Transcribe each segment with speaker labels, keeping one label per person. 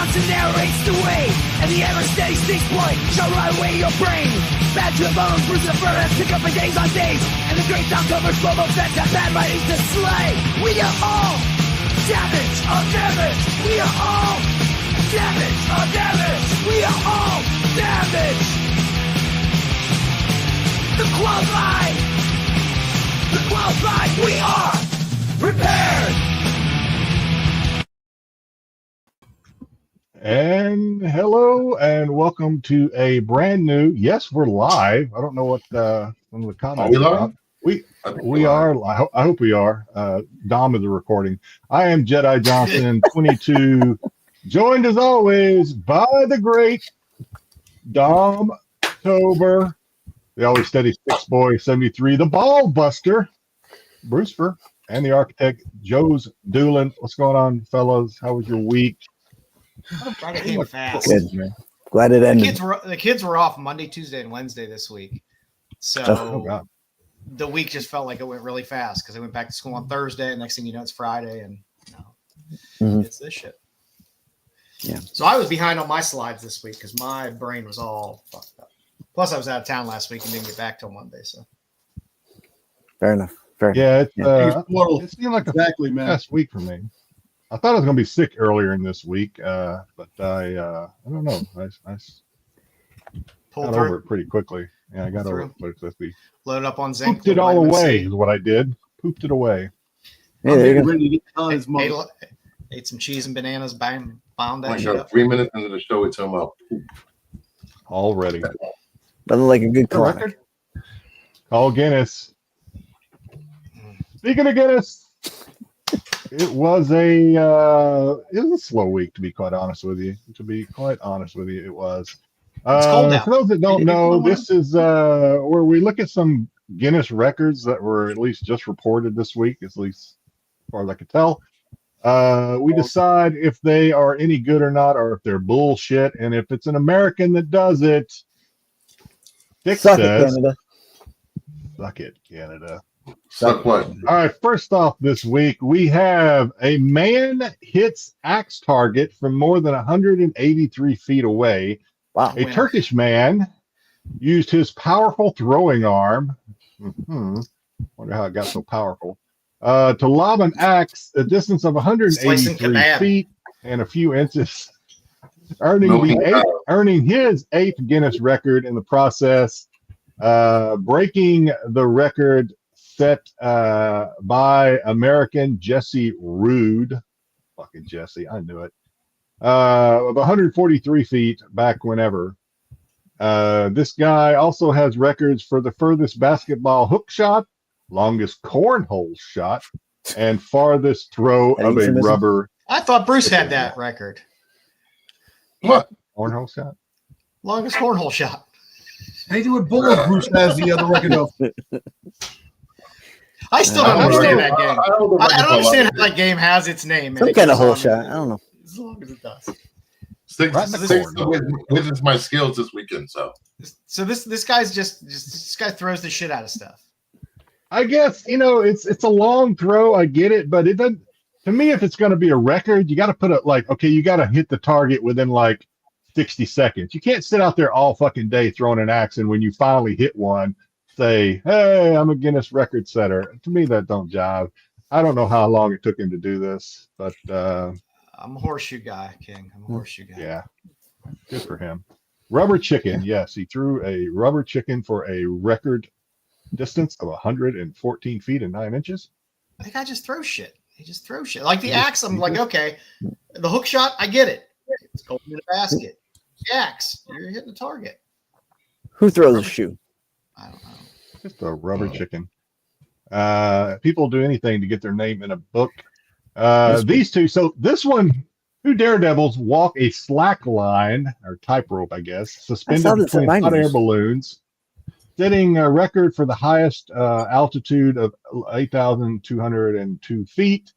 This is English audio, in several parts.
Speaker 1: Johnson narrates the way, and the ever-steady Styx point shall ride away your brain. Bad to the bones, bruise the furnace, pick up for days on days, and the great Doc covers Boba Fett got bad writings to slay. We are all damage on damage. We are all damage on damage. We are all damage. The qualified. The qualified. We are prepared.
Speaker 2: And hello and welcome to a brand new, yes, we're live. I don't know what some of the comments about. We are. I hope we are. Dom of the recording. I am Jedi Johnson 22, joined as always by the great Dom Tober, the always steady Styx boy 73, the ball buster, Brewster, and the architect, joesduelin. What's going on, fellas? How was your week?
Speaker 3: Friday came fast.
Speaker 4: Good, man. Glad it ended.
Speaker 3: The kids were off Monday, Tuesday, and Wednesday this week. So the week just felt like it went really fast because I went back to school on Thursday, and next thing you know, it's Friday, and it's this shit.
Speaker 4: Yeah.
Speaker 3: So I was behind on my slides this week because my brain was all fucked up. Plus, I was out of town last week and didn't get back till Monday. So
Speaker 4: Fair enough.
Speaker 2: It seemed like exactly last week for me. I thought I was going to be sick earlier in this week, but I don't know. I got over it pretty quickly. Yeah, I got over it pretty quickly.
Speaker 3: Loaded up on zinc.
Speaker 2: Pooped it all away is what I did. Pooped it away.
Speaker 4: Yeah, there you
Speaker 3: go. Ate some cheese and bananas. Bound that shit up.
Speaker 5: 3 minutes into the show, it's him up.
Speaker 2: Already.
Speaker 4: Nothing like a good record.
Speaker 2: Call Guinness. Speaking of Guinness. It was a slow week, to be quite honest with you. It was. For those that don't know, this is where we look at some Guinness records that were at least just reported this week, at least as far as I could tell. We decide if they are any good or not, or if they're bullshit, and if it's an American that does it, Styx says,
Speaker 4: Canada.
Speaker 2: Suck it, Canada.
Speaker 5: Suck what?
Speaker 2: All right, first off this week, we have a man hits axe target from more than 183 feet away.
Speaker 4: Wow.
Speaker 2: A Turkish man used his powerful throwing arm. Wonder how it got so powerful. To lob an axe a distance of 183 feet and a few inches, earning his 8th Guinness record in the process, breaking the record set by American Jesse Rude. Fucking Jesse, I knew it. Of 143 feet back whenever. This guy also has records for the furthest basketball hook shot, longest cornhole shot, and farthest throw of a rubber.
Speaker 3: I thought Bruce had that record.
Speaker 5: What?
Speaker 2: Cornhole shot?
Speaker 3: Longest cornhole shot.
Speaker 6: Anything with bullets, Bruce has the other record of.
Speaker 3: I still don't understand that game. I don't understand how that game has its name.
Speaker 4: Some kind of hole shot. I don't know.
Speaker 3: As long as it does.
Speaker 5: Six is my skills this weekend. So
Speaker 3: this guy's this guy throws the shit out of stuff.
Speaker 2: I guess it's a long throw. I get it, but it doesn't. To me, if it's going to be a record, you got to put it you got to hit the target within 60 seconds. You can't sit out there all fucking day throwing an axe, and when you finally hit one, say, "Hey, I'm a Guinness record setter." To me, that don't jive. I don't know how long it took him to do this, but
Speaker 3: I'm a horseshoe guy, King. I'm a horseshoe guy.
Speaker 2: Yeah, good for him. Rubber chicken. Yes, he threw a rubber chicken for a record distance of 114 feet and 9 inches.
Speaker 3: I think I just throw shit. He just throws shit. Like the axe, I'm like, okay. The hook shot, I get it. It's going in the basket. The axe, you're hitting the target.
Speaker 4: Who throws a shoe?
Speaker 3: I don't know.
Speaker 2: Just a rubber chicken. People do anything to get their name in a book. These two. So this one, two daredevils walk a slack line or tightrope, I guess, suspended between hot air balloons, setting a record for the highest altitude of 8,202 feet,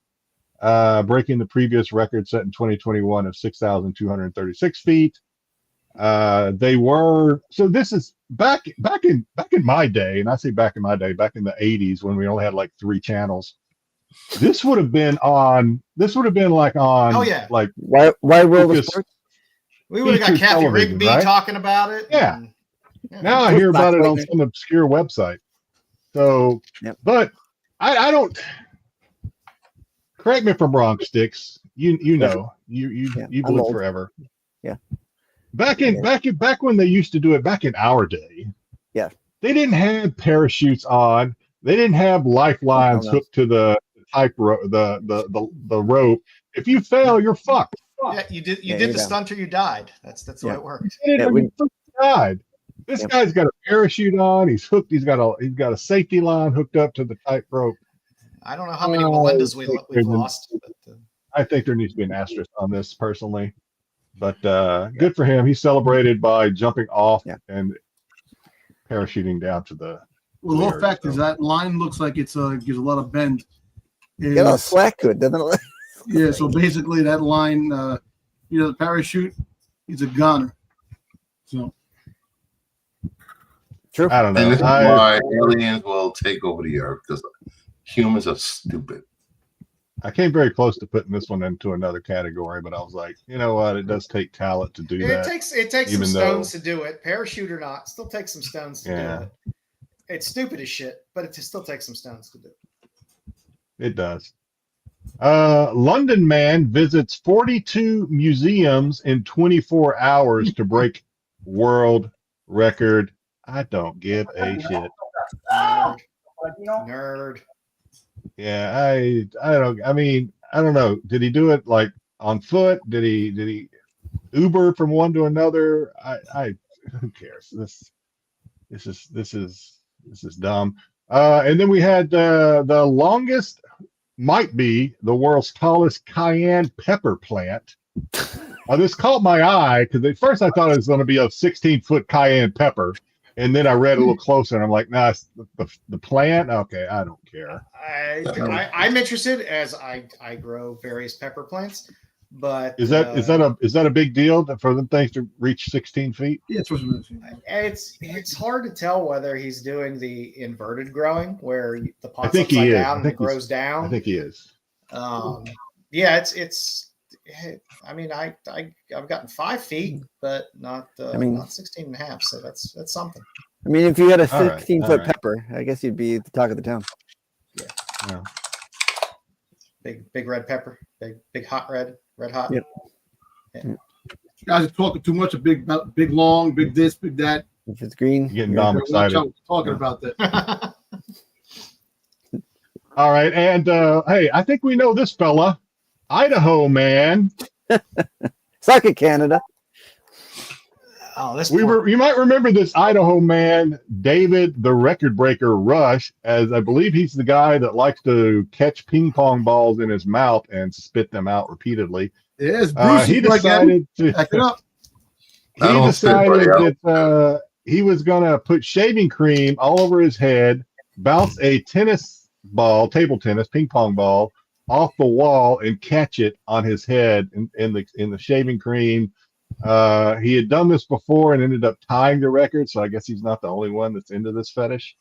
Speaker 2: breaking the previous record set in 2021 of 6,236 feet. This is back in my day, and I say back in my day, back in the 80s when we only had 3 channels. This would have been on. Oh yeah. Why World of Sports?
Speaker 3: We would have got Kathy Rigby talking about it.
Speaker 2: Yeah. Now I hear about it on some obscure website. So, but I don't. Correct me if I'm wrong, Styx. You know you've lived forever.
Speaker 4: Yeah.
Speaker 2: Back when they used to do it back in our day.
Speaker 4: Yeah.
Speaker 2: They didn't have parachutes on. They didn't have lifelines hooked to the the rope. If you fail, you're fucked.
Speaker 3: Yeah, you did the stunt or you died. That's the way it worked.
Speaker 2: We died. This guy's got a parachute on. He's hooked. He's got a safety line hooked up to the tight rope.
Speaker 3: I don't know how many Melindas we've lost. But,
Speaker 2: I think there needs to be an asterisk on this personally. But good for him. He celebrated by jumping off and parachuting down to the.
Speaker 6: Well, the whole fact is that line looks like it's gives a lot of bend.
Speaker 4: Get a slack to it, doesn't it?
Speaker 6: Yeah, so basically that line, the parachute, he's a goner. So
Speaker 4: true.
Speaker 2: I don't know.
Speaker 5: And this is why aliens will take over the earth, because humans are stupid.
Speaker 2: I came very close to putting this one into another category, but I was like, you know what? It does take talent to do that.
Speaker 3: It takes some stones to do it. Parachute or not, still takes some stones to do it. It's stupid as shit, but it still takes some stones to do it.
Speaker 2: It does. London man visits 42 museums in 24 hours to break world record. I don't give a shit.
Speaker 3: Nerd.
Speaker 2: Yeah, I don't. I mean, I don't know. Did he do it like on foot? Did he Uber from one to another? I who cares? This is dumb. And then we had the longest, might be the world's tallest cayenne pepper plant. This caught my eye because at first I thought it was going to be a 16-foot cayenne pepper, and then I read a little closer and I'm like, nah, it's the plant. Okay, I don't care.
Speaker 3: I'm interested as I grow various pepper plants. But
Speaker 2: is that a big deal for them things to reach 16 feet?
Speaker 6: Yeah,
Speaker 3: it's hard to tell whether he's doing the inverted growing where the pot's
Speaker 2: upside
Speaker 3: down and it grows down.
Speaker 2: I think he is.
Speaker 3: Yeah, it's. I mean, I've gotten 5 feet, but not 16 and a half. So that's something.
Speaker 4: I mean, if you had a 16-foot pepper, I guys you'd be the talk of the town.
Speaker 3: Yeah. Big red pepper, big hot red hot.
Speaker 4: Yep.
Speaker 3: Yeah.
Speaker 6: Guys are talking too much of big long, big this, big that.
Speaker 4: If it's green,
Speaker 2: you're getting Dom excited.
Speaker 6: Talking about that.
Speaker 2: All right, and hey, I think we know this fella, Idaho man.
Speaker 4: Suck it, Canada.
Speaker 3: Oh,
Speaker 2: you might remember this Idaho man, David the Record Breaker Rush, as I believe he's the guy that likes to catch ping pong balls in his mouth and spit them out repeatedly.
Speaker 6: Yes, Bruce.
Speaker 2: He decided that he was going to put shaving cream all over his head, bounce a tennis ball, table tennis, ping pong ball off the wall, and catch it on his head in the shaving cream. He had done this before and ended up tying the record, so I guess he's not the only one that's into this fetish.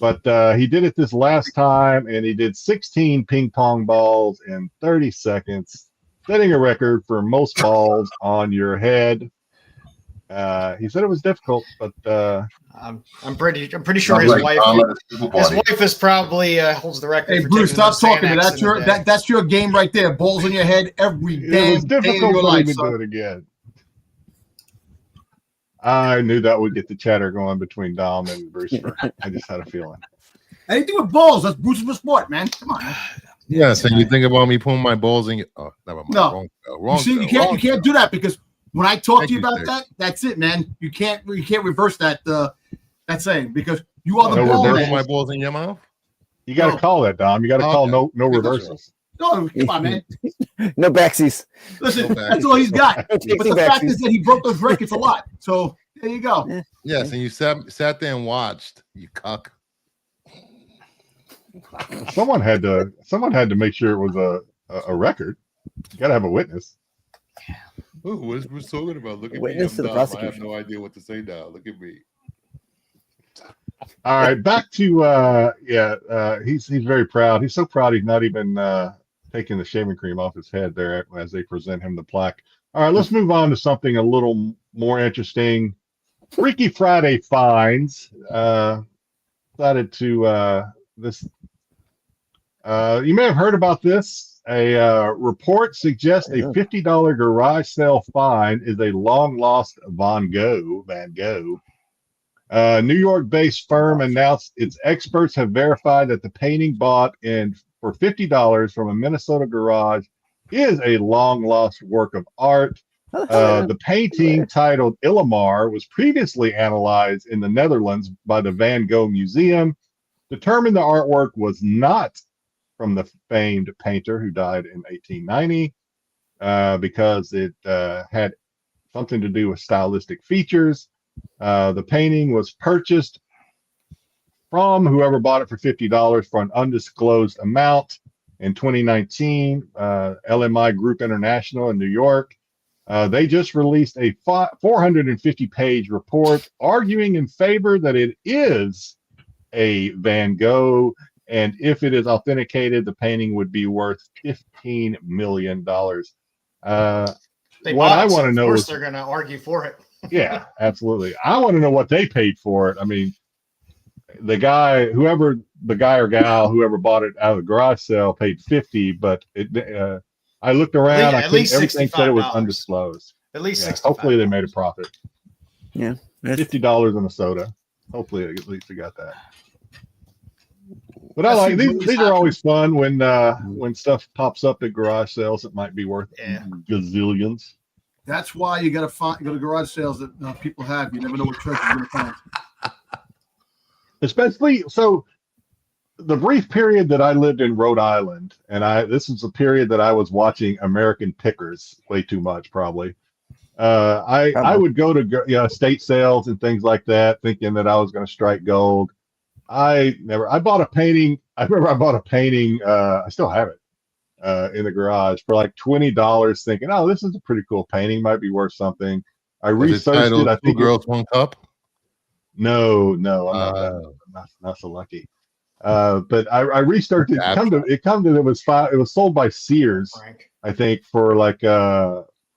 Speaker 2: But he did it this last time, and he did 16 ping pong balls in 30 seconds, setting a record for most balls on your head. He said it was difficult, but
Speaker 3: I'm pretty sure his wife is probably holds the record.
Speaker 6: Hey, Bruce, stop talking. That's your game right there. Balls on your head every damn day of your life.
Speaker 2: Do it again. I knew that would get the chatter going between Dom and Bruce. I just had a feeling.
Speaker 6: Anything with balls, that's Bruce's sport, man. Come on.
Speaker 5: Yes, and you think about me pulling my balls in your... Oh, never mind.
Speaker 6: No. Wrong. You can't do that because when I talk to you about that, that's it, man. You can't reverse that saying because you are the ball man.
Speaker 5: My balls in your mouth?
Speaker 2: You got to call that, Dom. You got to call no reversals.
Speaker 6: No, come on, man.
Speaker 4: No backsies.
Speaker 6: Listen, that's all he's got. But the fact is that he broke those records a lot. So there you go.
Speaker 5: Yes, and you sat there and watched. You cuck.
Speaker 2: Someone had to make sure it was a record. You got to have a witness.
Speaker 5: Ooh, what is Bruce talking about? Look at
Speaker 4: witness
Speaker 5: me.
Speaker 4: To the prosecution.
Speaker 5: I have no idea what to say now. Look at me.
Speaker 2: All right, back to he's very proud. He's so proud he's not even taking the shaving cream off his head there as they present him the plaque. All right, let's move on to something a little more interesting. Freaky Friday finds. Decided to this. You may have heard about this. A report suggests a $50 garage sale fine is a long lost Van Gogh. New York-based firm announced its experts have verified that the painting bought for $50 from a Minnesota garage is a long-lost work of art. The painting, titled Illimar, was previously analyzed in the Netherlands by the Van Gogh Museum, determined the artwork was not from the famed painter who died in 1890 because it had something to do with stylistic features. The painting was purchased from whoever bought it for $50 for an undisclosed amount in 2019. LMI Group International in New York. They just released a 450-page report arguing in favor that it is a Van Gogh, and if it is authenticated, the painting would be worth $15 million. What I want to know is,
Speaker 3: they're going to argue for it.
Speaker 2: Yeah, absolutely. I want to know what they paid for it. I mean, the guy or gal, whoever bought it out of the garage sale, paid $50, but I looked around.
Speaker 3: At least
Speaker 2: everything said it was undisclosed.
Speaker 3: At least $65.
Speaker 2: Hopefully they made a profit.
Speaker 4: Yeah,
Speaker 2: $50 in a soda. Hopefully at least they got that. But I like these are always fun when stuff pops up at garage sales that might be worth gazillions.
Speaker 6: That's why you got to go to garage sales that people have. You never know what treasure you're going to find.
Speaker 2: Especially so. The brief period that I lived in Rhode Island, and this is a period that I was watching American Pickers way too much, probably. I would go to estate sales and things like that, thinking that I was going to strike gold. I bought a painting. I remember I bought a painting. I still have it in the garage for like $20, thinking, oh, this is a pretty cool painting, might be worth something. I researched it. I think
Speaker 5: Two Girls, One Cup.
Speaker 2: No, I'm not so lucky. But I researched it. It was sold by Sears, I think, for like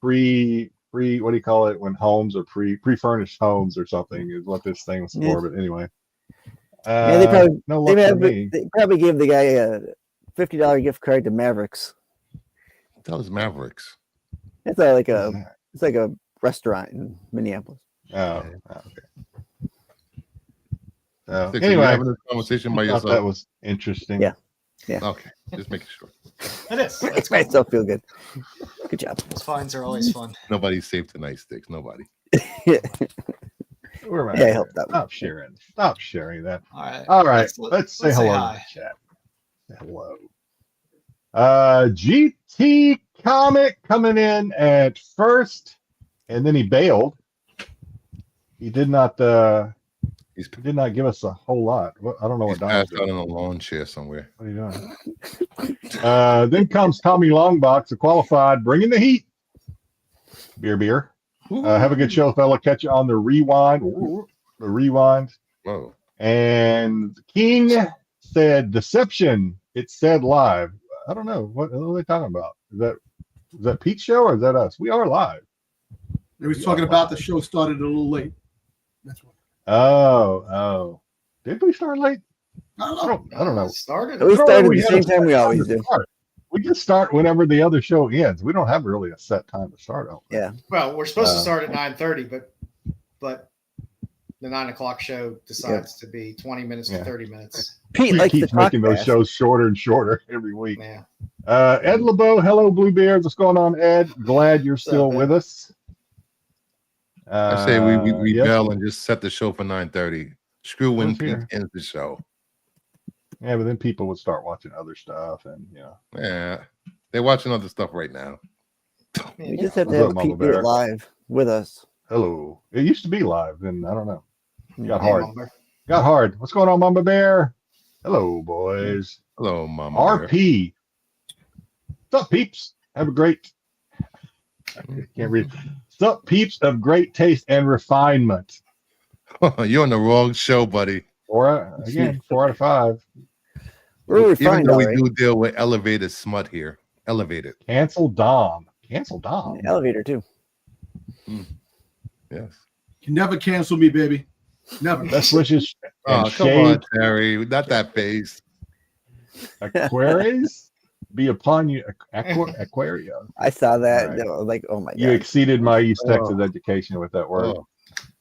Speaker 2: pre what do you call it when homes are pre-furnished homes or something is what this thing was for. But anyway,
Speaker 4: they probably gave the guy a $50 gift card to Mavericks.
Speaker 5: That was Mavericks.
Speaker 4: It's like a restaurant in Minneapolis.
Speaker 2: Oh, okay.
Speaker 5: Anyway, having this conversation by yourself.
Speaker 2: That was interesting.
Speaker 4: Yeah.
Speaker 5: Okay, just making sure.
Speaker 3: It is.
Speaker 4: Makes myself feel good. Good job.
Speaker 3: Those finds are always fun.
Speaker 5: Nobody's safe tonight, Styx. Nobody.
Speaker 4: I helped out.
Speaker 2: Stop sharing that.
Speaker 3: All
Speaker 2: right. Let's say hello in the chat. Say hello. GT Comic coming in at first, and then he bailed. He did not. He did not give us a whole lot. I don't know what
Speaker 5: Donald's doing. Out on a lawn chair somewhere.
Speaker 2: What are you doing? Then comes Tommy Longbox, a qualified, bringing the heat. Beer. Have a good show, fella. Catch you on the rewind.
Speaker 5: Whoa.
Speaker 2: And King said, "Deception." It said live. I don't know what are they talking about. Is that Pete's show or is that us? We are live.
Speaker 6: They was talking about the show started a little late. That's what.
Speaker 2: Oh. Did we start late? I don't know.
Speaker 4: We started at the same time we always do.
Speaker 2: We just start whenever the other show ends. We don't have really a set time to start.
Speaker 4: Yeah.
Speaker 3: Well, we're supposed to start at 9:30, but the 9 o'clock show decides to be 20 minutes to 30 minutes.
Speaker 4: Pete likes
Speaker 2: keeps making those shows shorter and shorter every week.
Speaker 3: Yeah.
Speaker 2: Ed LeBeau, hello, Bluebeards. What's going on, Ed? Glad you're still with us.
Speaker 5: I say we bail and just set the show for 9:30. Screw when Pete ends the show.
Speaker 2: Yeah, but then people would start watching other stuff, and
Speaker 5: yeah, they're watching other stuff right now.
Speaker 4: We just have to have Pete do it live with us.
Speaker 2: Hello. It used to be live, and I don't know. It got hard. What's going on, Mama Bear? Hello, boys.
Speaker 5: Hello, Mama
Speaker 2: RP. Bear. What's up, peeps? Have a great. I can't read. What's up, peeps of great taste and refinement?
Speaker 5: You're on the wrong show, buddy.
Speaker 2: 4 out of 5.
Speaker 4: We're refined,
Speaker 5: even though we do deal with elevated smut here. Elevated.
Speaker 2: Cancel Dom. Cancel Dom.
Speaker 4: Elevator too.
Speaker 5: Yes.
Speaker 6: You never cancel me, baby. Never.
Speaker 2: Best wishes.
Speaker 5: Oh, come on, Terry. Not that face.
Speaker 2: Aquarius be upon you. Aquaria.
Speaker 4: I saw that.
Speaker 2: Right.
Speaker 4: Like, oh my god.
Speaker 2: You exceeded my East Texas education with that word.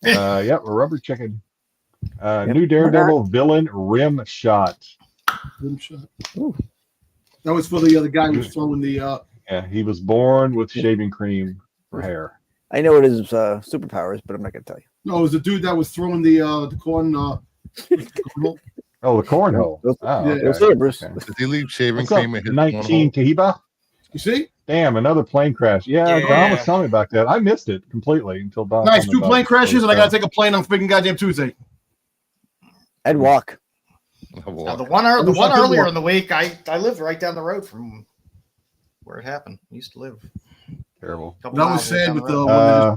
Speaker 2: Yep, rubber chicken. New Daredevil villain rim shot.
Speaker 6: Rim shot. Ooh. That was for the other guy who was throwing the.
Speaker 2: Yeah, he was born with shaving cream for hair.
Speaker 4: I know what his superpowers, but I'm not gonna tell you.
Speaker 6: No, it was the dude that was throwing the corn.
Speaker 2: Oh, the cornhole.
Speaker 6: Yeah,
Speaker 4: Bruce.
Speaker 5: Did he leave shaving
Speaker 2: What's up,
Speaker 5: cream in his
Speaker 2: 19 Kahiba?
Speaker 6: You see?
Speaker 2: Damn, another plane crash. Yeah, Don was telling me about that. I missed it completely until Don.
Speaker 6: Nice, 2 plane crashes, and I gotta take a plane on freaking goddamn Tuesday.
Speaker 4: I'd walk.
Speaker 3: Now, the one earlier in the week, I lived right down the road from where it happened. I used to live.
Speaker 2: Terrible.
Speaker 6: That was sad with the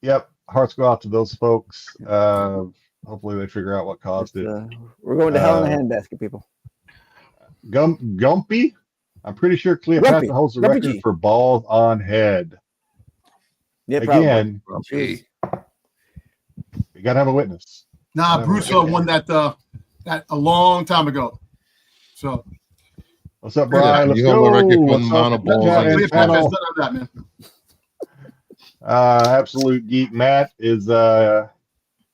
Speaker 2: Yep. Hearts go out to those folks. Hopefully they figure out what caused it.
Speaker 4: We're going to hell in a handbasket, people.
Speaker 2: Gumpy? I'm pretty sure Cleopatra holds the record for balls on head.
Speaker 4: Yeah,
Speaker 2: again, you gotta have a witness.
Speaker 6: Nah, Bruce won that a long time ago. So
Speaker 2: what's up, Brian? Let's go. Absolute Geek Matt is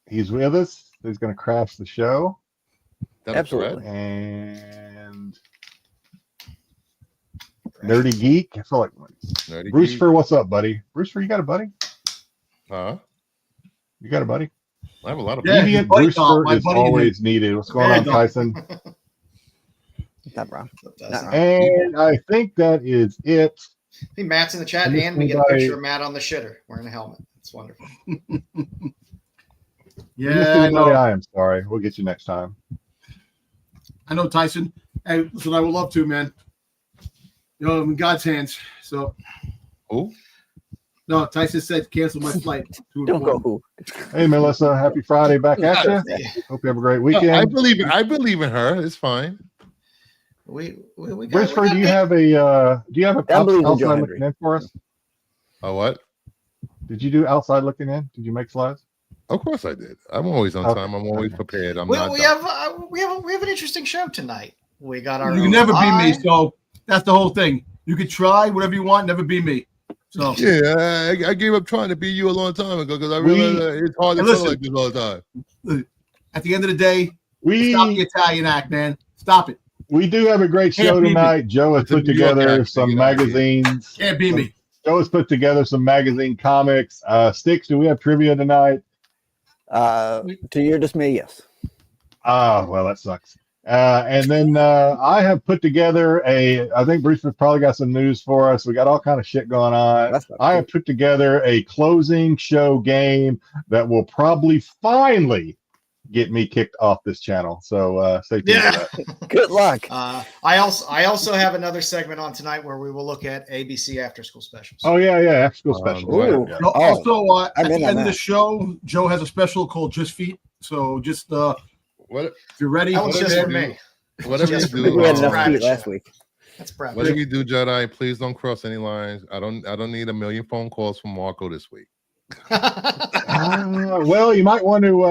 Speaker 2: he's with us. He's gonna crash the show.
Speaker 4: Absolutely.
Speaker 2: And Nerdy Geek. I feel like
Speaker 5: Nerdy
Speaker 2: Bruce
Speaker 5: Geek.
Speaker 2: Fur, what's up, buddy? Bruce Fur, you got a buddy?
Speaker 5: Huh?
Speaker 2: You got a buddy?
Speaker 5: I have a lot of
Speaker 2: Deviant Bruce Fur is always needed. What's going on, Tyson?
Speaker 4: Not wrong.
Speaker 2: And I think that is it.
Speaker 3: Hey, Matt's in the chat, and we get a picture of Matt on the shitter wearing a helmet. It's wonderful.
Speaker 6: Yeah,
Speaker 2: I am sorry. We'll get you next time.
Speaker 6: I know, Tyson. Hey, listen, I would love to, man. You know, I'm in God's hands. So, no, Tyson said cancel my flight.
Speaker 4: Don't go.
Speaker 2: Hey, Melissa, happy Friday back at you. Hope you have a great weekend.
Speaker 5: No, I believe in her. It's fine.
Speaker 2: Bruce Fur, do you have a outside looking in for us?
Speaker 5: A what?
Speaker 2: Did you do outside looking in? Did you make slides?
Speaker 5: Of course I did. I'm always on time. I'm always prepared.
Speaker 3: We have an interesting show tonight. We got our.
Speaker 6: You can never be me, so that's the whole thing. You could try whatever you want, never be me. So
Speaker 5: yeah, I gave up trying to be you a long time ago because I realized it's hard to feel like this all the
Speaker 6: time. At the end of the day, stop the Italian act, man. Stop it.
Speaker 2: We do have a great show tonight. Joe has put together some magazines.
Speaker 6: Can't be me.
Speaker 2: Joe has put together some magazine comics. Styx, do we have trivia tonight?
Speaker 4: To your dismay, yes.
Speaker 2: Well, that sucks. And then I have put together I think Bruce has probably got some news for us. We got all kind of shit going on. I have put together a closing show game that will probably finally get me kicked off this channel. So stay tuned for that.
Speaker 4: Good luck.
Speaker 3: I also have another segment on tonight where we will look at ABC after school specials.
Speaker 2: Oh yeah, after school specials.
Speaker 6: Also, at the end of the show, Joe has a special called Just Feet. So just if you're ready,
Speaker 3: that was just for me.
Speaker 5: Whatever you do,
Speaker 4: we had enough feet last week.
Speaker 3: That's Brad.
Speaker 5: Whatever you do, Jedi, please don't cross any lines. I don't need a million phone calls from Marco this week.
Speaker 2: Well, you might want to.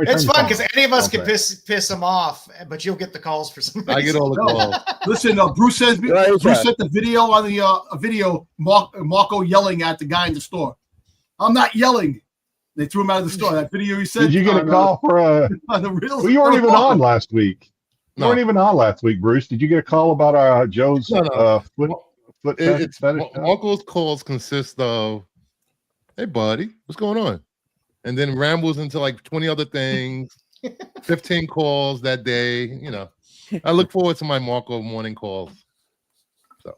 Speaker 3: It's fun because any of us can piss him off, but you'll get the calls for some reason.
Speaker 5: I get all the calls.
Speaker 6: Listen, Bruce says Bruce sent the video on the Marco yelling at the guy in the store. I'm not yelling. They threw him out of the store. That video he said.
Speaker 2: Did you get a call for
Speaker 6: the real?
Speaker 2: Well, you weren't even on last week. You weren't even on last week, Bruce. Did you get a call about Joe's foot fetish?
Speaker 5: Marco's calls consist of, "Hey, buddy, what's going on?" And then rambles into like 20 other things, 15 calls that day. You know, I look forward to my Marco morning calls. So,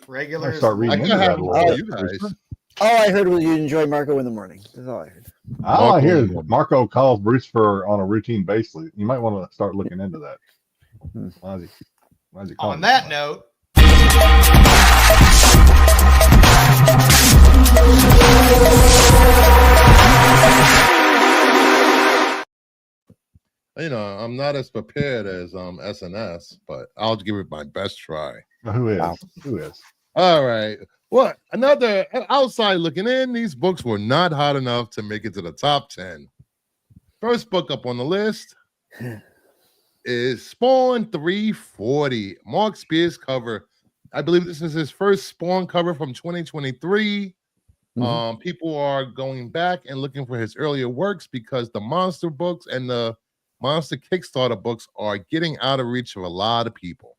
Speaker 3: regular.
Speaker 2: Start reading into that a little bit, you guys.
Speaker 4: All I heard was you enjoy Marco in the morning. That's all I heard.
Speaker 2: All I hear is Marco calls Bruce on a routine basis. You might want to start looking into that. Why is he
Speaker 3: on that note.
Speaker 5: You know, I'm not as prepared as SNS, but I'll give it my best try.
Speaker 2: Who is? Who is?
Speaker 5: All right. Well, another outside looking in, these books were not hot enough to make it to the top 10. First book up on the list is Spawn 340. Mark Spears cover. I believe this is his first Spawn cover from 2023. People are going back and looking for his earlier works because the monster books and the monster Kickstarter books are getting out of reach of a lot of people.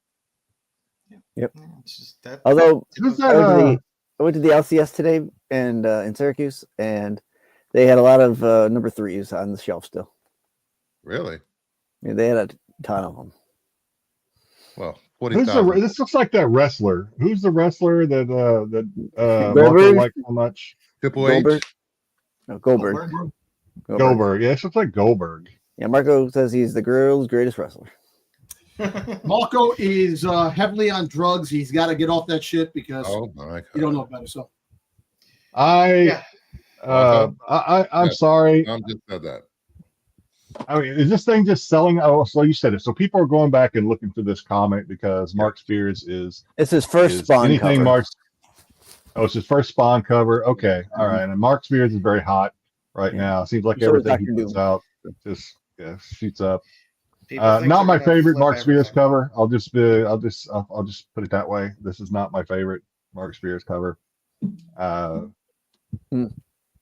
Speaker 4: Yep. Although I went to the LCS today and in Syracuse, and they had a lot of number 3s on the shelf still.
Speaker 5: Really?
Speaker 4: Yeah, they had a ton of them.
Speaker 5: Well, 40,000.
Speaker 2: This looks like that wrestler. Who's the wrestler that Marco liked so much?
Speaker 5: Triple H.
Speaker 4: Goldberg. No, Goldberg.
Speaker 2: Goldberg. Yeah, it looks like Goldberg.
Speaker 4: Yeah, Marco says he's the world's greatest wrestler.
Speaker 6: Marco is heavily on drugs. He's got to get off that shit because you don't know better. So,
Speaker 2: I'm sorry.
Speaker 5: I'm just said that.
Speaker 2: I mean, is this thing just selling? Oh, so you said it. So people are going back and looking through this comic because Mark Spears is.
Speaker 4: It's his first Spawn cover.
Speaker 2: It's his first Spawn cover. Okay, all right. And Mark Spears is very hot right now. Seems like everything he puts out just shoots up. Not my favorite Mark Spears cover. I'll just put it that way. This is not my favorite Mark Spears cover.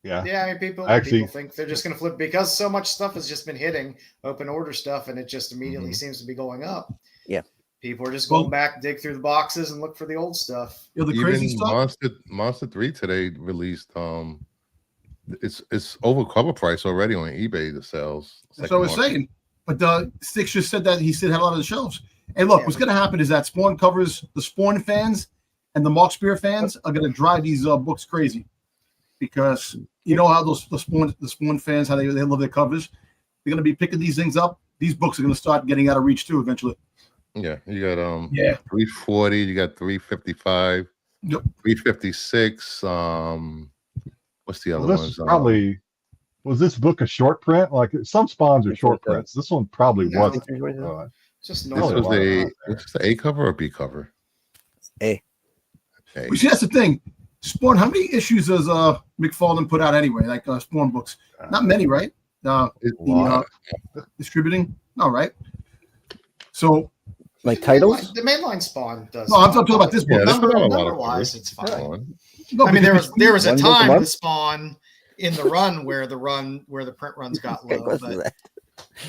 Speaker 2: Yeah.
Speaker 3: I mean, people think they're just going to flip because so much stuff has just been hitting open order stuff, and it just immediately seems to be going up.
Speaker 4: Yeah.
Speaker 3: People are just going back, dig through the boxes, and look for the old stuff.
Speaker 6: The crazy stuff.
Speaker 5: Monster 3 today released. It's over cover price already on eBay. The sales.
Speaker 6: That's what I was saying. But Styx just said that he still had a lot of the shelves. Hey, look, what's going to happen is that Spawn covers, the Spawn fans and the Mark Spear fans are going to drive these books crazy because you know how the Spawn fans, how they love their covers. They're going to be picking these things up. These books are going to start getting out of reach too eventually.
Speaker 5: Yeah, you got 340, you got 355, 356. What's the other ones?
Speaker 2: Probably. Was this book a short print? Like some Spawns are short prints. This one probably wasn't.
Speaker 3: Just
Speaker 5: this was the A cover or B cover?
Speaker 4: A.
Speaker 6: Well, see, that's the thing. Spawn, how many issues does McFarlane put out anyway? Like Spawn books? Not many, right? Distributing? No, right? So,
Speaker 4: like titles?
Speaker 3: The mainline Spawn does.
Speaker 6: No, I'm talking about this book.
Speaker 3: Number-wise, it's fine. No, I mean, there was a time with Spawn in the run where the print runs got low, but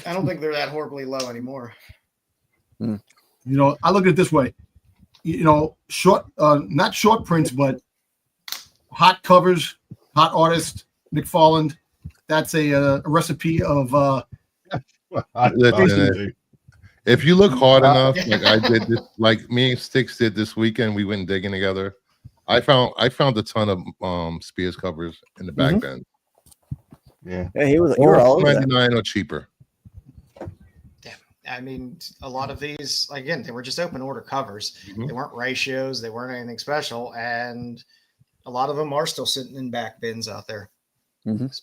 Speaker 3: I don't think they're that horribly low anymore.
Speaker 6: You know, I look at it this way. You know, not short prints, but hot covers, hot artist, McFarlane. That's a recipe of.
Speaker 5: If you look hard enough, like I did, like me and Styx did this weekend, we went digging together. I found a ton of Spears covers in the back bin.
Speaker 2: Yeah,
Speaker 4: you were all
Speaker 5: $99 or cheaper.
Speaker 3: Yeah, I mean, a lot of these, again, they were just open order covers. They weren't ratios, they weren't anything special, and a lot of them are still sitting in back bins out there.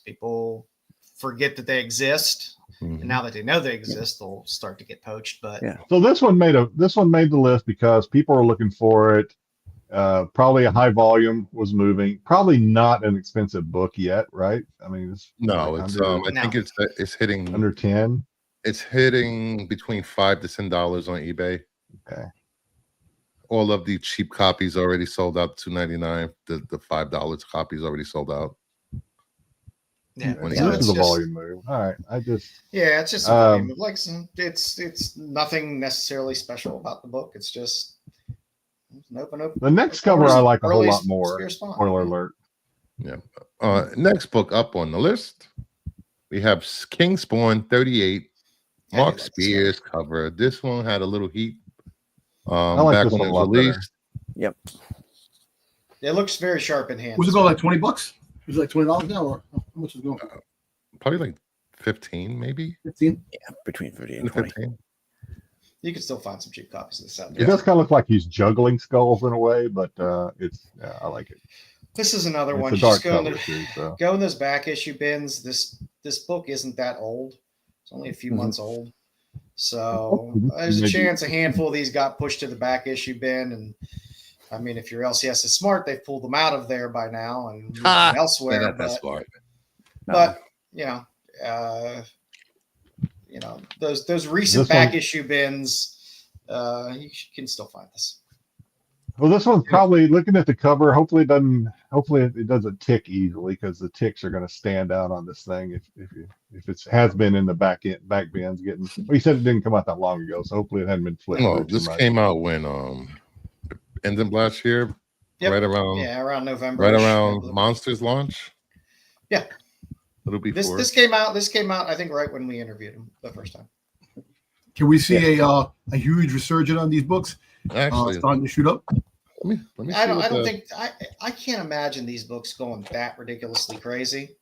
Speaker 3: People forget that they exist, and now that they know they exist, they'll start to get poached. But
Speaker 2: so this one made the list because people are looking for it. Probably a high volume was moving. Probably not an expensive book yet, right? I mean, it's
Speaker 5: I think it's hitting
Speaker 2: under 10.
Speaker 5: It's hitting between $5 to $10 on eBay.
Speaker 2: Okay.
Speaker 5: All of the cheap copies already sold out. $2.99. The $5 copies already sold out.
Speaker 3: Yeah,
Speaker 2: this is a volume move. All right,
Speaker 3: it's just a volume move. Like it's nothing necessarily special about the book. It's just.
Speaker 2: The next cover I like a whole lot more. Spoiler alert.
Speaker 5: Yeah. Next book up on the list, we have King Spawn 38, Mark Spears cover. This one had a little heat. Back when it was released.
Speaker 4: Yep.
Speaker 3: It looks very sharp in hand.
Speaker 6: Was it going like $20? Was it like $20 now, or how much is it going?
Speaker 5: Probably like 15, maybe.
Speaker 6: 15.
Speaker 4: Yeah, between 30 and 20.
Speaker 5: 15.
Speaker 3: You can still find some cheap copies of this out
Speaker 2: It
Speaker 3: there.
Speaker 2: does kind of look like he's juggling skulls in a way, but I like it.
Speaker 3: This is another one.
Speaker 2: It's a dark
Speaker 3: Just
Speaker 2: cover too, so.
Speaker 3: go in those back issue bins. This book isn't that old. It's only a few months old. So there's a chance a handful of these got pushed to the back issue bin. And I mean, if your LCS is smart, they've pulled them out of there by now and moved them elsewhere.
Speaker 5: They're not that smart.
Speaker 3: But those recent back issue bins, you can still find this.
Speaker 2: Well, this one's probably, looking at the cover, hopefully it doesn't tick easily, because the ticks are going to stand out on this thing if it has been in the back bins getting. Well, you said it didn't come out that long ago, so hopefully it hadn't been flipped.
Speaker 5: No, this came out when end of last year, right around
Speaker 3: November,
Speaker 5: right around Monsters launch.
Speaker 3: Yeah,
Speaker 5: it'll be
Speaker 3: this came out. This came out, I think, right when we interviewed him the first time.
Speaker 6: Can we see a huge resurgence on these books?
Speaker 5: Actually,
Speaker 6: starting to shoot up.
Speaker 5: Let me see.
Speaker 3: I can't imagine these books going that ridiculously crazy.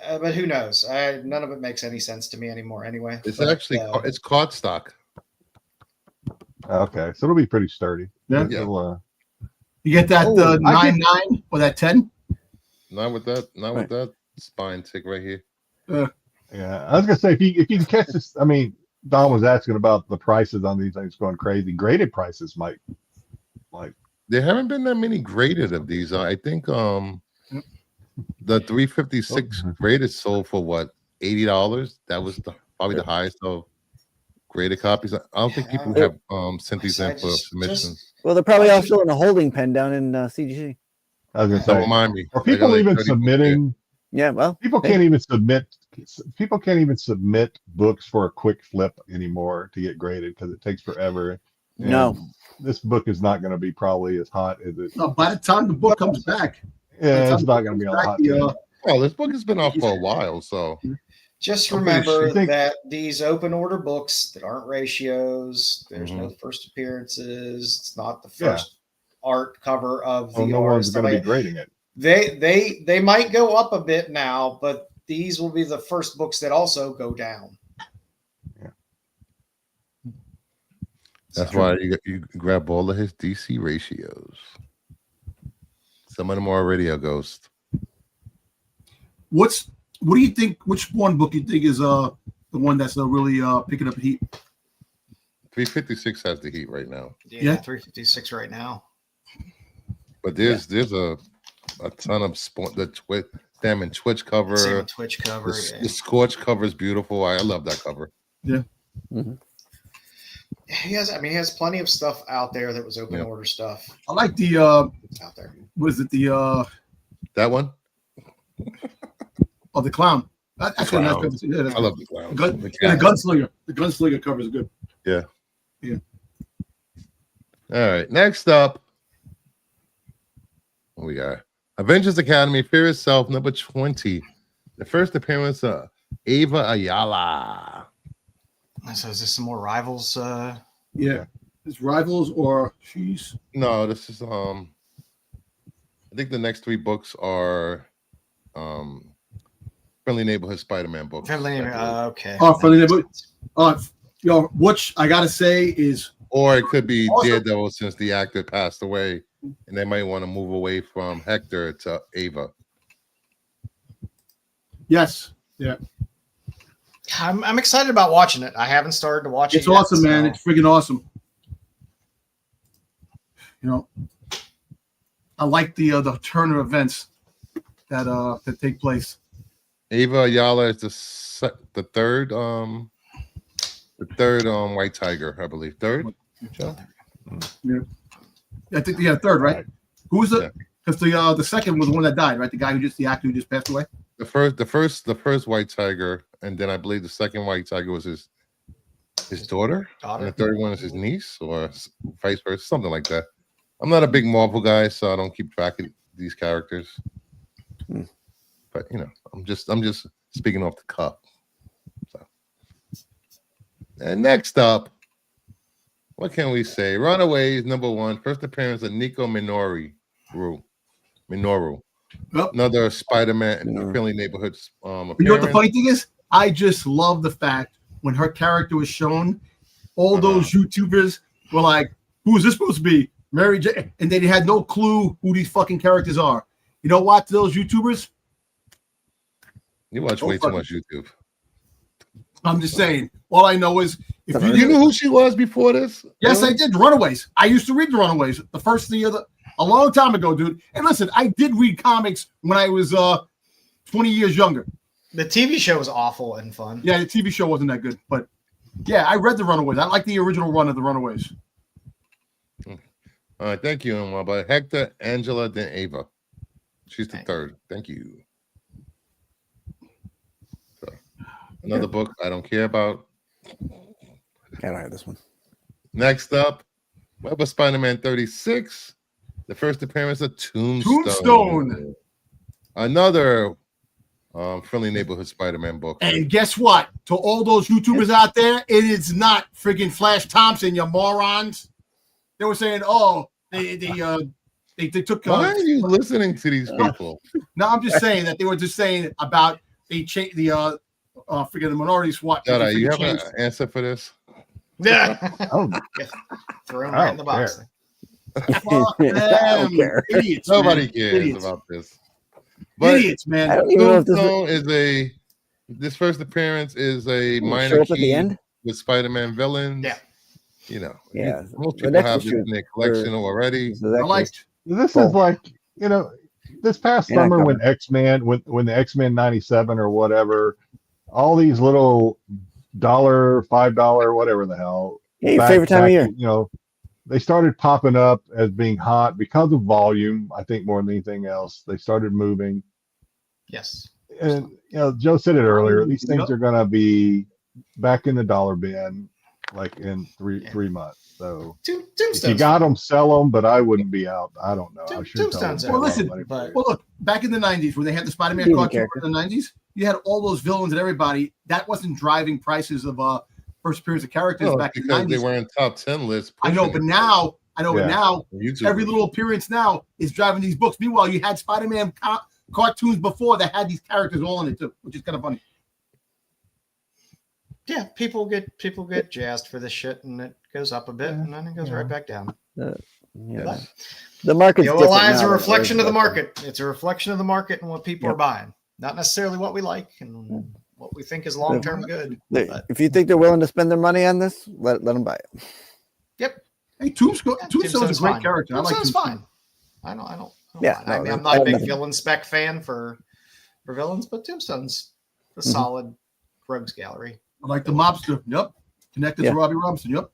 Speaker 3: But who knows? None of it makes any sense to me anymore. Anyway,
Speaker 5: it's it's cardstock.
Speaker 2: Okay, so it'll be pretty sturdy.
Speaker 6: Yeah. You get that 9.9 or that 10?
Speaker 5: Not with that spine tick right here.
Speaker 2: Yeah, I was gonna say, if you can catch this. I mean, Don was asking about the prices on these things going crazy. Graded prices might.
Speaker 5: There haven't been that many graded of these. I think the 356 graded sold for what, $80. That was probably the highest of graded copies. I don't think people have sent these in for submissions.
Speaker 4: Well, they're probably all still in a holding pen down in CGC.
Speaker 2: I was gonna say,
Speaker 5: don't remind me.
Speaker 2: Are people even submitting?
Speaker 4: Yeah, well,
Speaker 2: people can't even submit. People can't even submit books for a quick flip anymore to get graded because it takes forever. And
Speaker 4: no,
Speaker 2: this book is not going to be probably as hot as it.
Speaker 6: No, by the time the book comes back,
Speaker 2: it's not going to be hot.
Speaker 5: Well, this book has been out for a while, so
Speaker 3: just remember that these open order books that aren't ratios, there's no first appearances. It's not the first art cover of the
Speaker 2: no one's going to be grading it.
Speaker 3: They might go up a bit now, but these will be the first books that also go down.
Speaker 2: Yeah.
Speaker 5: That's why you grab all of his DC ratios. Some of them are already a ghost.
Speaker 6: What do you think? Which one book you think is the one that's really picking up heat?
Speaker 5: 356 has the heat right now.
Speaker 3: Yeah, 356 right now.
Speaker 5: But there's a ton of Twitch cover.
Speaker 3: Twitch cover.
Speaker 5: The Scorch cover is beautiful. I love that cover.
Speaker 6: Yeah.
Speaker 4: Mm-hmm.
Speaker 3: He has plenty of stuff out there that was open order stuff.
Speaker 6: I like the
Speaker 3: out there.
Speaker 6: Was it the
Speaker 5: that one?
Speaker 6: Oh, the clown. That's
Speaker 5: clown.
Speaker 6: I
Speaker 5: love the clown.
Speaker 6: The gunslinger. The gunslinger cover is good.
Speaker 5: Yeah.
Speaker 6: Yeah.
Speaker 5: All right. Next up, what we got? Avengers Academy, Fear Itself, number 20. The first appearance of Ava Ayala.
Speaker 3: So is this some more Rivals?
Speaker 6: Yeah. It's Rivals or she's.
Speaker 5: No, this is I think the next three books are Friendly Neighborhood Spider-Man books.
Speaker 3: Friendly okay.
Speaker 6: Oh, Friendly Neighborhood. Which I gotta say is,
Speaker 5: or it could be awesome. Daredevil, since the actor passed away, and they might want to move away from Hector to Ava.
Speaker 6: Yes. Yeah.
Speaker 3: I'm excited about watching it. I haven't started to watch it.
Speaker 6: It's awesome, man. It's freaking awesome. You know, I like the turn of events that take place.
Speaker 5: Ava Ayala is the third White Tiger, I believe. Third?
Speaker 6: Yeah. I think third, right? Who was it? Because the second was the one that died, right? The actor who just passed away.
Speaker 5: The first White Tiger, and then I believe the second White Tiger was his daughter. And the third one is his niece, or vice versa, something like that. I'm not a big Marvel guy, so I don't keep track of these characters. But I'm just speaking off the cuff. So. And next up, what can we say? Runaways, number 1, first appearance of Nico Minoru. Yep. Another Spider-Man Friendly Neighborhood appearance.
Speaker 6: You know what the funny thing is? I just love the fact when her character was shown, all those YouTubers were like, "Who is this supposed to be? Mary J?" And they had no clue who these fucking characters are. You know what? Those YouTubers.
Speaker 5: You watch way too much YouTube.
Speaker 6: I'm just saying. All I know is if
Speaker 5: you knew who she was before this.
Speaker 6: Yes, I did. Runaways. I used to read the Runaways. The first thing a long time ago, dude. And listen, I did read comics when I was 20 years younger.
Speaker 3: The TV show was awful and fun.
Speaker 6: Yeah, the TV show wasn't that good, but yeah, I read the Runaways. I like the original run of the Runaways.
Speaker 5: All right, thank you, Emma. But Hector, Angela, then Ava. She's the third. Thank you. So, another book I don't care about.
Speaker 4: I don't have this one.
Speaker 5: Next up, Web of Spider-Man 36. The first appearance of
Speaker 6: Tombstone.
Speaker 5: Another friendly neighborhood Spider-Man book.
Speaker 6: And guess what? To all those YouTubers out there, it is not friggin' Flash Thompson, you morons. They were saying, "Oh, they took."
Speaker 5: Why are you listening to these people?
Speaker 6: No, I'm just saying that they were just saying about they changed the the minority SWAT.
Speaker 5: Jedi, you have an answer for this?
Speaker 3: Yeah.
Speaker 2: Oh,
Speaker 3: Throw him right in the box.
Speaker 6: Fuck them. Idiots.
Speaker 5: Nobody cares about this. But
Speaker 6: idiots, man.
Speaker 4: I don't even know if
Speaker 5: this first appearance is a minor
Speaker 4: show up at the
Speaker 5: key
Speaker 4: end
Speaker 5: with Spider-Man villains.
Speaker 3: Yeah.
Speaker 5: You know,
Speaker 4: yeah.
Speaker 5: Most people have this in their collection already.
Speaker 6: I liked.
Speaker 2: This is like, you know, this past summer when X-Men, when the X-Men 97 or whatever, all these little $1, $5, whatever the hell.
Speaker 4: Hey, favorite time of year.
Speaker 2: You know, they started popping up as being hot because of volume. I think more than anything else, they started moving.
Speaker 3: Yes.
Speaker 2: And you know, Joe said it earlier. These things are going to be back in the dollar bin, like in three months. So if you got them, sell them. But I wouldn't be out. I don't know. I should tell them.
Speaker 6: Well, listen. Well, look. Back in the '90s, when they had the Spider-Man cartoon in the '90s, you had all those villains and everybody. That wasn't driving prices of first appearance of characters back in the 90s.
Speaker 5: They were in top 10 lists.
Speaker 6: I know, but now every little appearance now is driving these books. Meanwhile, you had Spider-Man cartoons before that had these characters all in it too, which is kind of funny.
Speaker 3: Yeah, people get jazzed for this shit, and it goes up a bit, and then it goes right back down.
Speaker 4: The market.
Speaker 3: The OLI is a reflection of the market. It's a reflection of the market and what people are buying, not necessarily what we like and what we think is long-term good.
Speaker 4: If you think they're willing to spend their money on this, let them buy it.
Speaker 3: Yep.
Speaker 6: Hey, Tombstone's a great character.
Speaker 3: Tombstone's fine. I don't. Yeah. I mean, I'm not a big villain spec fan for villains, but Tombstone's a solid rogues gallery.
Speaker 6: I like the mobster. Yep. Connected to Robbie Robinson. Yep.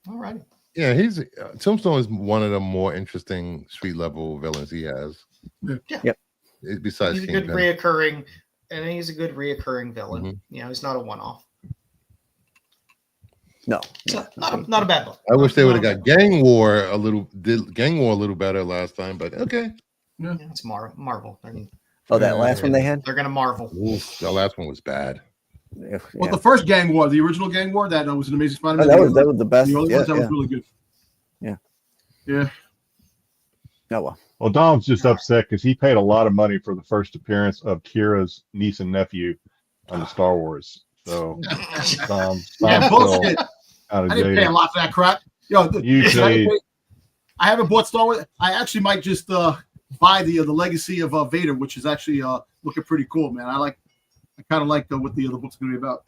Speaker 3: All right.
Speaker 5: Yeah, Tombstone is one of the more interesting street level villains he has.
Speaker 3: Yeah.
Speaker 4: Yep.
Speaker 5: Besides,
Speaker 3: he's a good reoccurring villain. Mm-hmm. You know, he's not a one-off.
Speaker 4: No,
Speaker 3: not a bad book.
Speaker 5: I wish they would have got Gang War a little better last time, but okay.
Speaker 3: Yeah, it's Marvel.
Speaker 4: That last one they had?
Speaker 3: They're gonna Marvel.
Speaker 5: Oof, the last one was bad.
Speaker 6: Well, the first Gang War, the original Gang War, that was an Amazing Spider-Man.
Speaker 4: That was the best.
Speaker 6: The other ones, that was really good.
Speaker 4: Yeah.
Speaker 6: Yeah.
Speaker 4: Oh
Speaker 2: well. Dom's just upset because he paid a lot of money for the first appearance of Kira's niece and nephew on the Star Wars. So Dom's
Speaker 6: bullshit. I didn't pay a lot for that crap. Yo, I haven't bought Star Wars. I actually might just buy the Legacy of Vader, which is actually looking pretty cool, man. I kind of like what the other book's going to be about.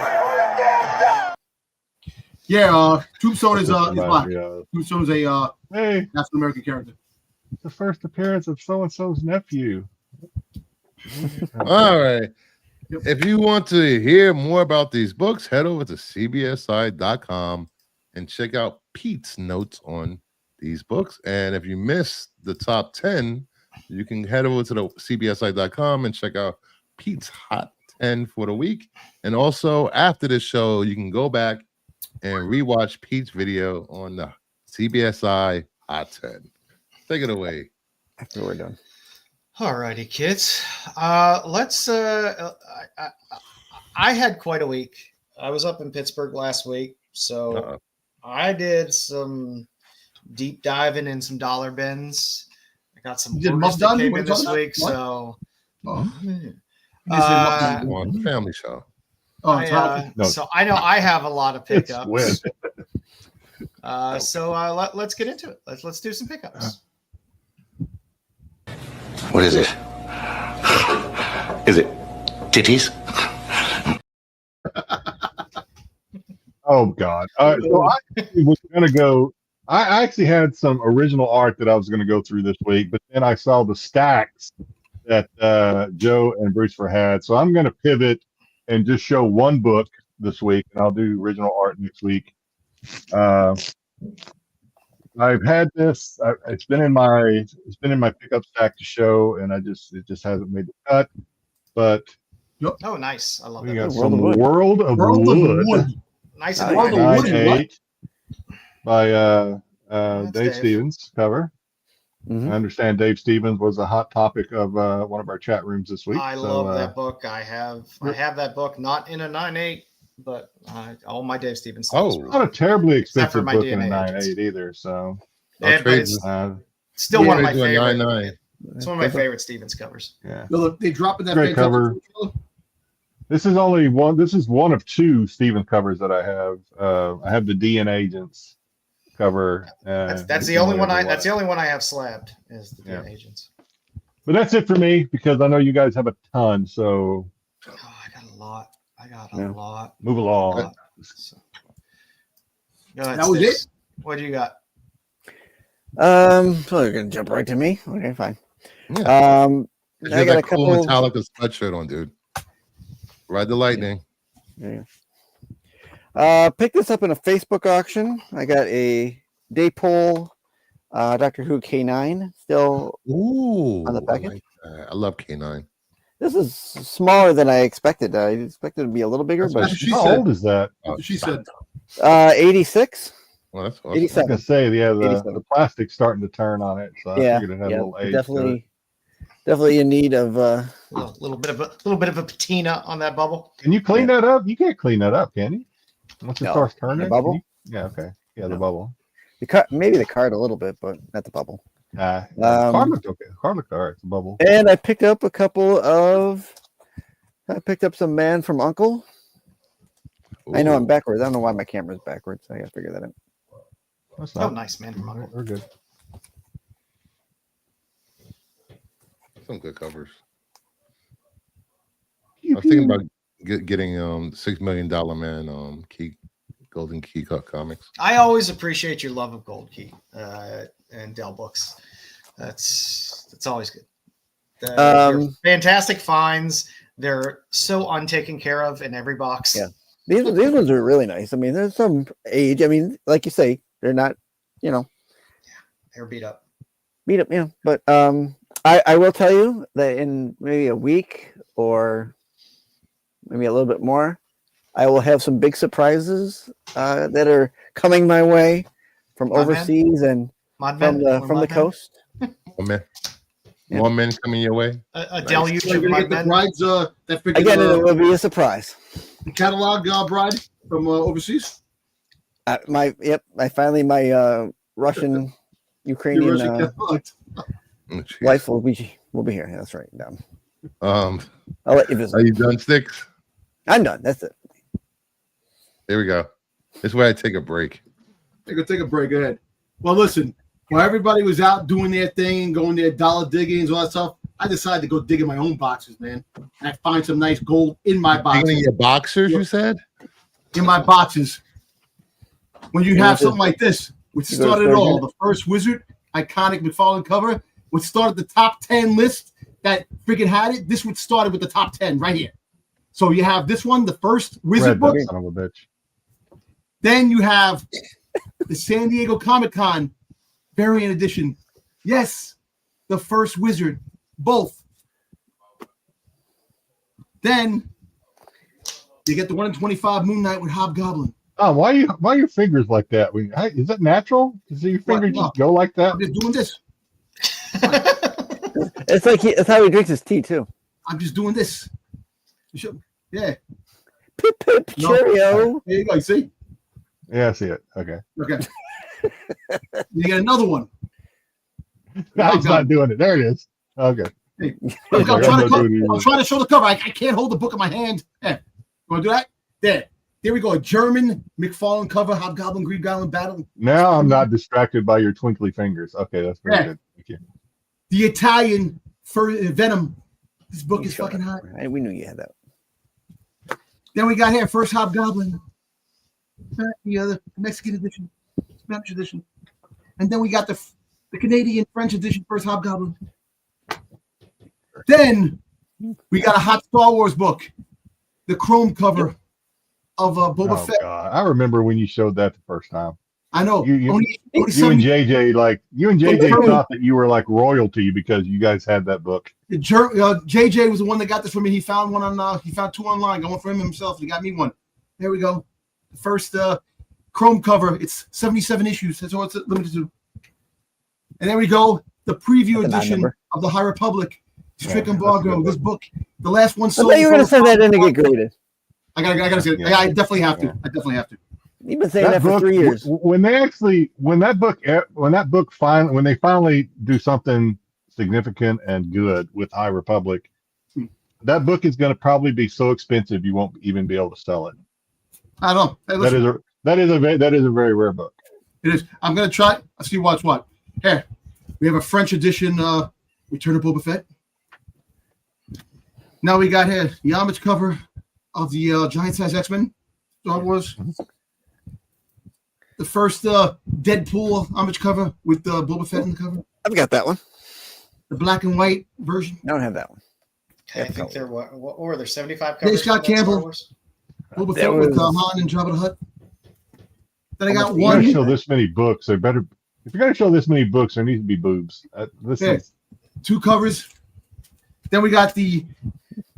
Speaker 6: Yeah, Tombstone is black. Tombstone is a African American character.
Speaker 2: The first appearance of so and so's nephew.
Speaker 5: All right. Yep. If you want to hear more about these books, head over to CBSI.com and check out Pete's notes on these books. And if you missed the top 10, you can head over to the CBSI.com and check out Pete's Hot 10 for the week. And also, after this show, you can go back and rewatch Pete's video on the CBSI Hot 10. Take it away.
Speaker 4: After we're done.
Speaker 3: All righty, kids. Let's. I had quite a week. I was up in Pittsburgh last week, so I did some deep diving in some dollar bins. I got some orders that came in this week, so.
Speaker 5: Family show.
Speaker 3: So I know I have a lot of pickups. So let's get into it. Let's do some pickups.
Speaker 7: What is it? Is it titties?
Speaker 2: Oh God! So I was going to go. I actually had some original art that I was going to go through this week, but then I saw the stacks that Joe and Brewster had, so I'm going to pivot and just show one book this week, and I'll do original art next week. I've had this. It's been in my pickup stack to show, and it just hasn't made the cut. But
Speaker 3: oh, nice! I love
Speaker 2: we
Speaker 3: that.
Speaker 2: got some World of Wood.
Speaker 3: Nice.
Speaker 6: World of Wood.
Speaker 2: 9/8 by Dave Stevens cover. I understand Dave Stevens was a hot topic of one of our chat rooms this week.
Speaker 3: I love that book. I have that book, not in a 9/8, but all my Dave Stevens stuff.
Speaker 2: Oh, not a terribly expensive book in a 9/8 either. So,
Speaker 3: yeah, but it's still one of my favorite.
Speaker 5: 9/9.
Speaker 3: It's one of my favorite Stevens covers.
Speaker 2: Yeah,
Speaker 6: look, they drop in that
Speaker 2: great cover. This is only one. This is one of two Stevens covers that I have. I have the DNA Agents cover.
Speaker 3: That's the only one That's the only one I have slabbed is the DNA Agents.
Speaker 2: But that's it for me because I know you guys have a ton. So
Speaker 3: I got a lot.
Speaker 2: Move along.
Speaker 3: So, go ahead,
Speaker 6: that was
Speaker 3: Styx.
Speaker 6: it.
Speaker 3: What do you got?
Speaker 4: So you're gonna jump right to me. Okay, fine.
Speaker 5: Yeah.
Speaker 4: I got a
Speaker 5: cool
Speaker 4: couple.
Speaker 5: Metallica sweatshirt on, dude. Ride the lightning.
Speaker 4: Yeah. Picked this up in a Facebook auction. I got a Daypole Doctor Who K9 still on the package.
Speaker 5: I love K9.
Speaker 4: This is smaller than I expected. I expected it to be a little bigger, but
Speaker 2: how old is that?
Speaker 6: She said
Speaker 4: 86.
Speaker 5: Well, that's awesome.
Speaker 4: 87.
Speaker 2: I was gonna say, the plastic's starting to turn on it, so I figured it had a little age.
Speaker 4: Definitely in need of
Speaker 3: a little bit of a patina on that bubble.
Speaker 2: Can you clean that up? You can't clean that up, can you? Once it starts turning,
Speaker 4: the bubble.
Speaker 2: Yeah, okay, yeah, the bubble.
Speaker 4: Maybe the card a little bit, but not the bubble.
Speaker 2: Card looked okay. Card looked all right. It's a bubble.
Speaker 4: And I picked up some Man from Uncle. Ooh. I know I'm backwards. I don't know why my camera's backwards. I gotta figure that out.
Speaker 3: Nice, Man from Uncle.
Speaker 2: We're good.
Speaker 5: Some good covers. I was thinking about getting $6 Million Man Golden Key comics.
Speaker 3: I always appreciate your love of Gold Key and Dell books. That's always good. They're fantastic finds. They're so untaken care of in every box.
Speaker 4: Yeah, these ones are really nice. I mean, there's some age. I mean, like you say, they're not,
Speaker 3: they're beat up.
Speaker 4: Yeah. But I will tell you that in maybe a week or maybe a little bit more, I will have some big surprises that are coming my way from overseas and from the coast.
Speaker 5: One man coming your way.
Speaker 3: A deluge of
Speaker 6: get the brides.
Speaker 4: Again, it will be a surprise.
Speaker 6: The catalog bride from overseas.
Speaker 4: My Russian Ukrainian wife will be here. Yeah, that's right. I'll let you visit.
Speaker 5: Are you done, Styx?
Speaker 4: I'm done. That's it.
Speaker 5: There we go. This is where I take a break.
Speaker 6: Take a break. Go ahead. Well, listen. While everybody was out doing their thing, going their dollar diggings, all that stuff, I decided to go dig in my own boxes, man. And I find some nice gold in my boxes.
Speaker 5: Digging in your boxers, you said?
Speaker 6: In my boxes. When you have something like this, which started it all, the first Wizard, iconic McFarlane cover, which started the top 10 list that freaking had it, this would started with the top 10 right here. So you have this one, the first Wizard book.
Speaker 2: Son of a bitch.
Speaker 6: Then you have the San Diego Comic-Con variant edition. Yes, the first Wizard, both. Then you get the 1 in 25 Moon Knight with Hobgoblin.
Speaker 2: Oh, why your fingers like that? Is that natural? Does your fingers just go like that?
Speaker 6: I'm just doing this.
Speaker 4: It's how he drinks his tea too.
Speaker 6: I'm just doing this. Yeah.
Speaker 4: Pip pip cheerio.
Speaker 6: There you go. You see?
Speaker 2: Yeah, I see it. Okay.
Speaker 6: You get another one.
Speaker 2: No, he's not doing it. There it is. Okay.
Speaker 6: Hey, I'm trying to show the cover. I can't hold the book in my hand. Yeah. You want to do that? There we go. A German McFarlane cover, Hobgoblin, Green Goblin battle.
Speaker 2: Now I'm not distracted by your twinkly fingers. Okay, that's very good. Thank you.
Speaker 6: The Italian for Venom. This book is fucking hot.
Speaker 4: We knew you had that.
Speaker 6: Then we got here first Hobgoblin. the Mexican edition, Spanish edition, and then we got the Canadian French edition, first Hobgoblin. Then we got a hot Star Wars book, the chrome cover of Boba Fett.
Speaker 2: God. I remember when you showed that the first time.
Speaker 6: I know.
Speaker 2: You and JJ thought that you were like royalty because you guys had that book.
Speaker 6: JJ was the one that got this for me. He found one on. He found two online. Got one for him himself. He got me one. There we go. The first chrome cover. It's 77 issues. That's all it's limited to. And there we go. The preview edition of the High Republic. Strict embargo. This book, the last one.
Speaker 4: I thought you were going to send that in to get graded.
Speaker 6: I gotta say it. I definitely have to. I definitely have to.
Speaker 4: You've been saying that for 3 years.
Speaker 2: When they finally do something significant and good with High Republic, that book is going to probably be so expensive you won't even be able to sell it.
Speaker 6: I don't know. Hey,
Speaker 2: that is a very rare book.
Speaker 6: It is. I'm going to try. I'll see what's what. Here, we have a French edition. Return of Boba Fett. Now we got here the homage cover of the Giant Size X-Men Star Wars. The first Deadpool homage cover with Boba Fett in the cover.
Speaker 4: I've got that one.
Speaker 6: The black and white version.
Speaker 4: I don't have that one.
Speaker 3: I think there were there 75 covers.
Speaker 6: Hey, Scott Campbell. Boba Fett with Han and Jabba the Hutt. Then I got one.
Speaker 2: If you're going to show this many books, if you're going to show this many books, there needs to be boobs.
Speaker 6: Two covers. Then we got the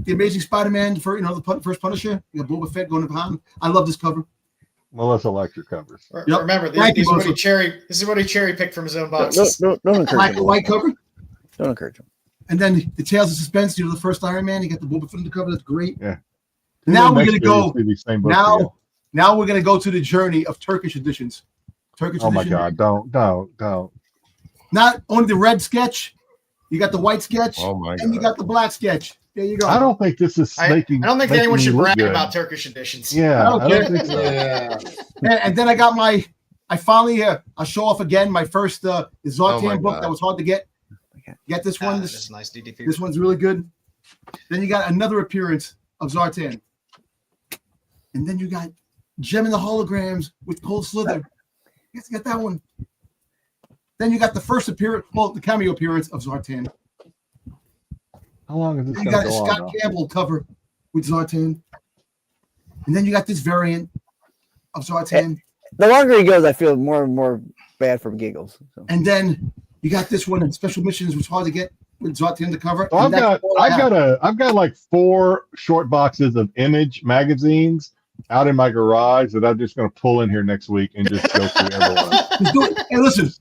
Speaker 6: Amazing Spider-Man for the first Punisher. You got Boba Fett going to Han. I love this cover.
Speaker 2: Melissa likes your covers.
Speaker 3: Yep. Remember, this is what he cherry picked from his own boxes.
Speaker 4: Don't encourage him.
Speaker 6: White cover.
Speaker 4: Don't encourage him.
Speaker 6: And then the Tales of Suspense. The first Iron Man. You got the Boba Fett in the cover. That's great.
Speaker 2: Yeah.
Speaker 6: Now we're gonna go. Now we're gonna go to the journey of Turkish editions.
Speaker 2: Oh my God! Don't.
Speaker 6: Not only the red sketch. You got the white sketch.
Speaker 5: Oh my God.
Speaker 6: And you got the black sketch. There you go.
Speaker 2: I don't think this is making.
Speaker 3: I don't think anyone should brag
Speaker 2: good.
Speaker 3: about Turkish editions.
Speaker 2: Yeah,
Speaker 6: I don't think so. And then I got I finally I'll show off again my first Zartan book that was hard to get. Get this one.
Speaker 3: This is nice DD.
Speaker 6: This one's really good. Then you got another appearance of Zartan. And then you got Gem and the Holograms with Cold Slither. You got that one. Then you got the first appearance, the cameo appearance of Zartan.
Speaker 2: How long is this?
Speaker 6: You got a Scott Campbell cover with Zartan. And then you got this variant of Zartan.
Speaker 4: The longer he goes, I feel more and more bad for giggles. So.
Speaker 6: And then you got this one in Special Missions, which is hard to get with Zartan to cover.
Speaker 2: So I've got like 4 short boxes of Image magazines out in my garage that I'm just going to pull in here next week and just go through everyone.
Speaker 6: Just do it. Hey, listen.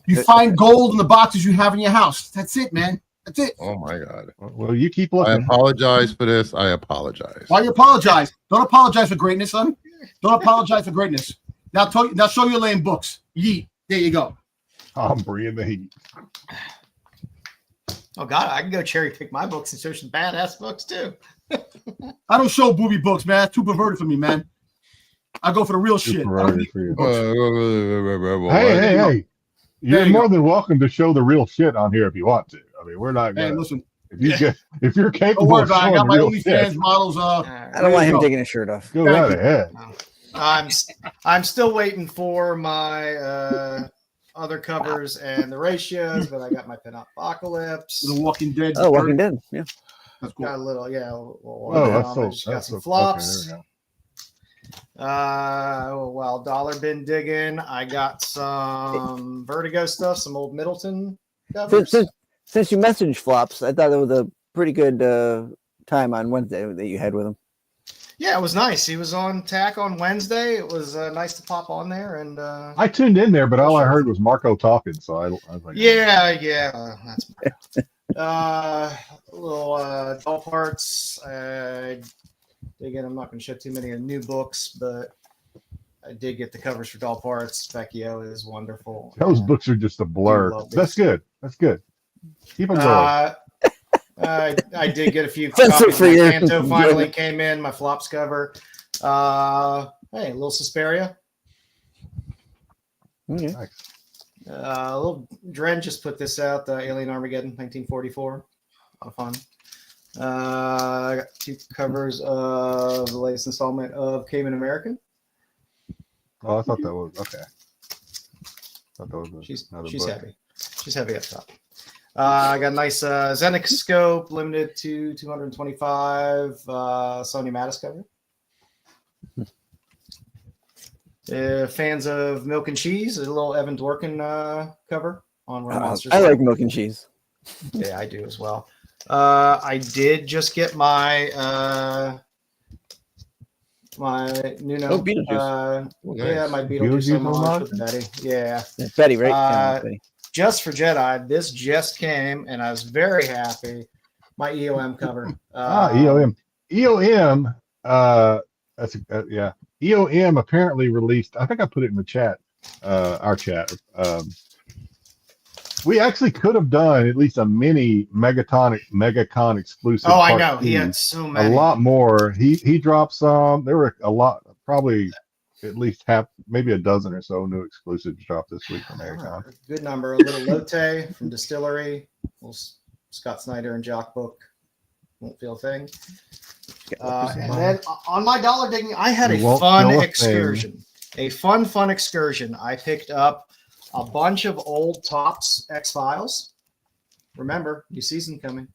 Speaker 6: You find gold in the boxes you have in your house. That's it, man. That's it.
Speaker 5: Oh my God.
Speaker 2: Well, you keep looking.
Speaker 5: I apologize for this. I apologize.
Speaker 6: Why you apologize? Don't apologize for greatness, son. Don't apologize for greatness. Now show your lame books. Yeet. There you go.
Speaker 2: I'm bringing the heat.
Speaker 3: Oh God, I can go cherry pick my books and show some badass books too.
Speaker 6: I don't show booby books, man. That's too perverted for me, man. I go for the real shit.
Speaker 2: Hey. You're more than welcome to show the real shit on here if you want to. I mean, we're not gonna.
Speaker 6: Hey, listen.
Speaker 2: If you're capable,
Speaker 6: don't worry
Speaker 2: of
Speaker 6: about it. I got my OnlyFans
Speaker 2: shit,
Speaker 6: models.
Speaker 4: I don't want him taking his shirt off.
Speaker 2: Go right ahead.
Speaker 3: I'm still waiting for my other covers and the ratios, but I got my Apocalypse.
Speaker 6: The Walking Dead.
Speaker 4: Oh, Walking Dead. Yeah.
Speaker 6: That's cool.
Speaker 3: Got a little, got some
Speaker 2: Okay,
Speaker 3: flops.
Speaker 2: there we go.
Speaker 3: While Dollar Bin digging, I got some Vertigo stuff, some old Middleton covers.
Speaker 4: Since you messaged flops, I thought it was a pretty good time on Wednesday that you had with him.
Speaker 3: Yeah, it was nice. He was on TAC on Wednesday. It was nice to pop on there, and
Speaker 2: I tuned in there, but all I heard was Marco talking, so I was like,
Speaker 3: that's little doll parts. Again, I'm not going to show too many new books, but I did get the covers for doll parts. Vecchio is wonderful.
Speaker 2: Those books are just a blur. That's good. Keep them going.
Speaker 3: I did get a few copies. My Canto finally came in. My flops cover. Hey, a little Susperia.
Speaker 4: Okay.
Speaker 2: Nice.
Speaker 3: A little Dren just put this out. Alien Armageddon, 1944. A lot of fun. I got 2 covers of the latest installment of Cayman American.
Speaker 2: Oh, I thought that was okay.
Speaker 3: She's
Speaker 2: book.
Speaker 3: heavy. She's heavy up top. I got a nice Xenic scope, limited to 225 Sony Mattis cover. Fans of Milk and Cheese, a little Evan Dworkin cover on Run Monsters.
Speaker 4: I like Milk and Cheese.
Speaker 3: Yeah, I do as well. I did just get my my Nuno.
Speaker 4: Oh, Beetlejuice.
Speaker 3: Yeah, my Beetlejuice homage with Betty. Yeah.
Speaker 4: That's Betty, right? Yeah, Betty.
Speaker 3: Just for Jedi, this just came, and I was very happy. My EOM cover.
Speaker 2: EOM. EOM. Yeah. EOM apparently released. I think I put it in the chat. Our chat. We actually could have done at least a mini MegaCon exclusive.
Speaker 3: Oh, I know. He had so many.
Speaker 2: A lot more. He dropped some. There were a lot. Probably at least maybe a dozen or so new exclusives dropped this week from MegaCon.
Speaker 3: Good number. A little Lotte from Distillery. Little Scott Snyder and Jock book. Won't feel a thing. And then on my dollar digging, I had a fun excursion. A fun excursion. I picked up a bunch of old Topps X-Files. Remember, new season coming.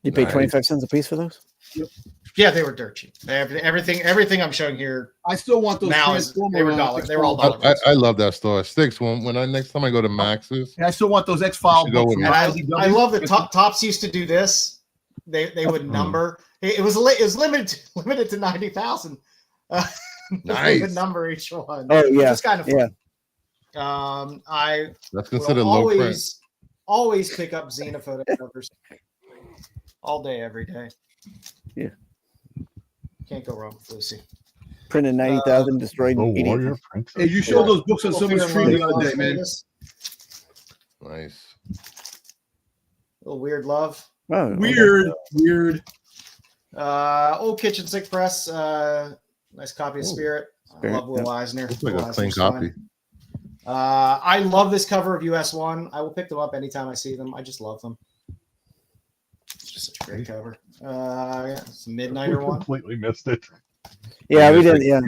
Speaker 4: You paid 25 cents a piece for those?
Speaker 3: Yep. Yeah, they were dirt cheap. Everything I'm showing here.
Speaker 6: I still want those.
Speaker 3: Now they were $1. They were all $1.
Speaker 5: I love that store. Styx. When next time I go to Max's,
Speaker 6: I still want those X-File books.
Speaker 3: I love that Topps used to do this. They would number. It was limited to 90,000.
Speaker 5: Nice.
Speaker 3: They would number each one.
Speaker 4: Oh yeah,
Speaker 3: it's kind of fun.
Speaker 4: Yeah.
Speaker 5: That's considered low print.
Speaker 3: Always pick up Xenophoto covers all day, every day.
Speaker 4: Yeah,
Speaker 3: can't go wrong with Lucy.
Speaker 4: Printed 90,000, destroyed 80,000.
Speaker 6: Hey, you showed those books on someone's screen the other day, man.
Speaker 5: Nice.
Speaker 3: Little Weird Love.
Speaker 4: Oh,
Speaker 6: Weird.
Speaker 3: Old Kitchen Sink Press. Nice copy of Spirit. I love Will Eisner.
Speaker 5: Looks like a clean copy.
Speaker 3: I love this cover of US1. I will pick them up anytime I see them. I just love them. It's just such a great cover. Yeah, it's a Midnighter one.
Speaker 2: Completely missed it.
Speaker 4: Yeah, we did. Yeah,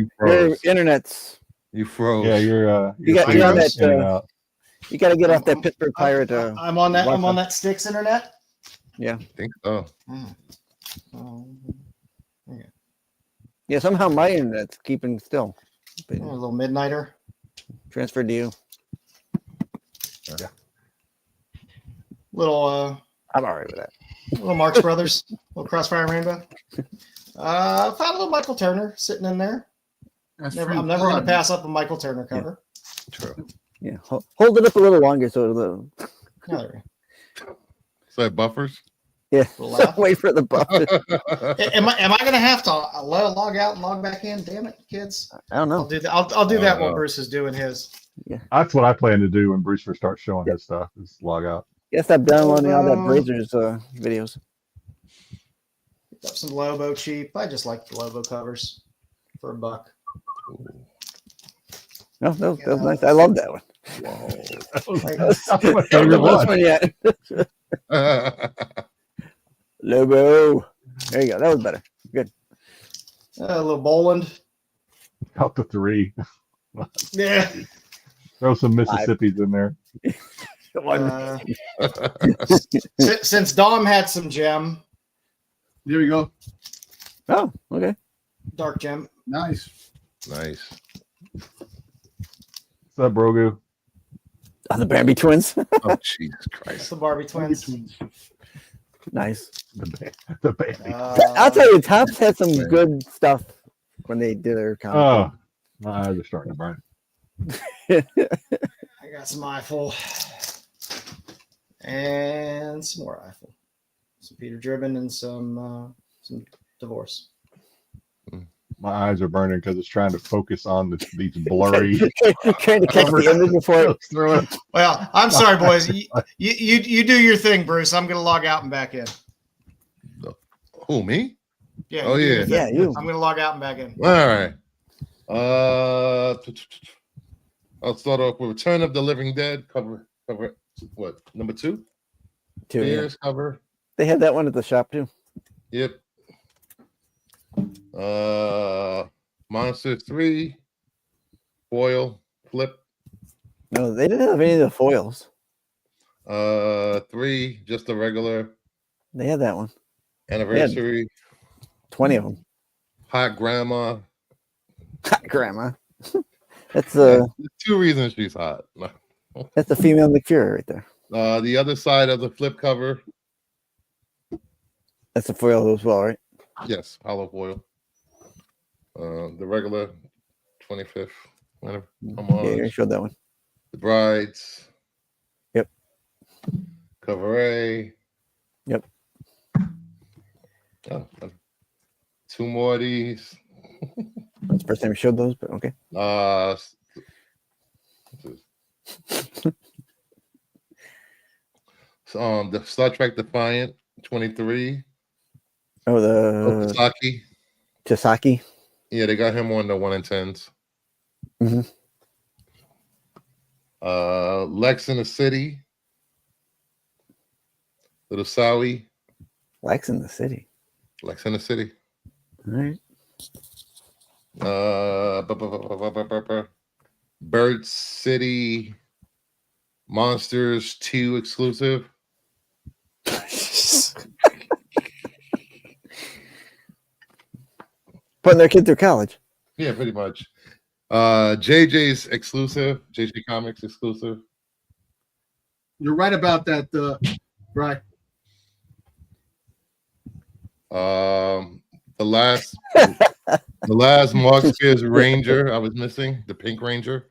Speaker 4: internet's.
Speaker 5: You froze.
Speaker 2: Yeah, you're
Speaker 4: you got that. You got to get off that Pittsburgh Pirate.
Speaker 3: I'm on that. I'm on that Styx internet.
Speaker 4: Yeah,
Speaker 5: I think so.
Speaker 3: Yeah.
Speaker 4: Yeah, somehow my internet's keeping still.
Speaker 3: A little Midnighter.
Speaker 4: Transferred to you.
Speaker 2: Yeah.
Speaker 3: Little.
Speaker 4: I'm all right with that.
Speaker 3: Little Marx Brothers. Little Crossfire Rainbow. Found a little Michael Turner sitting in there. I'm never going to pass up a Michael Turner cover.
Speaker 5: True.
Speaker 4: Yeah, hold it up a little longer so it'll.
Speaker 5: So it buffers.
Speaker 4: Yeah, wait for the buffer.
Speaker 3: Am I going to have to log out and log back in? Damn it, kids!
Speaker 4: I don't know.
Speaker 3: I'll do that. I'll do that while Bruce is doing his.
Speaker 2: Yeah, that's what I plan to do when Bruce first starts showing his stuff. Is log out.
Speaker 4: Yeah, stop downloading all that Brazers videos.
Speaker 3: Picked up some Lobo cheap. I just like the Lobo covers for $1.
Speaker 4: No, that was nice. I love that one.
Speaker 5: Wow.
Speaker 2: That's my favorite one
Speaker 4: yet. Lobo. There you go. That was better. Good.
Speaker 3: A little Boland.
Speaker 2: Up to 3.
Speaker 3: Yeah.
Speaker 2: Throw some Mississippis in there.
Speaker 3: Since Dom had some gem.
Speaker 6: There we go.
Speaker 4: Oh, okay.
Speaker 3: Dark gem.
Speaker 6: Nice.
Speaker 5: Nice.
Speaker 2: What's up, Brogu?
Speaker 4: The Bambi twins.
Speaker 5: Oh, Jesus Christ.
Speaker 3: It's the Barbie twins.
Speaker 4: Nice.
Speaker 2: The Bambi.
Speaker 4: I'll tell you, Topps had some good stuff when they did their comic.
Speaker 2: Oh, my eyes are starting to burn.
Speaker 3: I got some Eiffel. And some more Eiffel. Some Peter Driven and some Divorce.
Speaker 2: My eyes are burning because it's trying to focus on these blurry.
Speaker 4: Trying to catch the image before
Speaker 2: it.
Speaker 3: Well, I'm sorry, boys. You do your thing, Bruce. I'm going to log out and back in.
Speaker 5: Who, me?
Speaker 3: Yeah.
Speaker 5: Oh, yeah.
Speaker 4: Yeah, you.
Speaker 3: I'm going to log out and back in.
Speaker 5: All right. I'll start off with Return of the Living Dead cover. What? Number 2? Bears cover.
Speaker 4: They had that one at the shop too.
Speaker 5: Yep. Monster 3. foil flip.
Speaker 4: No, they didn't have any of the foils.
Speaker 5: 3, just a regular.
Speaker 4: They had that one.
Speaker 5: Anniversary.
Speaker 4: 20 of them.
Speaker 5: Hot grandma.
Speaker 4: Hot grandma. That's
Speaker 5: There's 2 reasons she's hot.
Speaker 4: That's a female McFury right there.
Speaker 5: The other side of the flip cover.
Speaker 4: That's a foil as well, right?
Speaker 5: Yes, hollow foil. The regular 25th.
Speaker 4: Yeah, you showed that one.
Speaker 5: The brides.
Speaker 4: Yep.
Speaker 5: Cover A.
Speaker 4: Yep.
Speaker 5: Oh, 2 more of these.
Speaker 4: That's the first time you showed those, but okay.
Speaker 5: The Star Trek Defiant 23.
Speaker 4: Oh, the Chisaki.
Speaker 5: Yeah, they got him on the 1 in 10s.
Speaker 4: Mm-hmm.
Speaker 5: Lex in the City. Little Sowie.
Speaker 4: Lex in the City.
Speaker 5: Lex in the City.
Speaker 4: All right.
Speaker 5: Bird City Monsters 2 exclusive.
Speaker 4: Putting their kid through college.
Speaker 5: Yeah, pretty much. JJ's exclusive. JJ Comics exclusive.
Speaker 6: You're right about that, right?
Speaker 5: The last Mark Spears Ranger I was missing, the Pink Ranger.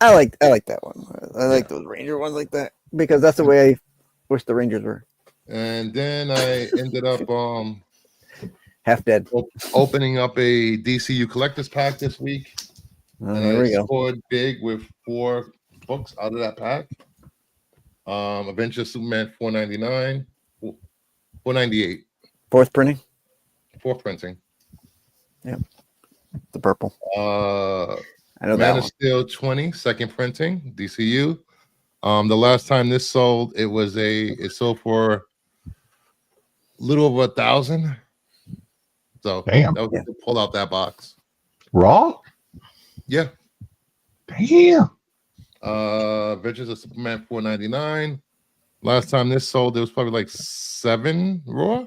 Speaker 4: I like that one. I like those Ranger ones like that because that's the way I wish the Rangers were.
Speaker 5: And then I ended up
Speaker 4: half dead
Speaker 5: opening up a DCU collector's pack this week. And I scored big with 4 books out of that pack. Adventure Superman 499, 498.
Speaker 4: Fourth printing. Yep. The purple. I know
Speaker 5: Man of Steel 20, second printing, DCU. The last time this sold, it sold for a little over 1,000. So
Speaker 2: damn,
Speaker 5: that was pull out that box.
Speaker 2: Raw?
Speaker 5: Yeah.
Speaker 2: Damn.
Speaker 5: Adventures of Superman 499. Last time this sold, there was probably like 7 raw.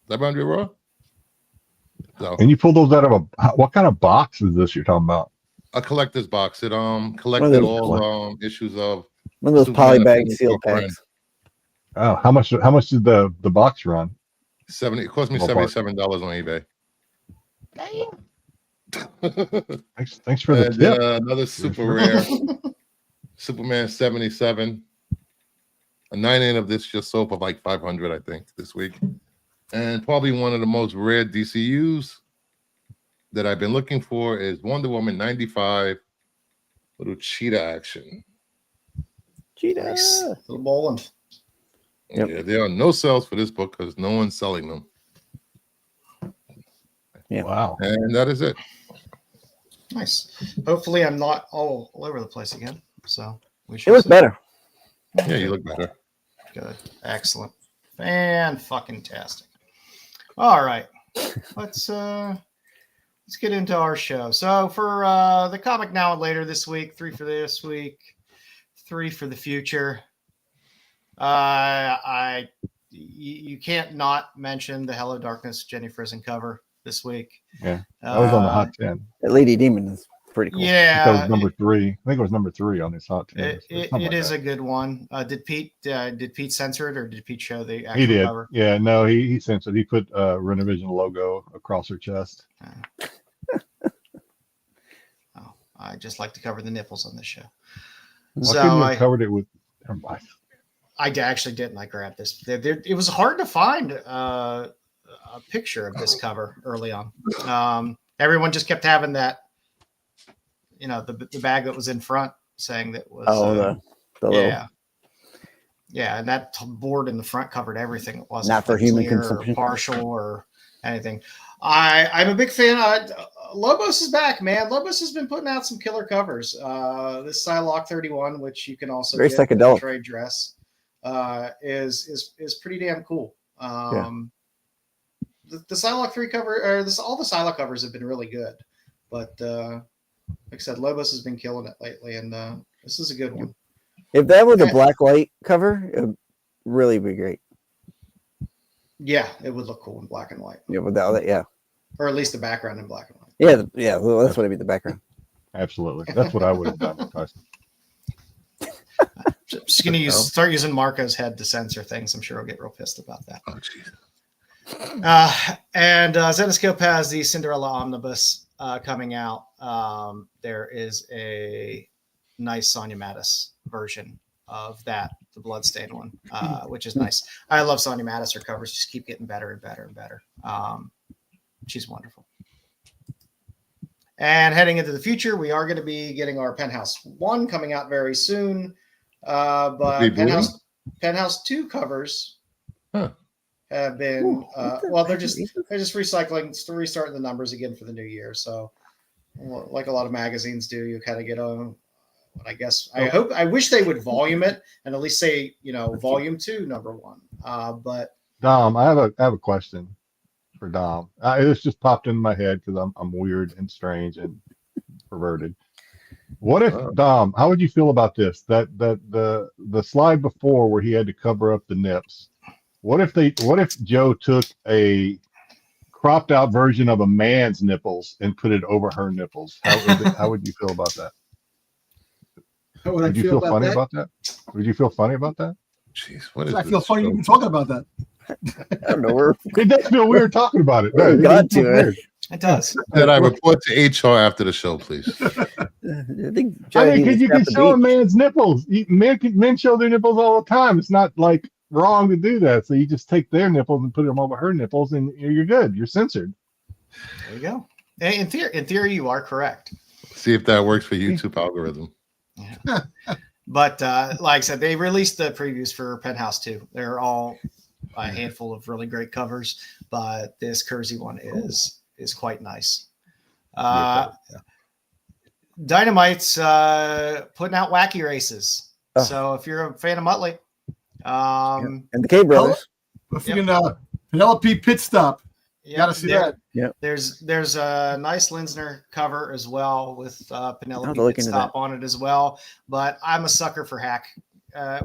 Speaker 5: 700 raw. So,
Speaker 2: and you pulled those out of what kind of box is this you're talking about?
Speaker 5: A collector's box. It collected all issues of
Speaker 4: one of those polybag seal packs.
Speaker 2: Oh, how much did the box run?
Speaker 5: 70. It cost me $77 on eBay.
Speaker 2: Damn. Thanks for the tip.
Speaker 5: Another super rare Superman 77. A 9-in of this just sold for like 500, I think, this week. And probably one of the most rare DCUs that I've been looking for is Wonder Woman 95. Little cheetah action.
Speaker 4: Cheetah.
Speaker 3: Nice. Little Boland.
Speaker 5: Yep. Yeah, there are no sales for this book because no one's selling them.
Speaker 4: Yeah.
Speaker 2: Wow.
Speaker 5: And that is it.
Speaker 3: Nice. Hopefully I'm not all over the place again. So
Speaker 4: it was better.
Speaker 5: Yeah, you look better.
Speaker 3: Good. Excellent. Fan-fucking-tastic. All right. Let's get into our show. So for the Comic Now and Later this week, 3 for this week, 3 for the future. You can't not mention the Hello Darkness Jenny Frison cover this week.
Speaker 2: Yeah, that was on the Hot 10.
Speaker 4: That Lady Demon is pretty cool.
Speaker 3: Yeah,
Speaker 2: that was number 3. I think it was number 3 on this Hot 10.
Speaker 3: It is a good one. Did Pete censor it, or did Pete show the actual
Speaker 2: he did
Speaker 3: cover?
Speaker 2: Yeah, no, he censored. He put Rennavision logo across her chest.
Speaker 3: Oh, I just like to cover the nipples on this show.
Speaker 2: Well, so I covered it with.
Speaker 3: I actually didn't. I grabbed this. It was hard to find a picture of this cover early on. Everyone just kept having that, the bag that was in front saying that was. Yeah, and that board in the front covered everything. It wasn't
Speaker 4: not for human consumption,
Speaker 3: or partial or anything. I'm a big fan. Lobos is back, man. Lobos has been putting out some killer covers. This Psylocke 31, which you can also
Speaker 4: very
Speaker 3: get
Speaker 4: psychedelic
Speaker 3: trade dress, is pretty damn cool. The Psylocke 3 cover, or all the Psylocke covers have been really good. But like I said, Lobos has been killing it lately, and this is a good one.
Speaker 4: If that was a black light cover, it would really be great.
Speaker 3: Yeah, it would look cool in black and white.
Speaker 4: Yeah, without that, yeah.
Speaker 3: Or at least the background in black and white.
Speaker 4: Yeah, yeah. Well, that's what I mean. The background.
Speaker 2: Absolutely, that's what I would have done.
Speaker 3: Just gonna start using Marco's head to censor things. I'm sure he'll get real pissed about that.
Speaker 5: Oh, jeez.
Speaker 3: And Zenoscope has the Cinderella Omnibus coming out. There is a nice Sonia Mattis version of that, the Bloodstained one, which is nice. I love Sonia Mattis. Her covers just keep getting better and better and better. She's wonderful. And heading into the future, we are going to be getting our Penthouse 1 coming out very soon. But Penthouse 2 covers have been they're just recycling, restarting the numbers again for the new year. So, like a lot of magazines do, you kind of get on. I wish they would volume it and at least say volume 2, number 1. But
Speaker 2: Dom, I have a question for Dom. It's just popped into my head because I'm weird and strange and perverted. What if Dom? How would you feel about this? That the slide before where he had to cover up the nips. What if Joe took a cropped out version of a man's nipples and put it over her nipples? How would you feel about that? Would you feel funny about that? Would you feel funny about that?
Speaker 5: Jeez, what is
Speaker 6: I feel funny even talking about that.
Speaker 4: I don't know.
Speaker 2: It does feel weird talking about it.
Speaker 4: It
Speaker 3: does.
Speaker 5: That I report to HR after the show, please.
Speaker 2: Because you can show a man's nipples. Men show their nipples all the time. It's not like wrong to do that. So you just take their nipples and put them over her nipples, and you're good. You're censored.
Speaker 3: There you go. In theory, you are correct.
Speaker 5: See if that works for YouTube algorithm.
Speaker 3: Yeah. But like I said, they released the previews for Penthouse 2. They're all a handful of really great covers, but this Kersey one is quite nice. Dynamite's putting out wacky races. So if you're a fan of Muttley,
Speaker 4: and the K Brothers,
Speaker 6: Penelope Pit Stop. You gotta see that.
Speaker 4: Yeah.
Speaker 3: There's a nice Linsner cover as well with Penelope Pit Stop on it as well. But I'm a sucker for Hack.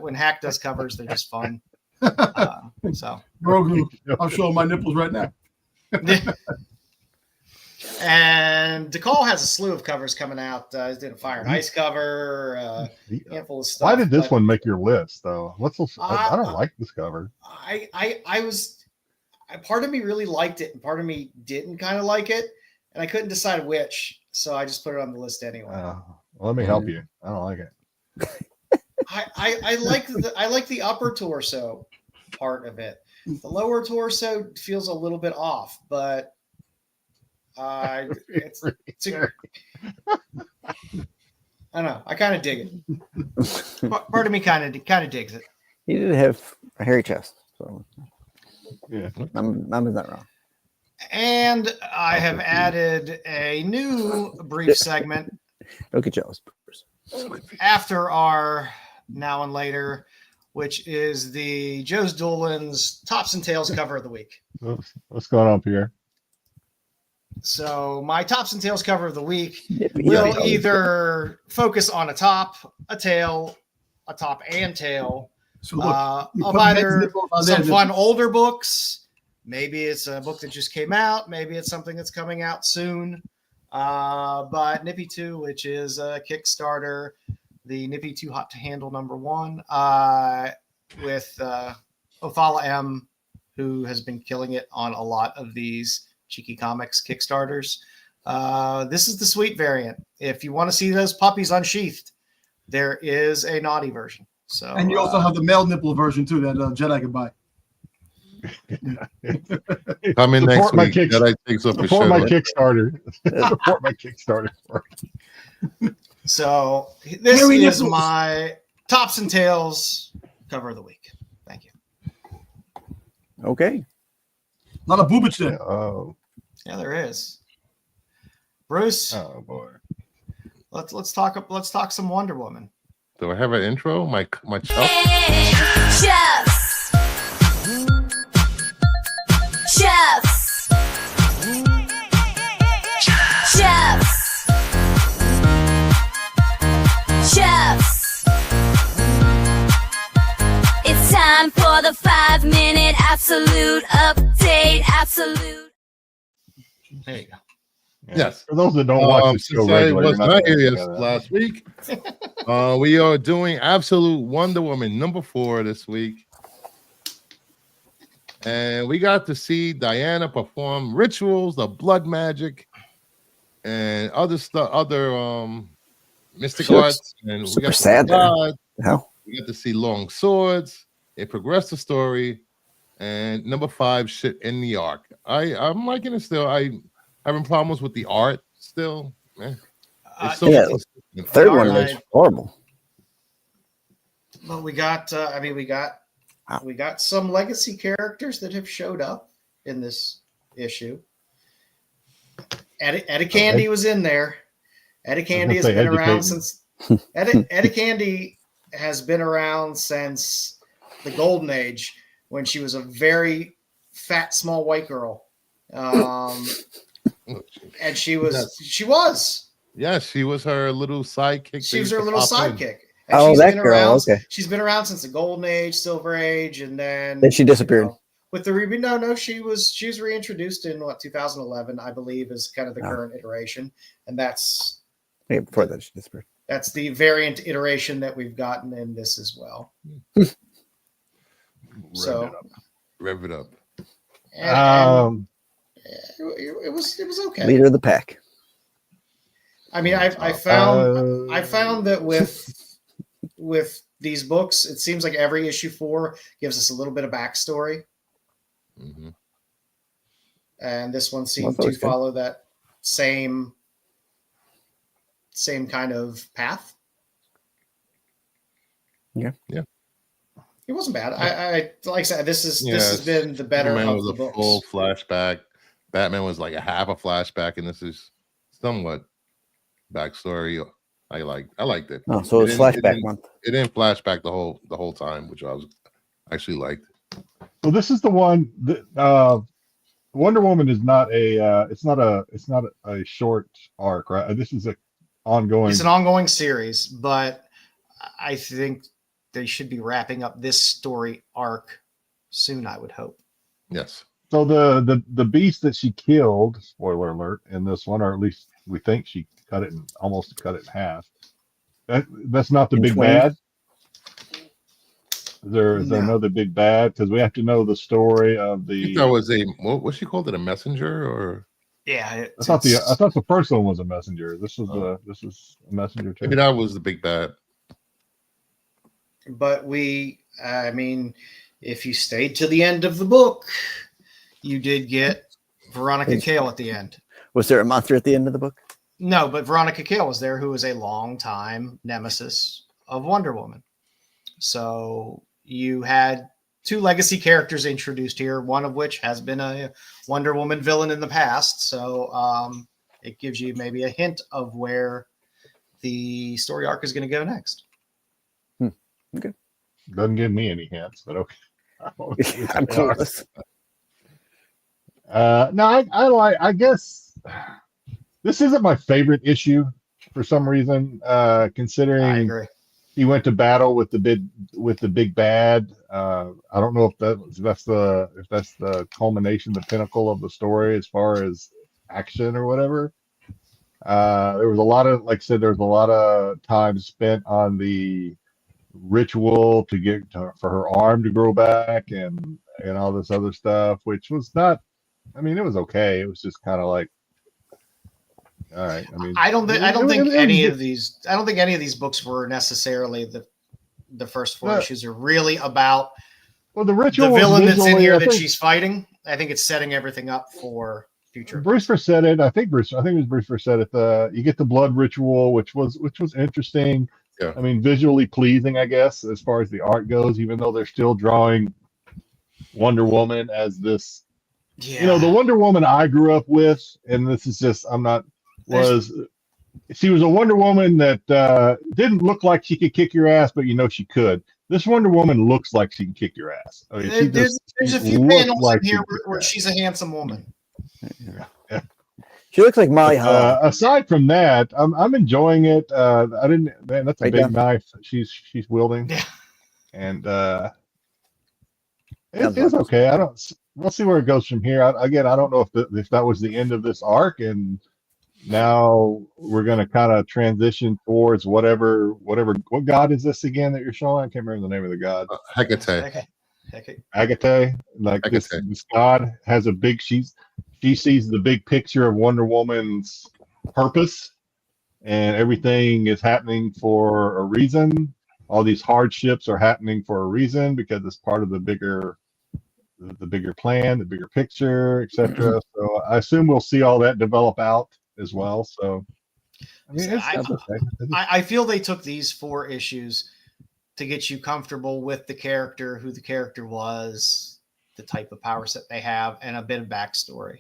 Speaker 3: When Hack does covers, they're just fun. So
Speaker 6: Grogu, I'm showing my nipples right now.
Speaker 3: And DeCall has a slew of covers coming out. He's doing a Fire and Ice cover, handful of stuff.
Speaker 2: Why did this one make your list, though? I don't like this cover.
Speaker 3: Part of me really liked it, and part of me didn't kind of like it, and I couldn't decide which, so I just put it on the list anyway.
Speaker 2: Well, let me help you. I don't like it.
Speaker 3: I like the upper torso part of it. The lower torso feels a little bit off, but I don't know. I kind of dig it. Part of me kind of digs it.
Speaker 4: He did have a hairy chest, so
Speaker 2: yeah,
Speaker 4: I'm not wrong.
Speaker 3: And I have added a new brief segment.
Speaker 4: Don't get jealous.
Speaker 3: After our Now and Later, which is the Joe's Duelin's Tops and Tails cover of the week.
Speaker 2: What's going on, Pierre?
Speaker 3: So my Tops and Tails cover of the week will either focus on a top, a tail, a top and tail,
Speaker 6: so look,
Speaker 3: of either some fun older books. Maybe it's a book that just came out. Maybe it's something that's coming out soon. But Nippy 2, which is a Kickstarter, the Nippy 2 Hot to Handle #1, with Othala M, who has been killing it on a lot of these Cheeky Comics Kickstarters. This is the sweet variant. If you want to see those puppies unsheathed, there is a naughty version. So,
Speaker 6: and you also have the male nipple version too that Jedi can buy.
Speaker 5: Come in next week. Jedi takes up
Speaker 2: support my Kickstarter. Support my Kickstarter.
Speaker 3: So this is my Tops and Tails cover of the week. Thank you.
Speaker 4: Okay.
Speaker 6: A lot of boobage there.
Speaker 2: Oh.
Speaker 3: Yeah, there is. Bruce.
Speaker 2: Oh boy.
Speaker 3: Let's talk some Wonder Woman.
Speaker 5: Do I have an intro? My chuff?
Speaker 1: Chefs. Chefs. Chefs.
Speaker 7: time for the 5-minute absolute update. Absolute.
Speaker 3: There you go.
Speaker 5: Yes.
Speaker 2: For those that don't watch the show
Speaker 5: since I
Speaker 2: regularly,
Speaker 5: was not here last week, we are doing Absolute Wonder Woman #4 this week. And we got to see Diana perform rituals of blood magic and other stuff, mystic arts. And we got to see God. We got to see long swords. It progressed the story. And #5, shit in the arc. I'm liking it still. I'm having problems with the art still. Man.
Speaker 4: The third one was horrible.
Speaker 3: Well, we got some legacy characters that have showed up in this issue. Eddie Candy was in there. Eddie Candy has been around since Eddie Candy has been around since the Golden Age, when she was a very fat, small white girl. And she was.
Speaker 5: Yeah, she was her little sidekick.
Speaker 3: She was her little sidekick.
Speaker 4: And that girl. Okay.
Speaker 3: She's been around since the Golden Age, Silver Age, and then
Speaker 4: she disappeared.
Speaker 3: With the reboot. No, she was reintroduced in 2011, I believe, is kind of the current iteration, and that's
Speaker 4: before that she disappeared.
Speaker 3: That's the variant iteration that we've gotten in this as well.
Speaker 5: Rev it up.
Speaker 3: And it was okay.
Speaker 4: Leader of the pack.
Speaker 3: I mean, I found that with these books, it seems like every issue 4 gives us a little bit of backstory.
Speaker 5: Mm-hmm.
Speaker 3: And this one seemed to follow that same kind of path.
Speaker 5: Yeah.
Speaker 3: It wasn't bad. I like I said, this has been the better
Speaker 5: Superman
Speaker 3: of
Speaker 5: was
Speaker 3: the
Speaker 5: a
Speaker 3: books.
Speaker 5: full flashback. Batman was like a half a flashback, and this is somewhat backstory. I liked it.
Speaker 4: Oh, so it's flashback month.
Speaker 5: It didn't flashback the whole time, which I was actually liked.
Speaker 2: So this is the one that Wonder Woman is not a it's not a short arc, right? This is
Speaker 3: It's an ongoing series, but I think they should be wrapping up this story arc soon, I would hope.
Speaker 5: Yes.
Speaker 2: So the beast that she killed, spoiler alert, in this one, or at least we think she almost cut it in half. That's not the big bad. Is there another big bad? Because we have to know the story of the.
Speaker 5: I think that was what she called it, a messenger, or
Speaker 3: yeah.
Speaker 2: I thought the first one was a messenger. This was a messenger too.
Speaker 5: Maybe that was the big bad.
Speaker 3: But I mean, if you stayed to the end of the book, you did get Veronica Cale at the end.
Speaker 4: Was there a monster at the end of the book?
Speaker 3: No, but Veronica Cale was there, who was a long-time nemesis of Wonder Woman. So you had 2 legacy characters introduced here, one of which has been a Wonder Woman villain in the past. So it gives you maybe a hint of where the story arc is going to go next.
Speaker 4: Okay.
Speaker 2: Doesn't give me any hints, but okay.
Speaker 4: I'm clueless.
Speaker 2: No, I guess this isn't my favorite issue for some reason. Considering
Speaker 3: I agree.
Speaker 2: He went to battle with the big bad. I don't know if that's the culmination, the pinnacle of the story as far as action or whatever. There was a lot of, like I said, there was a lot of time spent on the ritual for her arm to grow back and all this other stuff, which was not. I mean, it was okay. It was just kind of like, all right. I mean, I don't think any of these books were necessarily the first 4 issues are really about. Well, the ritual,
Speaker 3: the villain that's in here that she's fighting. I think it's setting everything up for future.
Speaker 2: Bruce first said it. I think it was Bruce first said it. You get the blood ritual, which was interesting.
Speaker 5: Yeah.
Speaker 2: I mean, visually pleasing, I guess, as far as the art goes, even though they're still drawing Wonder Woman as this, the Wonder Woman I grew up with, and this is just, she was a Wonder Woman that didn't look like she could kick your ass, but she could. This Wonder Woman looks like she can kick your ass. I mean,
Speaker 3: there's a few panels in here where she's a handsome woman.
Speaker 2: Yeah.
Speaker 4: She looks like Molly Holly.
Speaker 2: Aside from that, I'm enjoying it. That's a big knife she's wielding.
Speaker 3: Yeah.
Speaker 2: And It's okay. I don't. We'll see where it goes from here. I don't know if that was the end of this arc, and now we're going to kind of transition towards whatever. What god is this again that you're showing? I can't remember the name of the god.
Speaker 5: Hecate.
Speaker 2: Hecate. Like
Speaker 5: Hecate.
Speaker 2: This god has a big. She sees the big picture of Wonder Woman's purpose, and everything is happening for a reason. All these hardships are happening for a reason because it's part of the bigger plan, the bigger picture, etc. So I assume we'll see all that develop out as well. So I mean,
Speaker 3: I feel they took these 4 issues to get you comfortable with the character, who the character was, the type of power set they have, and a bit of backstory.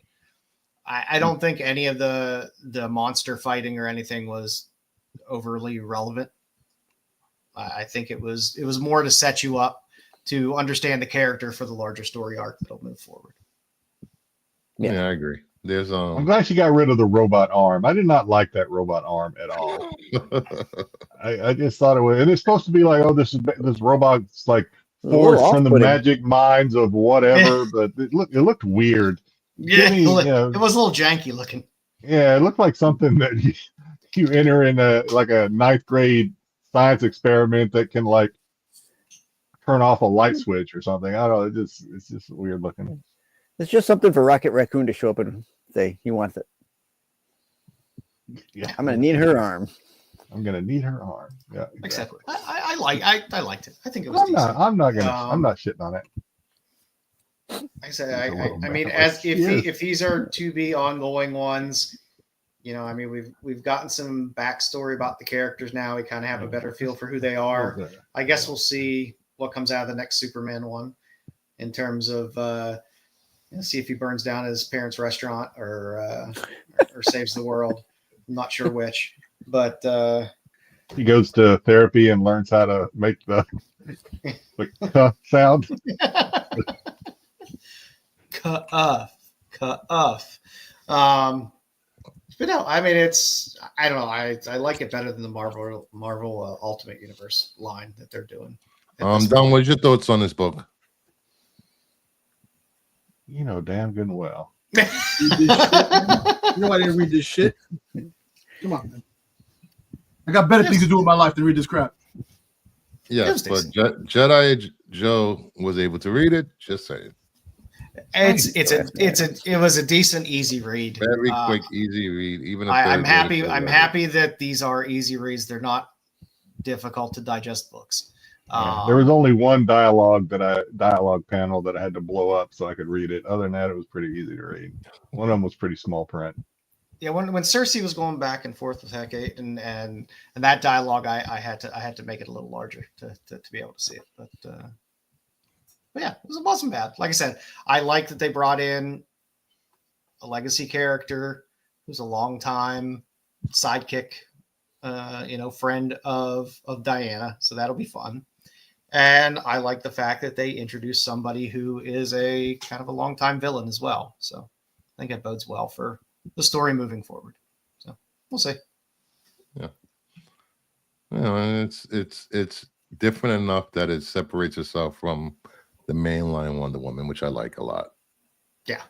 Speaker 3: I don't think any of the monster fighting or anything was overly relevant. I think it was more to set you up to understand the character for the larger story arc that'll move forward.
Speaker 5: Yeah, I agree. There's
Speaker 2: I'm glad she got rid of the robot arm. I did not like that robot arm at all. I just thought it was, and it's supposed to be like, oh, this robot's like forged from the magic minds of whatever, but it looked weird.
Speaker 3: Yeah, it was a little janky looking.
Speaker 2: Yeah, it looked like something that you enter in a 9th grade science experiment that can like turn off a light switch or something. I don't know. It's just weird looking.
Speaker 4: It's just something for Rocket Raccoon to show up and say he wants it.
Speaker 2: Yeah,
Speaker 4: I'm gonna need her arm.
Speaker 2: I'm gonna need her arm. Yeah,
Speaker 3: exactly. I liked it. I think it was.
Speaker 2: I'm not shitting on it.
Speaker 3: I said, I mean, as if these are to be ongoing ones, I mean, we've gotten some backstory about the characters now. We kind of have a better feel for who they are. I guess we'll see what comes out of the next Superman one in terms of see if he burns down his parents' restaurant or saves the world. I'm not sure which, but
Speaker 2: he goes to therapy and learns how to make the sound.
Speaker 3: Cut off. But no, I mean, I don't know. I like it better than the Marvel Ultimate Universe line that they're doing.
Speaker 5: Don, what's your thoughts on this book?
Speaker 2: You know damn good and well.
Speaker 6: You know I didn't read this shit. Come on, man. I got better things to do with my life than read this crap.
Speaker 5: Yes, but Jedi Joe was able to read it. Just saying.
Speaker 3: It was a decent, easy read.
Speaker 5: Very quick, easy read. Even
Speaker 3: I'm happy that these are easy reads. They're not difficult to digest books.
Speaker 2: There was only one dialogue panel that I had to blow up so I could read it. Other than that, it was pretty easy to read. One of them was pretty small print.
Speaker 3: Yeah, when Cersei was going back and forth with Hecate and that dialogue, I had to make it a little larger to be able to see it. But yeah, it wasn't bad. Like I said, I like that they brought in a legacy character who's a longtime sidekick, friend of Diana. So that'll be fun. And I like the fact that they introduced somebody who is a kind of a longtime villain as well. So I think it bodes well for the story moving forward. So we'll see.
Speaker 5: Yeah. And it's different enough that it separates itself from the mainline Wonder Woman, which I like a lot.
Speaker 3: Yeah.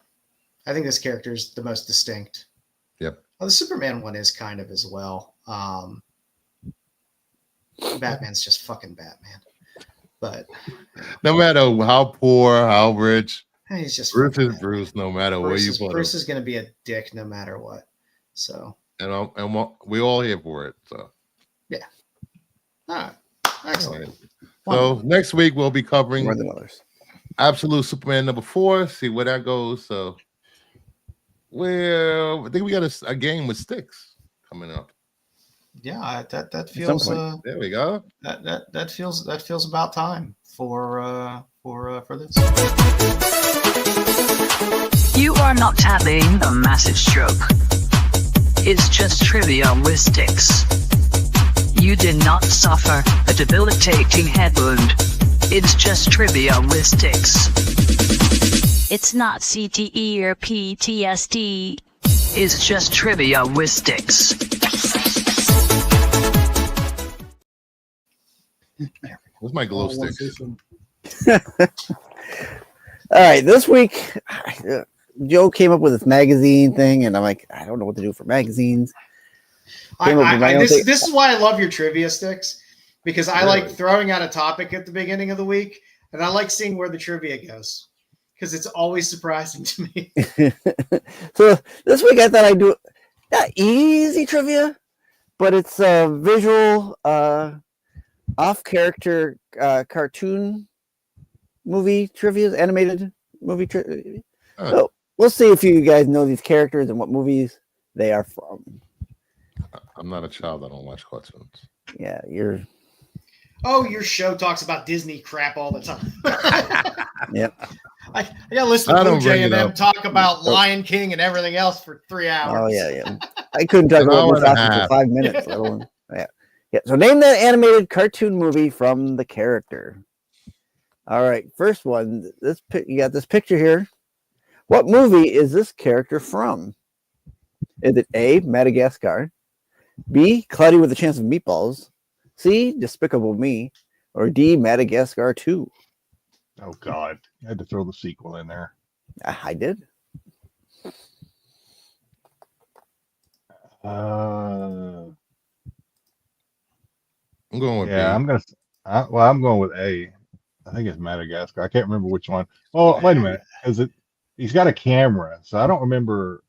Speaker 3: I think this character is the most distinct.
Speaker 5: Yep.
Speaker 3: Well, the Superman one is kind of as well. Batman's just fucking Batman. But
Speaker 5: no matter how poor, how rich,
Speaker 3: he's just
Speaker 5: Bruce is Bruce. No matter where you put him,
Speaker 3: Bruce is going to be a dick no matter what. So
Speaker 5: and we all here for it. So
Speaker 3: yeah. All right. Excellent.
Speaker 5: So next week we'll be covering
Speaker 4: more than others.
Speaker 5: Absolute Superman #4. See where that goes. So I think we got a game with Styx coming up.
Speaker 3: Yeah, that feels.
Speaker 5: There we go.
Speaker 3: That feels about time for this.
Speaker 8: You are not having a massive stroke. It's just trivia with Styx. You did not suffer a debilitating head wound. It's just trivia with Styx.
Speaker 7: It's not CTE or PTSD.
Speaker 8: It's just trivia with Styx.
Speaker 5: Where's my glow sticks?
Speaker 4: All right, this week, Joe came up with this magazine thing, and I'm like, I don't know what to do for magazines.
Speaker 3: This is why I love your trivia sticks, because I like throwing out a topic at the beginning of the week, and I like seeing where the trivia goes, because it's always surprising to me.
Speaker 4: So this week I thought I'd do not easy trivia, but it's a visual, off-character cartoon movie trivia, animated movie trivia. So we'll see if you guys know these characters and what movies they are from.
Speaker 5: I'm not a child. I don't watch cartoons.
Speaker 4: Yeah, you're.
Speaker 3: Oh, your show talks about Disney crap all the time.
Speaker 4: Yep.
Speaker 3: I got to listen to Blue Jay and them talk about Lion King and everything else for 3 hours.
Speaker 4: Oh, yeah. I couldn't talk about Mufasa for 5 minutes. Yeah. So name that animated cartoon movie from the character. All right. First one. You got this picture here. What movie is this character from? Is it A, Madagascar, B, Cloudy with a Chance of Meatballs, C, Despicable Me, or D, Madagascar 2?
Speaker 2: Oh, God. I had to throw the sequel in there.
Speaker 4: I did.
Speaker 2: I'm
Speaker 5: going with B.
Speaker 2: I'm going with A. I think it's Madagascar. I can't remember which one. Oh, wait a minute. Is it? He's got a camera, so I don't remember.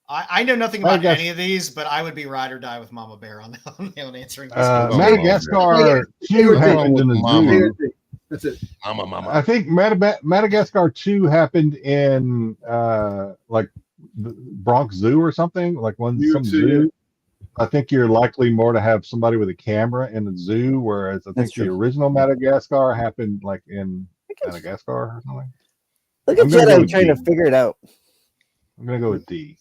Speaker 3: I know nothing about any of these, but I would be ride or die with Mama Bear on answering this.
Speaker 2: Madagascar 2 happened in the zoo.
Speaker 6: That's it.
Speaker 5: Mama.
Speaker 2: I think Madagascar 2 happened in like the Bronx Zoo or something, like some zoo. I think you're likely more to have somebody with a camera in the zoo, whereas I think the original Madagascar happened like in Madagascar or something.
Speaker 4: Look at Jedi trying to figure it out.
Speaker 2: I'm gonna go with D.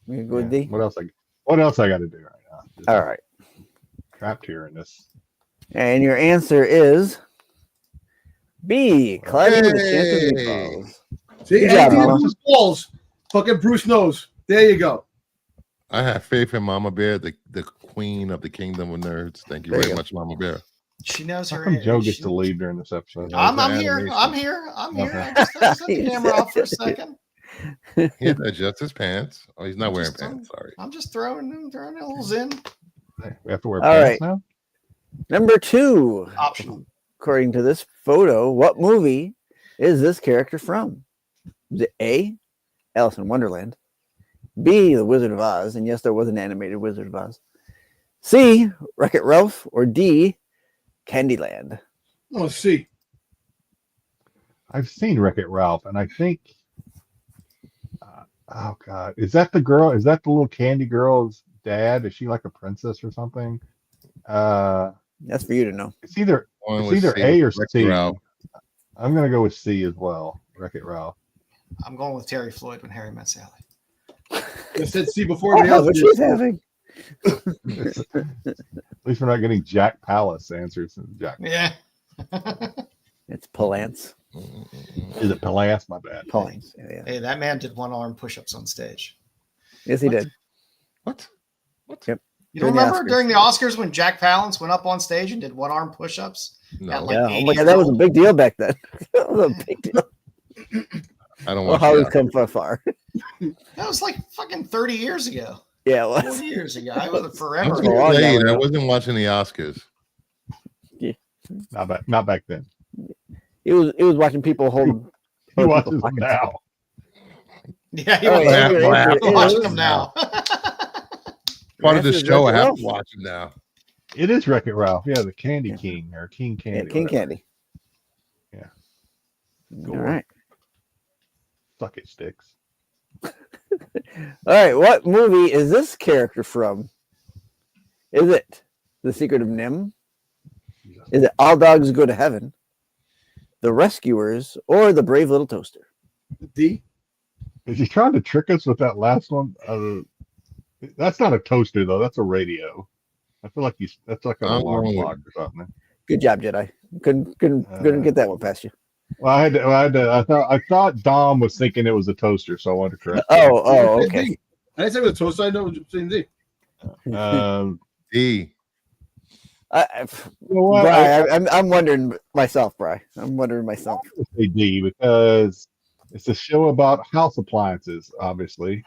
Speaker 4: You gonna go with D?
Speaker 2: What else I got to do right now?
Speaker 4: All right.
Speaker 2: Trapped here in this.
Speaker 4: And your answer is B. Cloudy with a Chance of Meatballs.
Speaker 6: See, Bruce balls. Fucking Bruce knows. There you go.
Speaker 5: I have faith in Mama Bear, the queen of the kingdom of nerds. Thank you very much, Mama Bear.
Speaker 3: She knows her.
Speaker 2: Joe gets to leave during this episode.
Speaker 3: I'm here. I just set the camera off for a second.
Speaker 5: He had to adjust his pants. Oh, he's not wearing pants. Sorry.
Speaker 3: I'm just throwing a little in.
Speaker 2: We have to wear pants now?
Speaker 4: Number 2.
Speaker 3: Optional.
Speaker 4: According to this photo, what movie is this character from? Is it A, Alice in Wonderland, B, The Wizard of Oz, and yes, there was an animated Wizard of Oz, C, Wreck-It Ralph, or D, Candyland?
Speaker 6: Oh, C.
Speaker 2: I've seen Wreck-It Ralph, and I think, oh God, is that the girl? Is that the little candy girl's dad? Is she like a princess or something?
Speaker 4: That's for you to know.
Speaker 2: It's either
Speaker 5: C,
Speaker 2: A or C.
Speaker 5: Ralph.
Speaker 2: I'm gonna go with C as well. Wreck-It Ralph.
Speaker 3: I'm going with Terry Floyd When Harry Met Sally.
Speaker 6: I said C before everybody else.
Speaker 4: What she's having.
Speaker 2: At least we're not getting Jack Palance answers. Jack.
Speaker 3: Yeah.
Speaker 4: It's Palance.
Speaker 2: Is it Palance? My bad.
Speaker 4: Palance. Yeah.
Speaker 3: Hey, that man did 1-arm push-ups on stage.
Speaker 4: Yes, he did.
Speaker 5: What?
Speaker 4: Yep.
Speaker 3: You don't remember during the Oscars when Jack Palance went up on stage and did 1-arm push-ups?
Speaker 5: No.
Speaker 3: At like
Speaker 4: Oh my God, that was a big deal back then. That was a big deal.
Speaker 5: I don't want
Speaker 4: how he's come far.
Speaker 3: That was like fucking 30 years ago.
Speaker 4: Yeah, it was.
Speaker 3: 40 years ago. I was forever.
Speaker 5: I wasn't watching the Oscars.
Speaker 4: Yeah.
Speaker 2: Not back then.
Speaker 4: He was watching people hold.
Speaker 2: He watches them now.
Speaker 3: Yeah, he was watching them now.
Speaker 5: Part of the show, I have to watch it now.
Speaker 2: It is Wreck-It Ralph. Yeah, the Candy King or King Candy.
Speaker 4: Yeah, King Candy.
Speaker 2: Yeah.
Speaker 4: All right.
Speaker 2: Suck it, Styx.
Speaker 4: All right. What movie is this character from? Is it The Secret of Nim? Is it All Dogs Go to Heaven? The Rescuers, or The Brave Little Toaster?
Speaker 6: D.
Speaker 2: Is he trying to trick us with that last one? That's not a toaster though. That's a radio. I feel like that's like an alarm clock or something.
Speaker 4: Good job, Jedi. Couldn't get that one past you.
Speaker 2: Well, I thought Dom was thinking it was a toaster, so I wanted to correct.
Speaker 4: Oh, okay.
Speaker 6: I didn't say it was a toaster. I know it was D.
Speaker 5: D.
Speaker 4: I'm wondering myself, Bri. I'm wondering myself.
Speaker 2: I would say D because it's a show about house appliances, obviously.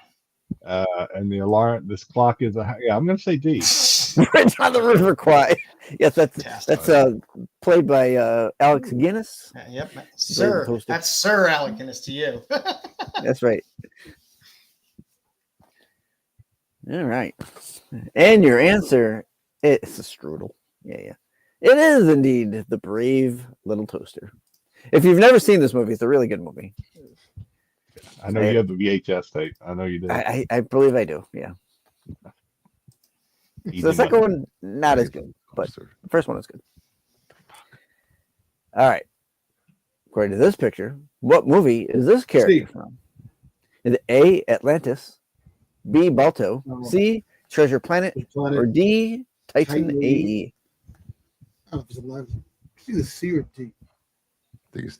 Speaker 2: And the alarm, this clock is I'm going to say D.
Speaker 4: Bridge on the River Kwai. Yes, that's played by Alex Guinness.
Speaker 3: Yep, sir. That's Sir Alec Guinness to you.
Speaker 4: That's right. All right. And your answer is a strudel. Yeah. It is indeed The Brave Little Toaster. If you've never seen this movie, it's a really good movie.
Speaker 2: I know you have the VHS tape. I know you do.
Speaker 4: I believe I do. Yeah. So the second one, not as good, but the first one is good. All right. According to this picture, what movie is this character from? Is it A, Atlantis, B, Balto, C, Treasure Planet, or D, Titan AE?
Speaker 6: I don't know if it's either C or D.
Speaker 5: I think it's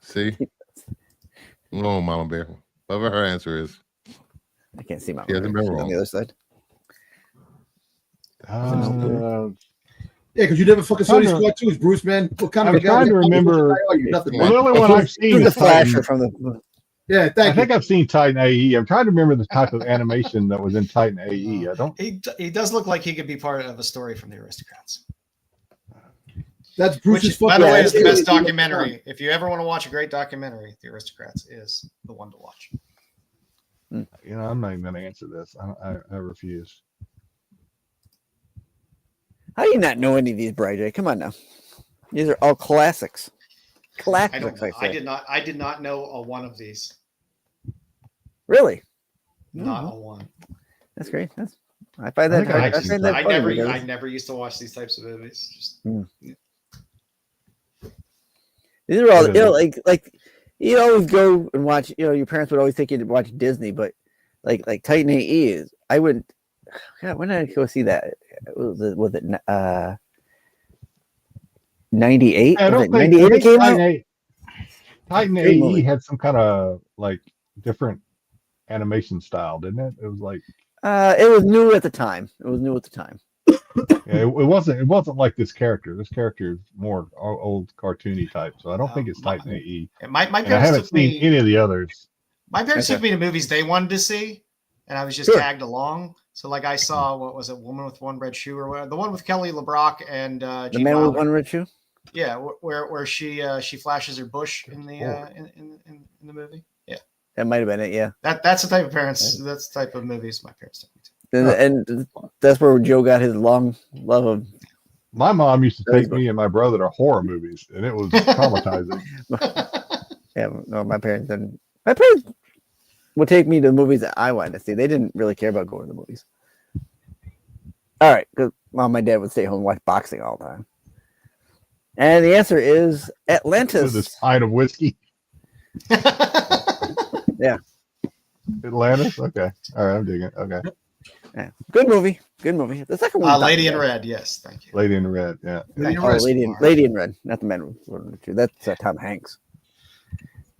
Speaker 5: C. No, Mama Bear. Whatever her answer is.
Speaker 4: I can't see Mama
Speaker 5: Bear.
Speaker 4: On the other side.
Speaker 6: Yeah, because you never fucking saw these cartoons, Bruce, man. What kind of a guy?
Speaker 2: I'm trying to remember. The only one I've seen
Speaker 4: is Flasher from the.
Speaker 6: Yeah,
Speaker 2: I think I've seen Titan AE. I'm trying to remember the type of animation that was in Titan AE. I don't.
Speaker 3: He does look like he could be part of a story from the Aristocrats.
Speaker 6: That's Bruce's.
Speaker 3: By the way, is the best documentary. If you ever want to watch a great documentary, The Aristocrats is the one to watch.
Speaker 2: You know, I'm not even going to answer this. I refuse.
Speaker 4: How do you not know any of these, Bri? Come on now. These are all classics. Classics.
Speaker 3: I did not know a one of these.
Speaker 4: Really?
Speaker 3: Not a one.
Speaker 4: That's great. I find that.
Speaker 3: I never used to watch these types of movies. Just,
Speaker 4: These are all like you always go and watch. Your parents would always take you to watch Disney, but like Titan AE is. I wouldn't. God, when did I go see that? Was it 98?
Speaker 2: I don't think
Speaker 4: 98 it came out.
Speaker 2: Titan AE had some kind of like different animation style, didn't it? It was like
Speaker 4: it was new at the time.
Speaker 2: Yeah, it wasn't like this character. This character is more old cartoony type, so I don't think it's Titan AE.
Speaker 3: My parents
Speaker 2: I haven't seen any of the others.
Speaker 3: My parents took me to movies they wanted to see, and I was just tagged along. So, like, I saw what was it, Woman with One Red Shoe, or what, the one with Kelly LeBrock and
Speaker 4: the Man with One Red Shoe.
Speaker 3: Yeah, where she flashes her bush in the in the movie. Yeah,
Speaker 4: that might have been it. Yeah,
Speaker 3: that's the type of parents. That's the type of movies my parents took me to.
Speaker 4: And that's where Joe got his long love of.
Speaker 2: My mom used to take me and my brother to horror movies, and it was traumatizing.
Speaker 4: Yeah, no, my parents didn't. My parents would take me to movies that I wanted to see. They didn't really care about going to the movies. All right, because Mom and Dad would stay home and watch boxing all the time. And the answer is Atlantis.
Speaker 2: With this pint of whiskey.
Speaker 4: Yeah.
Speaker 2: Atlantis? Okay. All right, I'm digging it. Okay.
Speaker 4: Yeah. Good movie. The second one.
Speaker 3: Lady in Red. Yes, thank you.
Speaker 2: Lady in Red. Yeah.
Speaker 4: Lady in Red, not the Man with Two. That's Tom Hanks.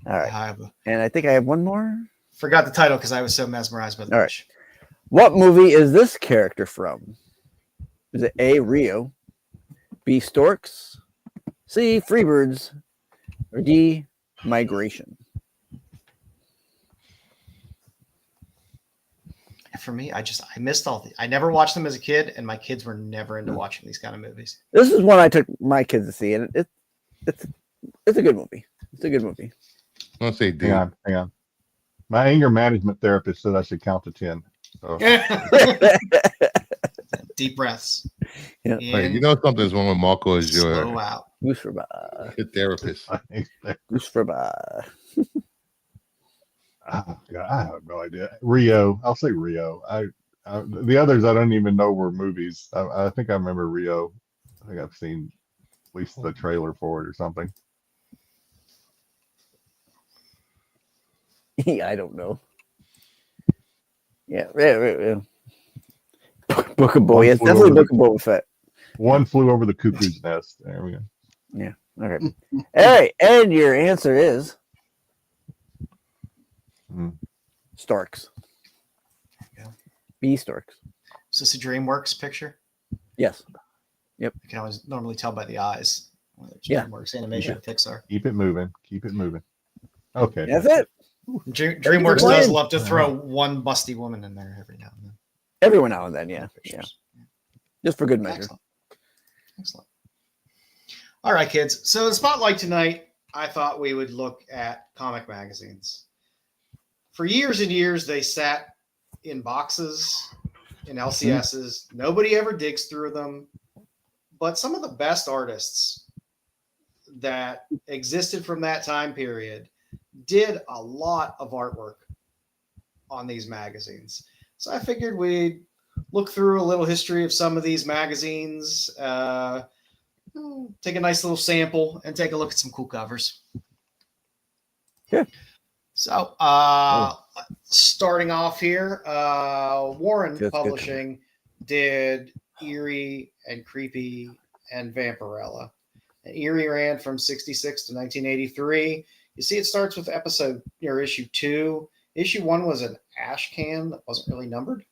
Speaker 4: All right. And I think I have one more.
Speaker 3: Forgot the title because I was so mesmerized by the
Speaker 4: fish. What movie is this character from? Is it A, Rio, B, Storks, C, Freebirds, or D, Migration?
Speaker 3: For me, I missed all the. I never watched them as a kid, and my kids were never into watching these kind of movies.
Speaker 4: This is one I took my kids to see, and it's a good movie. It's a good movie.
Speaker 5: I'll say D.
Speaker 2: Hang on. My anger management therapist said I should count to 10. So.
Speaker 3: Deep breaths.
Speaker 4: Yeah.
Speaker 5: Wait, you know something's wrong with Marco is your therapist.
Speaker 4: Goose for bar.
Speaker 2: Oh, God, I have no idea. Rio. I'll say Rio. The others I don't even know were movies. I think I remember Rio. I think I've seen at least the trailer for it or something.
Speaker 4: I don't know. Yeah. Book of Boba. Yes, definitely Book of Boba Fett.
Speaker 2: One Flew Over the Cuckoo's Nest. There we go.
Speaker 4: Yeah. Okay. All right. And your answer is Storks. Storks.
Speaker 3: Is this a DreamWorks picture?
Speaker 4: Yes. Yep.
Speaker 3: You can always normally tell by the eyes. Whether it's
Speaker 4: Yeah.
Speaker 3: DreamWorks Animation or Pixar.
Speaker 2: Keep it moving. Keep it moving. Okay.
Speaker 4: That's it.
Speaker 3: DreamWorks does love to throw one busty woman in there every now and then.
Speaker 4: Every now and then, yeah. Just for good measure.
Speaker 3: Excellent. All right, kids. So the spotlight tonight, I thought we would look at comic magazines. For years and years, they sat in boxes, in LCSs. Nobody ever digs through them. But some of the best artists that existed from that time period did a lot of artwork on these magazines. So I figured we'd look through a little history of some of these magazines, take a nice little sample, and take a look at some cool covers.
Speaker 4: Yeah.
Speaker 3: So, starting off here, Warren Publishing did Eerie and Creepy and Vampirella. And Eerie ran from 66 to 1983. You see, it starts with issue 2. Issue 1 was an ash can that wasn't really numbered.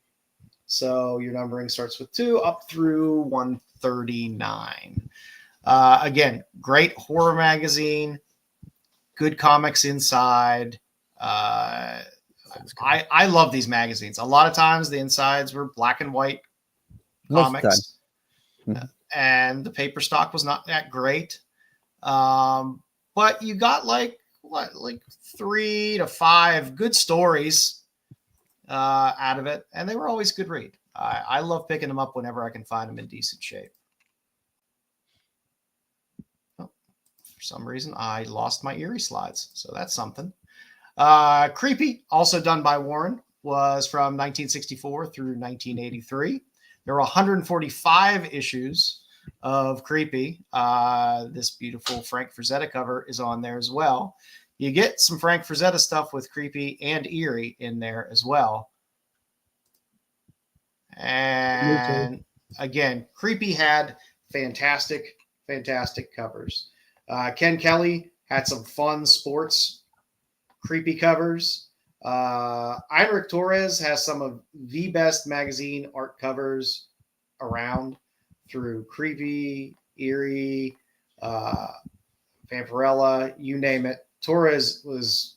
Speaker 3: So your numbering starts with 2 up through 139. Again, great horror magazine, good comics inside. I love these magazines. A lot of times the insides were black and white comics, and the paper stock was not that great. But you got like 3 to 5 good stories out of it, and they were always good read. I love picking them up whenever I can find them in decent shape. Oh, for some reason, I lost my Eerie slides, so that's something. Creepy, also done by Warren, was from 1964 through 1983. There were 145 issues of Creepy. This beautiful Frank Frazetta cover is on there as well. You get some Frank Frazetta stuff with Creepy and Eerie in there as well. And again, Creepy had fantastic covers. Ken Kelly had some fun sports Creepy covers. Heinrich Torres has some of the best magazine art covers around through Creepy, Eerie, Vampirella, you name it. Torres was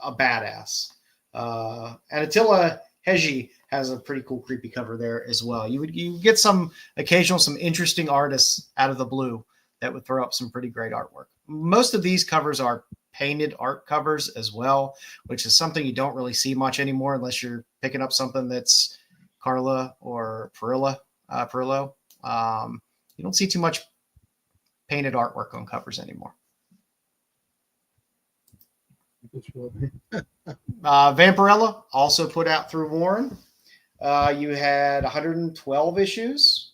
Speaker 3: a badass. And Attila Hegyi has a pretty cool Creepy cover there as well. You get some interesting artists out of the blue that would throw up some pretty great artwork. Most of these covers are painted art covers as well, which is something you don't really see much anymore unless you're picking up something that's Carla or Perillo. You don't see too much painted artwork on covers anymore. Vampirella, also put out through Warren. You had 112 issues.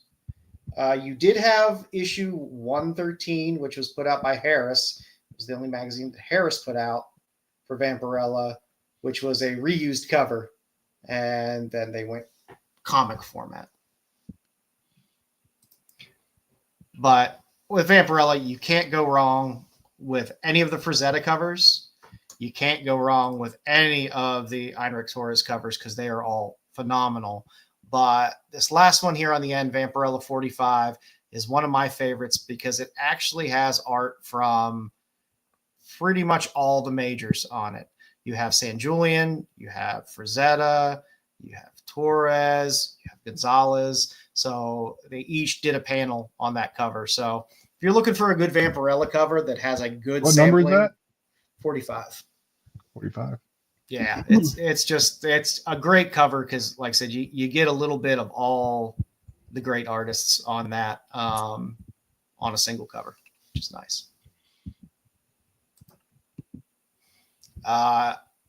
Speaker 3: You did have issue 113, which was put out by Harris. It was the only magazine that Harris put out for Vampirella, which was a reused cover. And then they went comic format. But with Vampirella, you can't go wrong with any of the Frazetta covers. You can't go wrong with any of the Heinrich Torres covers because they are all phenomenal. But this last one here on the end, Vampirella 45, is one of my favorites because it actually has art from pretty much all the majors on it. You have San Julian, you have Frazetta, you have Torres, you have Gonzalez. So they each did a panel on that cover. So if you're looking for a good Vampirella cover that has a good
Speaker 2: what
Speaker 3: sampling,
Speaker 2: number is that?
Speaker 3: 45.
Speaker 2: 45.
Speaker 3: Yeah, it's a great cover because, like I said, you get a little bit of all the great artists on that on a single cover, which is nice.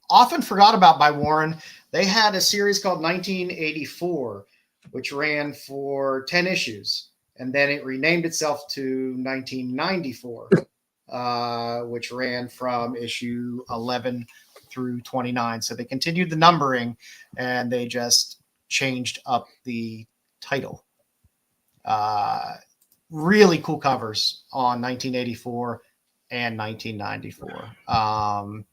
Speaker 3: Often forgot about by Warren, they had a series called 1984, which ran for 10 issues, and then it renamed itself to 1994, which ran from issue 11 through 29. So they continued the numbering, and they just changed up the title. Really cool covers on 1984 and 1994.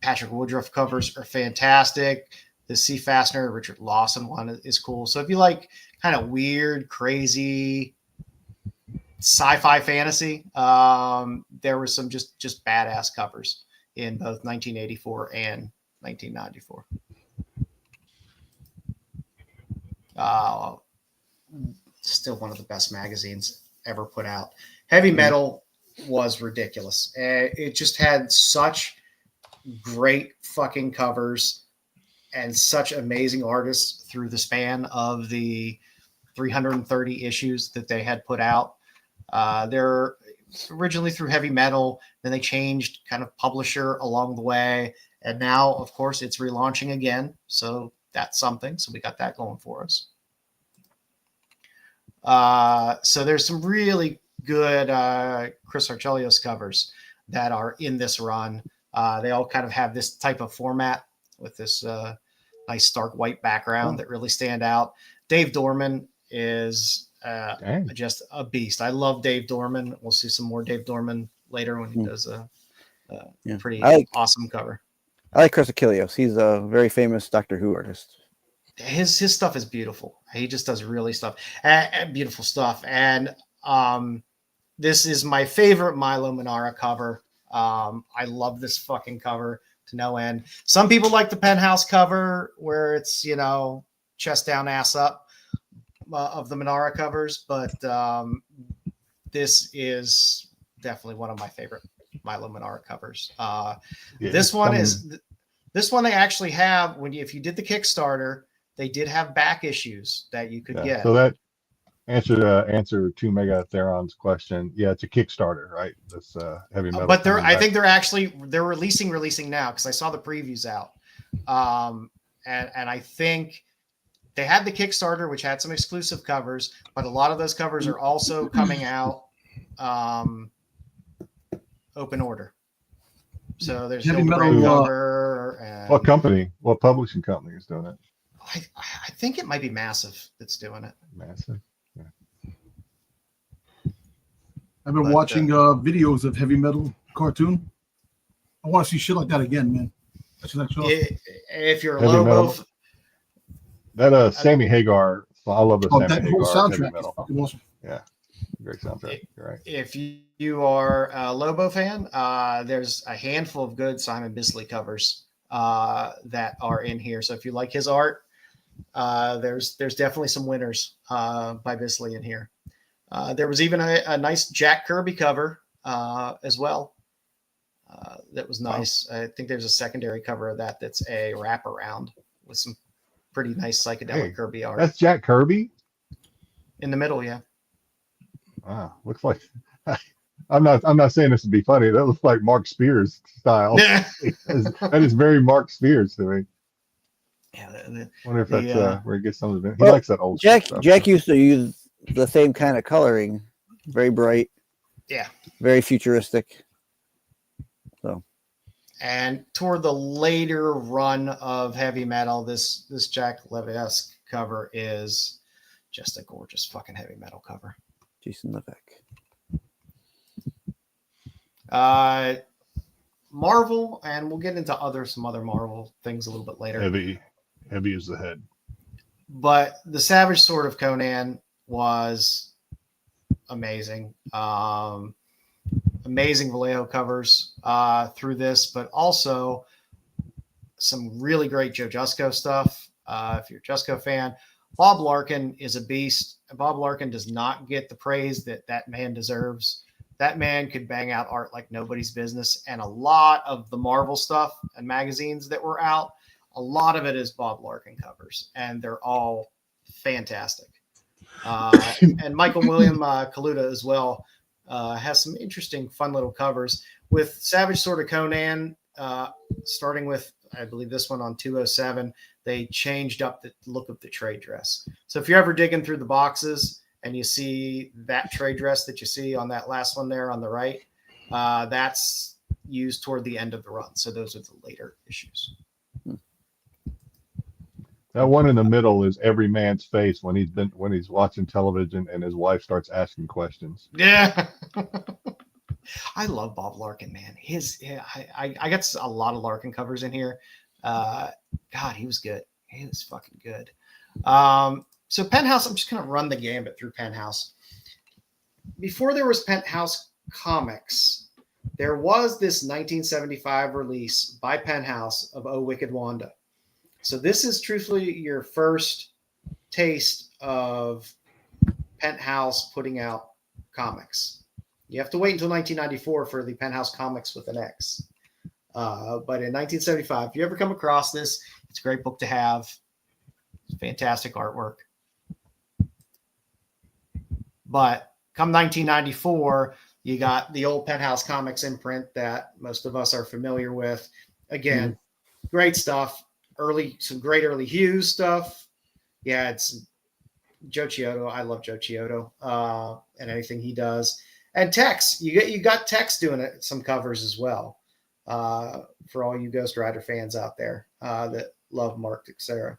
Speaker 3: Patrick Woodruff covers are fantastic. The C. Fastener, Richard Lawson one is cool. So if you like kind of weird, crazy sci-fi fantasy, there were some just badass covers in both 1984 and 1994. Still one of the best magazines ever put out. Heavy Metal was ridiculous. It just had such great fucking covers and such amazing artists through the span of the 330 issues that they had put out. They're originally through Heavy Metal, then they changed kind of publisher along the way, and now, of course, it's relaunching again. So that's something. So we got that going for us. So there's some really good Chris Archelios covers that are in this run. They all kind of have this type of format with this nice stark white background that really stand out. Dave Dorman is just a beast. I love Dave Dorman. We'll see some more Dave Dorman later when he does a pretty awesome cover.
Speaker 4: I like Chris Achilleos. He's a very famous Doctor Who artist.
Speaker 3: His stuff is beautiful. He just does really beautiful stuff. And this is my favorite Milo Manara cover. I love this fucking cover to no end. Some people like the Penthouse cover where it's, chest down, ass up of the Manara covers. But this is definitely one of my favorite Milo Manara covers. This one they actually have if you did the Kickstarter, they did have back issues that you could get.
Speaker 2: So that answer to Mega Theron's question. Yeah, it's a Kickstarter, right? That's Heavy Metal.
Speaker 3: But I think they're releasing now because I saw the previews out. And I think they had the Kickstarter, which had some exclusive covers, but a lot of those covers are also coming out open order. So there's
Speaker 6: Heavy
Speaker 3: no
Speaker 6: Metal
Speaker 3: cover.
Speaker 2: What company? What publishing company is doing it?
Speaker 3: I think it might be Massive that's doing it.
Speaker 2: Massive. Yeah.
Speaker 6: I've been watching videos of Heavy Metal cartoon. I want to see shit like that again, man.
Speaker 3: If you're a
Speaker 2: Heavy
Speaker 3: Lobo,
Speaker 2: that Sammy Hagar. I love the Sammy
Speaker 6: that
Speaker 2: Hagar
Speaker 6: whole soundtrack
Speaker 2: Heavy
Speaker 6: is
Speaker 2: Metal.
Speaker 6: fucking awesome.
Speaker 2: Yeah, great soundtrack. You're right.
Speaker 3: If you are a Lobo fan, there's a handful of good Simon Bisley covers that are in here. So if you like his art, there's definitely some winners by Bisley in here. There was even a nice Jack Kirby cover as well. That was nice. Wow. I think there's a secondary cover of that's a wraparound with some pretty nice psychedelic Kirby art.
Speaker 2: That's Jack Kirby
Speaker 3: in the middle. Yeah.
Speaker 2: Wow. Looks like I'm not saying this to be funny. That looks like Mark Spears style. That is very Mark Spears to me.
Speaker 3: Yeah.
Speaker 2: Wonder if that's where he gets some of it. He likes that old
Speaker 4: Jack.
Speaker 2: stuff.
Speaker 4: Jack used to use the same kind of coloring, very bright.
Speaker 3: Yeah.
Speaker 4: Very futuristic. So.
Speaker 3: And toward the later run of Heavy Metal, this Jack Levesque cover is just a gorgeous fucking Heavy Metal cover.
Speaker 4: Jason Levesque.
Speaker 3: Marvel, and we'll get into some other Marvel things a little bit later.
Speaker 2: Heavy is the head.
Speaker 3: But the Savage Sword of Conan was amazing. Amazing Vallejo covers through this, but also some really great Joe Jusko stuff. If you're a Jusko fan, Bob Larkin is a beast. Bob Larkin does not get the praise that man deserves. That man could bang out art like nobody's business. And a lot of the Marvel stuff and magazines that were out, a lot of it is Bob Larkin covers, and they're all fantastic. And Michael William Kaluta as well has some interesting, fun little covers with Savage Sword of Conan, starting with, I believe, this one on 207. They changed up the look of the trade dress. So if you're ever digging through the boxes and you see that trade dress that you see on that last one there on the right, that's used toward the end of the run. So those are the later issues.
Speaker 2: That one in the middle is every man's face when he's watching television and his wife starts asking questions.
Speaker 3: Yeah. I love Bob Larkin, man. I got a lot of Larkin covers in here. God, he was good. It was fucking good. So Penthouse, I'm just going to run the gambit through Penthouse. Before there was Penthouse Comics, there was this 1975 release by Penthouse of Oh Wicked Wanda. So this is truthfully your first taste of Penthouse putting out comics. You have to wait until 1994 for the Penthouse Comics with an X. But in 1975, if you ever come across this, it's a great book to have. Fantastic artwork. But come 1994, you got the old Penthouse Comics imprint that most of us are familiar with. Again, great stuff. Some great early Hughes stuff. Yeah, it's Joe Chiodo. I love Joe Chiodo and anything he does. And Tex, you got Tex doing some covers as well for all you Ghost Rider fans out there that love Mark Teixeira.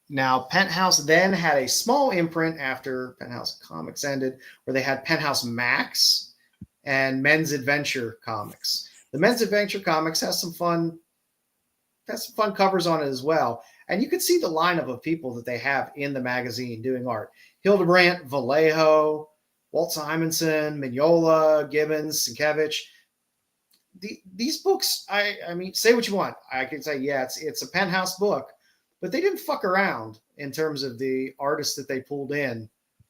Speaker 3: Now, Penthouse then had a small imprint after Penthouse Comics ended, where they had Penthouse Max and Men's Adventure Comics. The Men's Adventure Comics has some fun covers on it as well. And you can see the lineup of people that they have in the magazine doing art. Hildebrandt, Vallejo, Walt Simonson, Mignola, Gibbons, Sienkiewicz. These books, I mean, say what you want. I can say, yeah, it's a Penthouse book. But they didn't fuck around in terms of the artists that they pulled in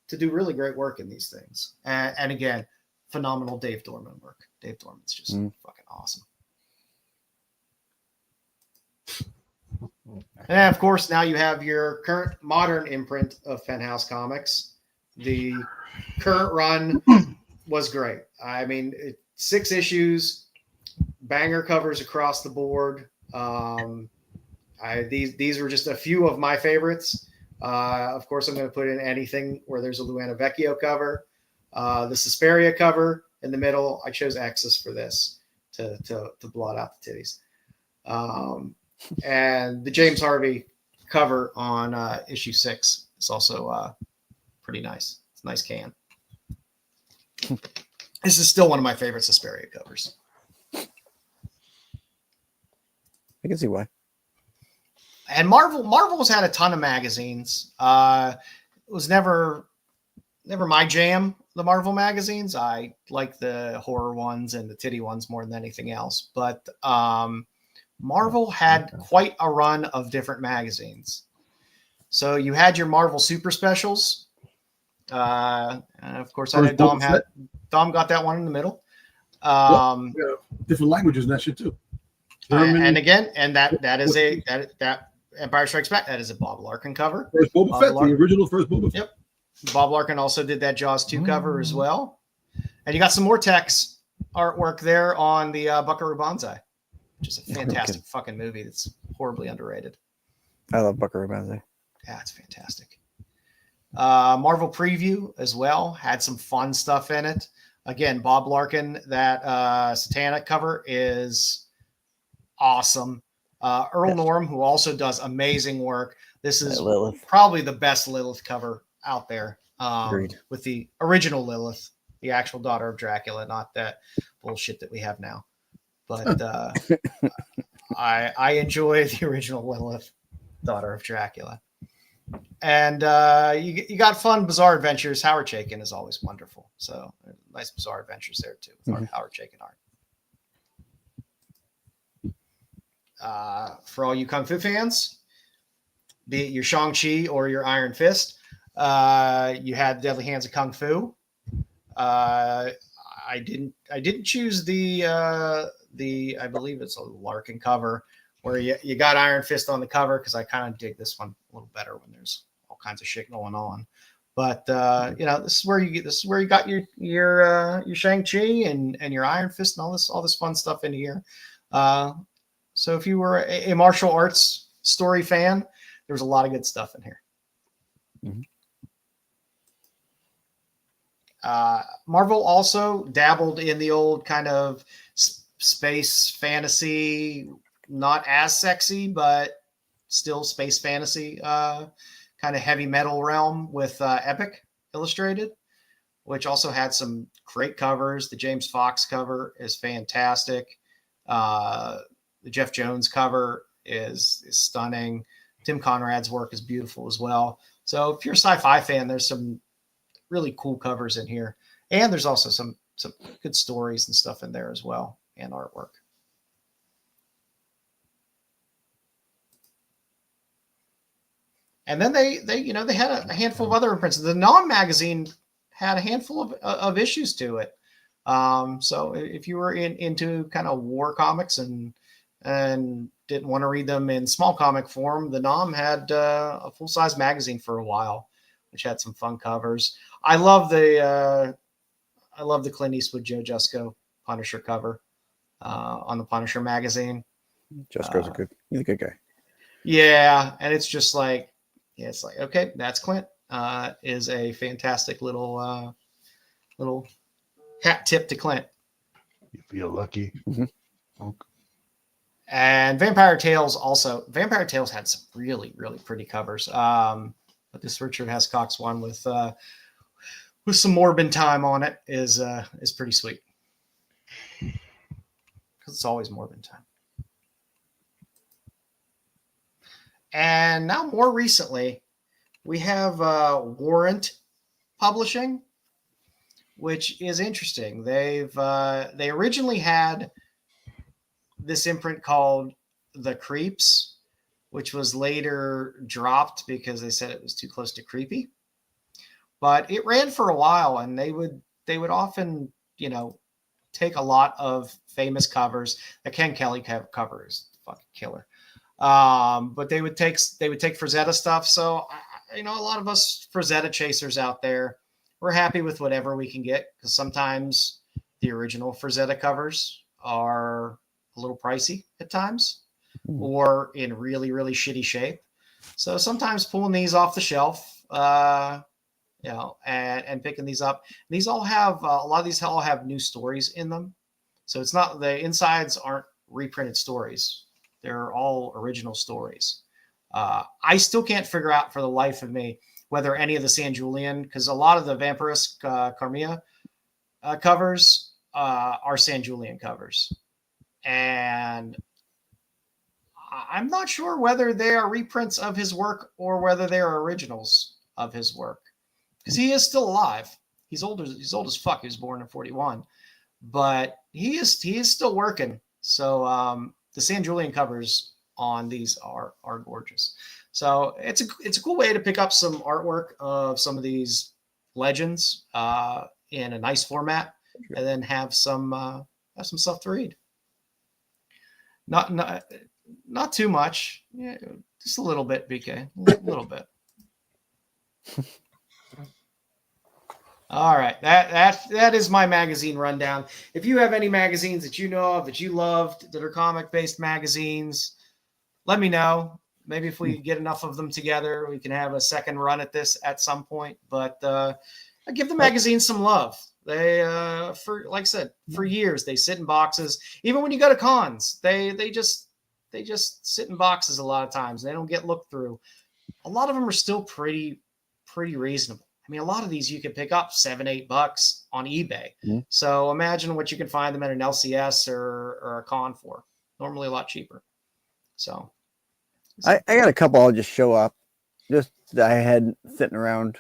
Speaker 3: to do really great work in these things. And again, phenomenal Dave Dorman work. Dave Dorman's just fucking awesome. And of course, now you have your current modern imprint of Penthouse Comics. The current run was great. I mean, 6 issues, banger covers across the board. These were just a few of my favorites. Of course, I'm going to put in anything where there's a Luana Vecchio cover. The Suspiria cover in the middle, I chose X's for this to blot out the titties. And the James Harvey cover on issue 6 is also pretty nice. It's a nice can. This is still one of my favorite Suspiria covers.
Speaker 4: I can see why.
Speaker 3: And Marvel's had a ton of magazines. It was never my jam, the Marvel magazines. I like the horror ones and the titty ones more than anything else. But Marvel had quite a run of different magazines. So you had your Marvel Super Specials. And of course, I know Dom got that one in the middle.
Speaker 6: Different languages and that shit too.
Speaker 3: And again, that Empire Strikes Back, that is a Bob Larkin cover.
Speaker 6: First Boba Fett, the original first Boba Fett.
Speaker 3: Yep. Bob Larkin also did that Jaws 2 cover as well. And you got some more Tex artwork there on the Buckaroo Banzai, which is a fantastic fucking movie that's horribly underrated.
Speaker 4: I love Buckaroo Banzai.
Speaker 3: Yeah, it's fantastic. Marvel Preview as well had some fun stuff in it. Again, Bob Larkin, that Satanic cover is awesome. Earl Norm, who also does amazing work. This is probably the best Lilith cover out there. With the original Lilith, the actual daughter of Dracula, not that bullshit that we have now. But I enjoy the original Lilith, daughter of Dracula. And you got fun, bizarre adventures. Howard Chaykin is always wonderful. So nice, bizarre adventures there too with Howard Chaykin art. For all you Kung Fu fans, be it your Shang-Chi or your Iron Fist, you had Deadly Hands of Kung Fu. I didn't choose the I believe it's a Larkin cover where you got Iron Fist on the cover because I kind of dig this one a little better when there's all kinds of shit going on. But this is where you got your Shang-Chi and your Iron Fist and all this fun stuff in here. So if you were a martial arts story fan, there's a lot of good stuff in here. Marvel also dabbled in the old kind of space fantasy, not as sexy, but still space fantasy, kind of heavy metal realm with Epic Illustrated, which also had some great covers. The James Fox cover is fantastic. The Jeff Jones cover is stunning. Tim Conrad's work is beautiful as well. So if you're a sci-fi fan, there's some really cool covers in here. And there's also some good stories and stuff in there as well, and artwork. And then they had a handful of other imprints. The Nom magazine had a handful of issues to it. So if you were into kind of war comics and didn't want to read them in small comic form, the Nom had a full-size magazine for a while, which had some fun covers. I love the Clint Eastwood Joe Jusko Punisher cover on the Punisher magazine.
Speaker 4: Jusko's he's a good guy.
Speaker 3: Yeah, and it's just like, it's like, okay, that's Clint. Is a fantastic little hat tip to Clint.
Speaker 2: You feel lucky.
Speaker 4: Mm-hmm.
Speaker 2: Okay.
Speaker 3: And Vampire Tales had some really, really pretty covers. But this Richard Hess Cox one with some Morbin time on it is pretty sweet. Because it's always Morbin time. And now more recently, we have Warrant Publishing, which is interesting. They originally had this imprint called The Creeps, which was later dropped because they said it was too close to creepy. But it ran for a while, and they would often, take a lot of famous covers. The Ken Kelly cover is fucking killer. But they would take Frazetta stuff. So, a lot of us Frazetta chasers out there, we're happy with whatever we can get, because sometimes the original Frazetta covers are a little pricey at times or in really, really shitty shape. So sometimes pulling these off the shelf, and picking these up. These all have, a lot of these all have new stories in them. So it's not, the insides aren't reprinted stories. They're all original stories. I still can't figure out for the life of me whether any of the San Julian, because a lot of the Vampirist Carmilla covers are San Julian covers. And I'm not sure whether they are reprints of his work or whether they are originals of his work. Because he is still alive. He's old as fuck. He was born in 41. But he is still working. So the San Julian covers on these are gorgeous. So it's a cool way to pick up some artwork of some of these legends in a nice format, and then have some stuff to read. Not too much, yeah, just a little bit, BK, a little bit. All right, that is my magazine rundown. If you have any magazines that you know of that you loved that are comic-based magazines, let me know. Maybe if we get enough of them together, we can have a second run at this at some point. But I give the magazines some love. They, like I said, for years they sit in boxes. Even when you go to cons, they just sit in boxes a lot of times. They don't get looked through. A lot of them are still pretty reasonable. I mean, a lot of these you can pick up $7-8 on eBay. Mm-hmm. So imagine what you can find them at an LCS or a con for. Normally a lot cheaper. So
Speaker 4: I got a couple I'll just show up, just that I had sitting around,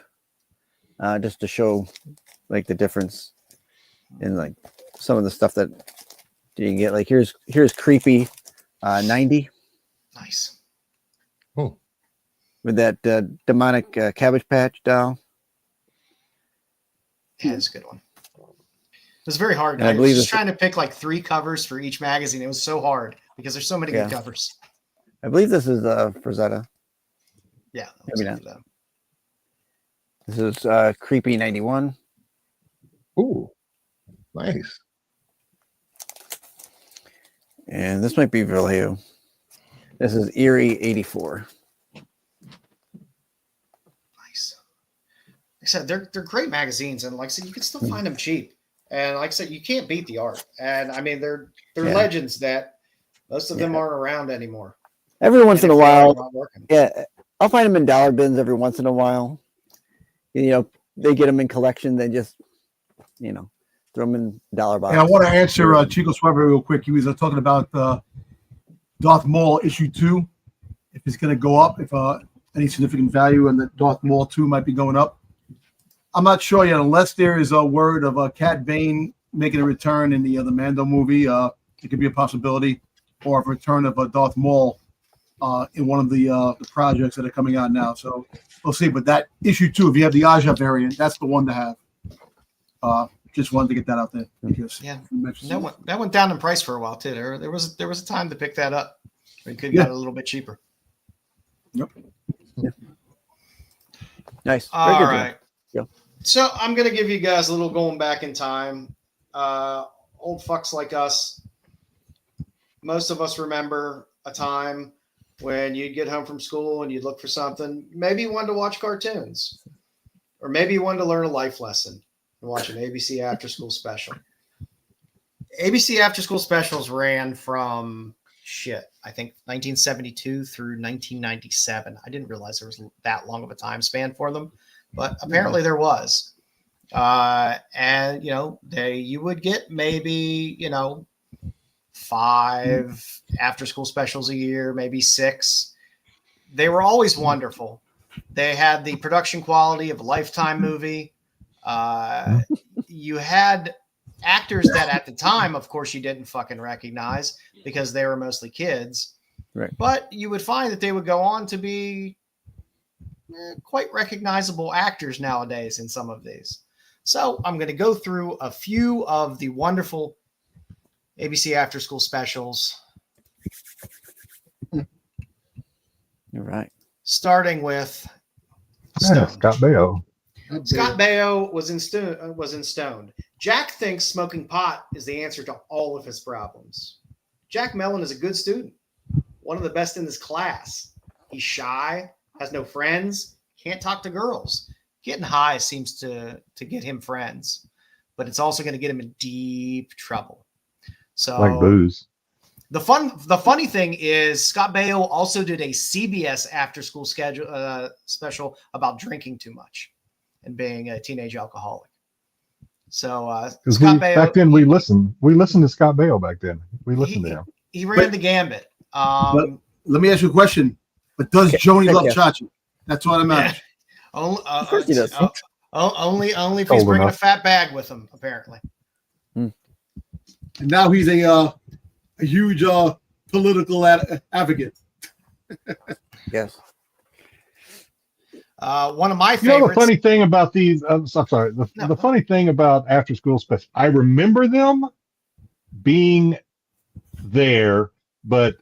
Speaker 4: just to show like the difference in like some of the stuff that you can get. Like here's Creepy 90.
Speaker 3: Nice.
Speaker 5: Oh.
Speaker 4: With that demonic Cabbage Patch doll.
Speaker 3: Yeah, it's a good one. It was very hard.
Speaker 4: And
Speaker 3: I was just trying to pick like 3 covers for each magazine. It was so hard because there's so many good covers.
Speaker 4: I believe this is Frazetta.
Speaker 3: Yeah.
Speaker 4: Maybe not. This is Creepy 91.
Speaker 5: Ooh, nice.
Speaker 4: And this might be Vallejo. This is Erie 84.
Speaker 3: Nice. Like I said, they're great magazines, and like I said, you can still find them cheap. And like I said, you can't beat the art. And I mean, they're legends that most of them aren't around anymore.
Speaker 4: Every once in a while, I'll find them in dollar bins every once in a while. You know, they get them in collection. They just throw them in $1 box.
Speaker 6: And I want to answer Chico Suave real quick. He was talking about Darth Maul issue 2. If it's going to go up, if any significant value, and that Darth Maul 2 might be going up. I'm not sure yet, unless there is a word of Cat Bane making a return in the Mando movie. It could be a possibility, or a return of Darth Maul in one of the projects that are coming out now. So we'll see. But that issue 2, if you have the Aja variant, that's the one to have. Just wanted to get that out there. Because
Speaker 3: that went down in price for a while too. There was a time to pick that up. We could get it a little bit cheaper.
Speaker 6: Yep.
Speaker 4: Yeah. Nice.
Speaker 3: All right. So I'm going to give you guys a little going back in time. Old fucks like us, most of us remember a time when you'd get home from school and you'd look for something. Maybe you wanted to watch cartoons, or maybe you wanted to learn a life lesson and watch an ABC after school special. ABC after school specials ran from I think 1972 through 1997. I didn't realize there was that long of a time span for them, but apparently there was. And you would get maybe 5 after school specials a year, maybe 6. They were always wonderful. They had the production quality of a Lifetime movie. You had actors that at the time, of course, you didn't fucking recognize because they were mostly kids.
Speaker 4: Right.
Speaker 3: But you would find that they would go on to be quite recognizable actors nowadays in some of these. So I'm going to go through a few of the wonderful ABC after school specials.
Speaker 4: All right.
Speaker 3: Starting with Stoned.
Speaker 2: Scott Baio.
Speaker 3: Scott Baio was in Stoned. Jack thinks smoking pot is the answer to all of his problems. Jack Mellon is a good student, one of the best in his class. He's shy, has no friends, can't talk to girls. Getting high seems to get him friends, but it's also going to get him in deep trouble. So,
Speaker 2: like booze.
Speaker 3: The funny thing is Scott Baio also did a CBS after school special about drinking too much and being a teenage alcoholic. So Scott Baio,
Speaker 2: back then we listened to Scott Baio back then. We listened to him.
Speaker 3: He ran the gambit.
Speaker 6: But let me ask you a question. But does Joni love Chachi? That's what I'm asking.
Speaker 4: Of course he does.
Speaker 3: Only if he's bringing a fat bag with him, apparently.
Speaker 6: And now he's a huge political advocate.
Speaker 4: Yes.
Speaker 3: One of my favorites.
Speaker 2: The funny thing about these, I'm sorry. The funny thing about after school special, I remember them being there, but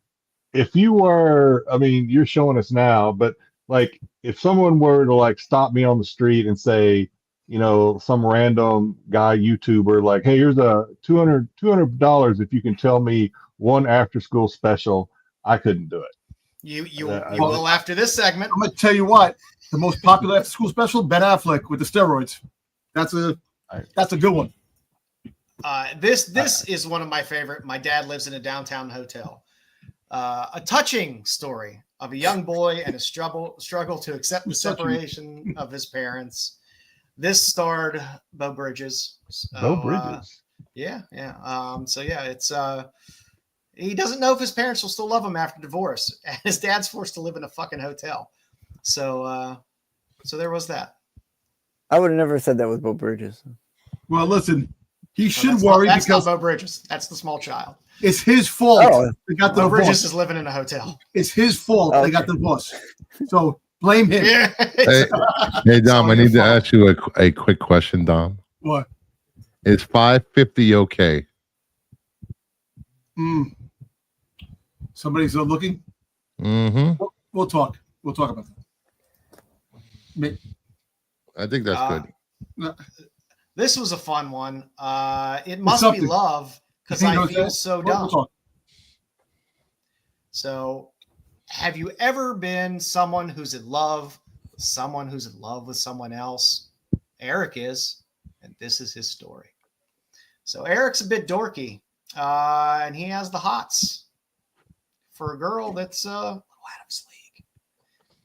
Speaker 2: if you were, you're showing us now, but like if someone were to like stop me on the street and say, some random guy YouTuber, like, hey, here's a $200 if you can tell me one after school special, I couldn't do it.
Speaker 3: You will after this segment.
Speaker 6: I'm gonna tell you what, the most popular after school special, Ben Affleck with the steroids. That's a good one.
Speaker 3: This is one of my favorite. My dad lives in a downtown hotel. A touching story of a young boy and a struggle to accept the separation of his parents. This starred Beau Bridges.
Speaker 2: Beau Bridges.
Speaker 3: Yeah. It's he doesn't know if his parents will still love him after divorce, and his dad's forced to live in a fucking hotel. So there was that.
Speaker 4: I would have never said that with Beau Bridges.
Speaker 6: Well, listen, he should worry
Speaker 3: that's
Speaker 6: because
Speaker 3: not Beau Bridges. That's the small child.
Speaker 6: It's his fault.
Speaker 4: Oh.
Speaker 6: They got the
Speaker 3: Beau
Speaker 6: divorce.
Speaker 3: Bridges is living in a hotel.
Speaker 6: It's his fault. They got the divorce. So blame him.
Speaker 3: Yeah.
Speaker 5: Hey Dom, I need to ask you a quick question, Dom.
Speaker 6: What?
Speaker 5: Is 550 okay?
Speaker 6: Somebody's looking.
Speaker 5: Mm-hmm.
Speaker 6: We'll talk. We'll talk about that.
Speaker 5: I think that's good.
Speaker 3: This was a fun one. It must be love because I feel so dumb. So, have you ever been someone who's in love with someone who's in love with someone else? Eric is, and this is his story. So Eric's a bit dorky, and he has the hots for a girl that's out of his league,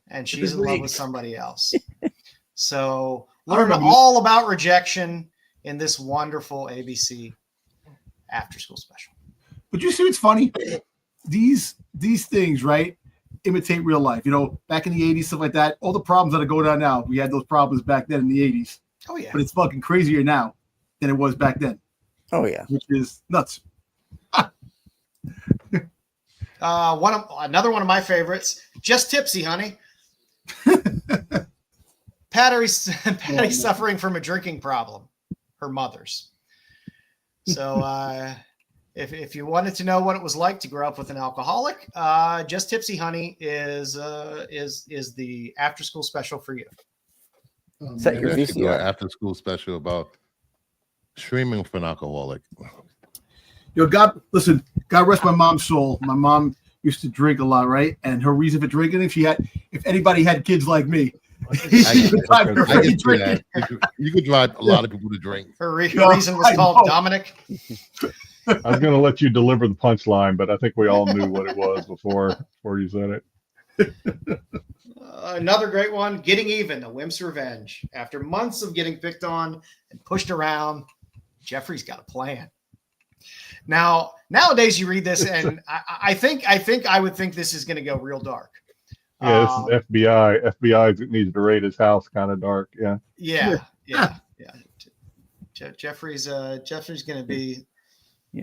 Speaker 3: and she's in love with somebody else. So learn all about rejection. in this wonderful ABC after school special.
Speaker 6: But you see what's funny? These things, right, imitate real life. You know, back in the 80s, stuff like that, all the problems that are going on now, we had those problems back then in the 80s.
Speaker 3: Oh, yeah.
Speaker 6: But it's fucking crazier now than it was back then.
Speaker 4: Oh, yeah.
Speaker 6: Which is nuts.
Speaker 3: Another one of my favorites, Just Tipsy, Honey. Patty's suffering from a drinking problem, her mother's. So if you wanted to know what it was like to grow up with an alcoholic, Just Tipsy, Honey is the after school special for you.
Speaker 4: Set your VCR.
Speaker 5: After school special about streaming for an alcoholic.
Speaker 6: Yo, God rest my mom's soul. My mom used to drink a lot, right? And her reason for drinking, if anybody had kids like me, you
Speaker 5: could drive a lot of people to drink.
Speaker 3: Her reason was called Dominic.
Speaker 2: I was going to let you deliver the punchline, but I think we all knew what it was before you said it.
Speaker 3: Another great one, Getting Even, A Wimp's Revenge. After months of getting picked on and pushed around, Jeffrey's got a plan. Now, nowadays you read this, and I think I would think this is going to go real dark.
Speaker 2: Yeah, this is FBI. FBI needs to raid his house, kind of dark. Yeah. Jeffrey's
Speaker 3: going to be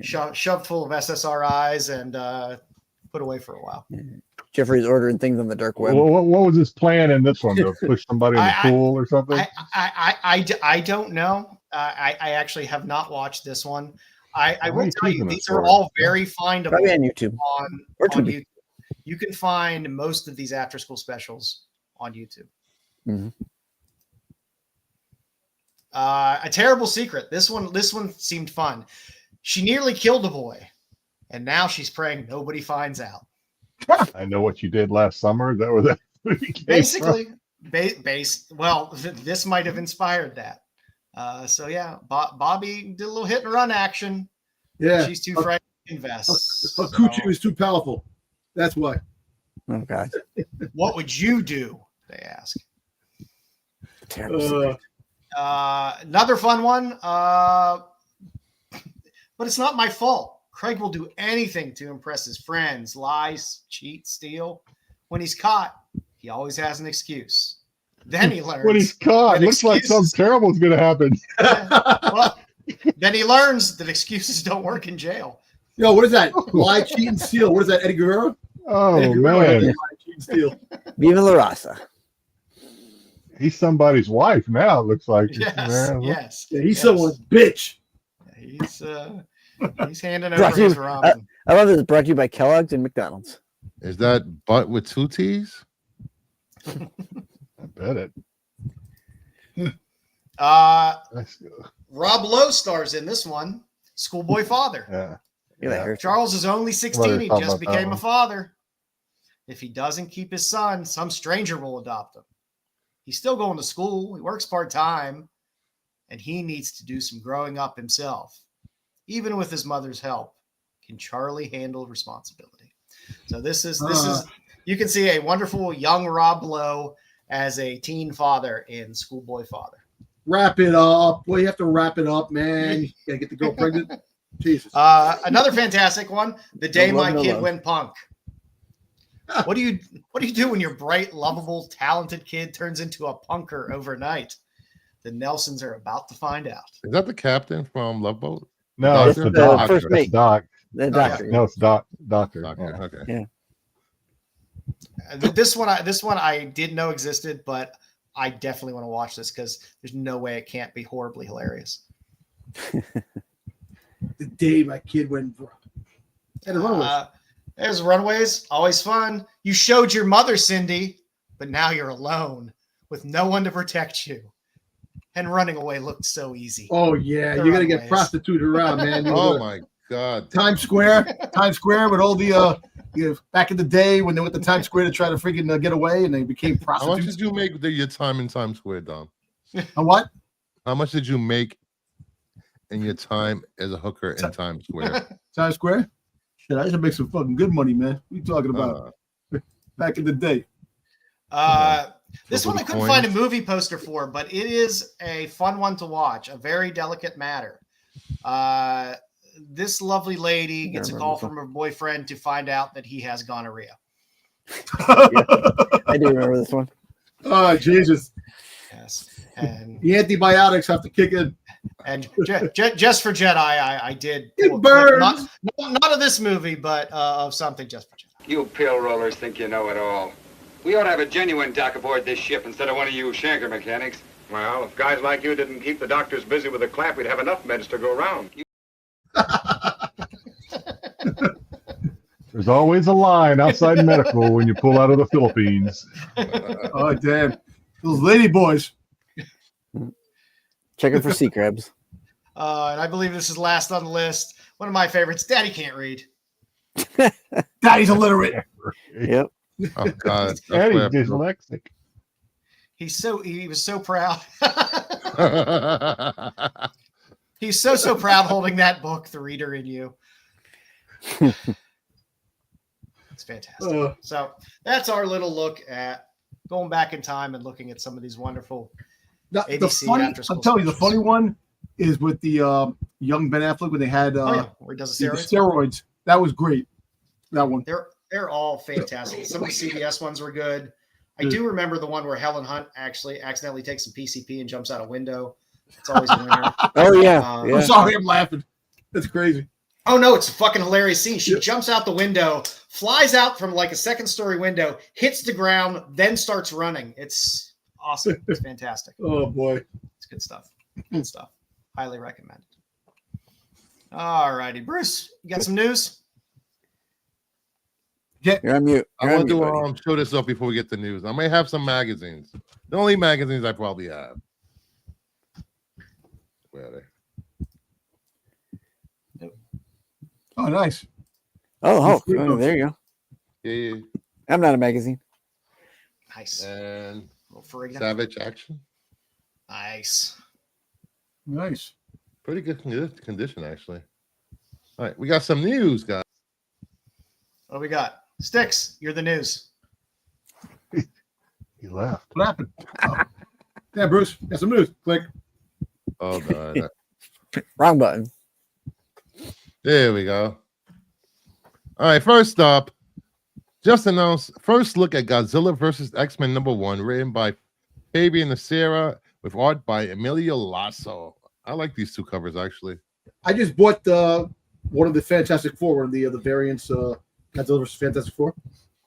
Speaker 3: shoved full of SSRIs and put away for a while.
Speaker 4: Jeffrey's ordering things on the dark web.
Speaker 2: What was his plan in this one? To push somebody in the pool or something?
Speaker 3: I don't know. I actually have not watched this one. I will tell you, these are all very findable
Speaker 4: on YouTube.
Speaker 3: On YouTube. You can find most of these after school specials on YouTube.
Speaker 4: Mm-hmm.
Speaker 3: A Terrible Secret. This one seemed fun. She nearly killed a boy, and now she's praying nobody finds out.
Speaker 2: I Know What You Did Last Summer. Is that where that movie came
Speaker 3: basically from? Well, this might have inspired that. So yeah, Bobby did a little hit and run action.
Speaker 6: Yeah,
Speaker 3: she's too frightened to invest.
Speaker 6: Her coochie was too powerful. That's why.
Speaker 4: Oh God.
Speaker 3: What would you do? They ask.
Speaker 4: Terrible.
Speaker 3: Another fun one. But it's not my fault. Craig will do anything to impress his friends. Lies, cheat, steal. When he's caught, he always has an excuse. Then he learns.
Speaker 2: When he's caught, looks like something terrible is going to happen.
Speaker 3: Well, then he learns that excuses don't work in jail.
Speaker 6: Yo, what is that? Lie, cheat, and steal. What is that, Eddie Guerrero?
Speaker 2: Oh,
Speaker 6: Eddie Guerrero,
Speaker 2: man.
Speaker 6: lie, cheat, and steal.
Speaker 4: Viva La Raza.
Speaker 2: He's somebody's wife now, it looks like.
Speaker 3: Yes.
Speaker 6: Yeah, he's someone's bitch.
Speaker 3: He's handing over his ramen.
Speaker 4: I love this. Brought to you by Kellogg's and McDonald's.
Speaker 5: Is that butt with two T's?
Speaker 2: I bet it.
Speaker 3: Rob Lowe stars in this one. Schoolboy Father.
Speaker 2: Yeah.
Speaker 3: Charles is only 16. He just became a father. If he doesn't keep his son, some stranger will adopt him. He's still going to school. He works part-time, and he needs to do some growing up himself. Even with his mother's help, can Charlie handle responsibility? So this is you can see a wonderful young Rob Lowe as a teen father in Schoolboy Father.
Speaker 6: Wrap it up. Well, you have to wrap it up, man. You gotta get the girl pregnant. Jesus.
Speaker 3: Another fantastic one. The Day My Kid Went Punk. What do you do when your bright, lovable, talented kid turns into a punker overnight? The Nelsons are about to find out.
Speaker 5: Is that the captain from Love Boat?
Speaker 2: No, it's the doctor. It's Doc.
Speaker 4: The doctor.
Speaker 2: No, it's Doctor.
Speaker 5: Okay.
Speaker 4: Yeah.
Speaker 3: This one I didn't know existed, but I definitely want to watch this because there's no way it can't be horribly hilarious.
Speaker 6: The Day My Kid Went Runaways.
Speaker 3: There's Runaways, always fun. You showed your mother, Cindy, but now you're alone with no one to protect you. And running away looked so easy.
Speaker 6: Oh yeah, you're gonna get prostituted around, man.
Speaker 5: Oh my God.
Speaker 6: Times Square with all the back in the day when they went to Times Square to try to freaking get away, and they became prostitutes.
Speaker 5: How much did you make your time in Times Square, Dom?
Speaker 6: What?
Speaker 5: How much did you make in your time as a hooker in Times Square?
Speaker 6: Times Square? Shit, I used to make some fucking good money, man. What are you talking about? Back in the day.
Speaker 3: This one I couldn't find a movie poster for, but it is a fun one to watch. A very delicate matter. This lovely lady gets a call from her boyfriend to find out that he has gonorrhea.
Speaker 4: I do remember this one.
Speaker 6: Oh, Jesus.
Speaker 3: Yes. And
Speaker 6: the antibiotics have to kick in.
Speaker 3: And just for Jedi, I did.
Speaker 6: It burns.
Speaker 3: Not of this movie, but of something just for Jedi.
Speaker 9: You pill rollers think you know it all. We ought to have a genuine doc aboard this ship instead of one of you shanker mechanics.
Speaker 10: Well, if guys like you didn't keep the doctors busy with the clamp, we'd have enough meds to go around.
Speaker 2: There's always a line outside medical when you pull out of the Philippines.
Speaker 6: Oh, damn. Those lady boys.
Speaker 4: Checking for sea crabs.
Speaker 3: And I believe this is last on the list. One of my favorites. Daddy can't read.
Speaker 6: Daddy's illiterate.
Speaker 4: Yep.
Speaker 5: Oh God,
Speaker 2: Daddy's dyslexic.
Speaker 3: He was so proud. He's so proud holding that book, The Reader in You. It's fantastic. So that's our little look at going back in time and looking at some of these wonderful ABC after school.
Speaker 6: I'm telling you, the funny one is with the young Ben Affleck when they had
Speaker 3: where he does the
Speaker 6: steroids. That was great. That one.
Speaker 3: They're all fantastic. Some of the CBS ones were good. I do remember the one where Helen Hunt actually accidentally takes some PCP and jumps out a window. It's always a winner.
Speaker 4: Oh yeah.
Speaker 6: I'm sorry, I'm laughing. That's crazy.
Speaker 3: Oh no, it's a fucking hilarious scene. She jumps out the window, flies out from like a second-story window, hits the ground, then starts running. It's awesome. It's fantastic.
Speaker 6: Oh boy,
Speaker 3: it's good stuff. Good stuff. Highly recommended. All righty, Bruce, you got some news?
Speaker 4: You're on mute.
Speaker 5: I want to show this up before we get the news. I may have some magazines. The only magazines I probably have. Where are they?
Speaker 6: Oh, nice.
Speaker 4: Oh, there you go.
Speaker 5: Yeah.
Speaker 4: I'm not a magazine.
Speaker 3: Nice.
Speaker 5: And
Speaker 3: Savage
Speaker 5: Action.
Speaker 3: Nice.
Speaker 5: Pretty good condition, actually. All right, we got some news, guys.
Speaker 3: What do we got? Styx, you're the news.
Speaker 2: He left.
Speaker 6: What happened? Oh. Yeah, Bruce, got some news. Click.
Speaker 5: Oh, no.
Speaker 4: Wrong button.
Speaker 5: There we go. All right, first up, just announced first look at Godzilla versus X-Men #1, written by Fabian Nacera with art by Emilio Lasso. I like these two covers, actually.
Speaker 6: I just bought one of the Fantastic Four, one of the variants, Godzilla versus Fantastic Four.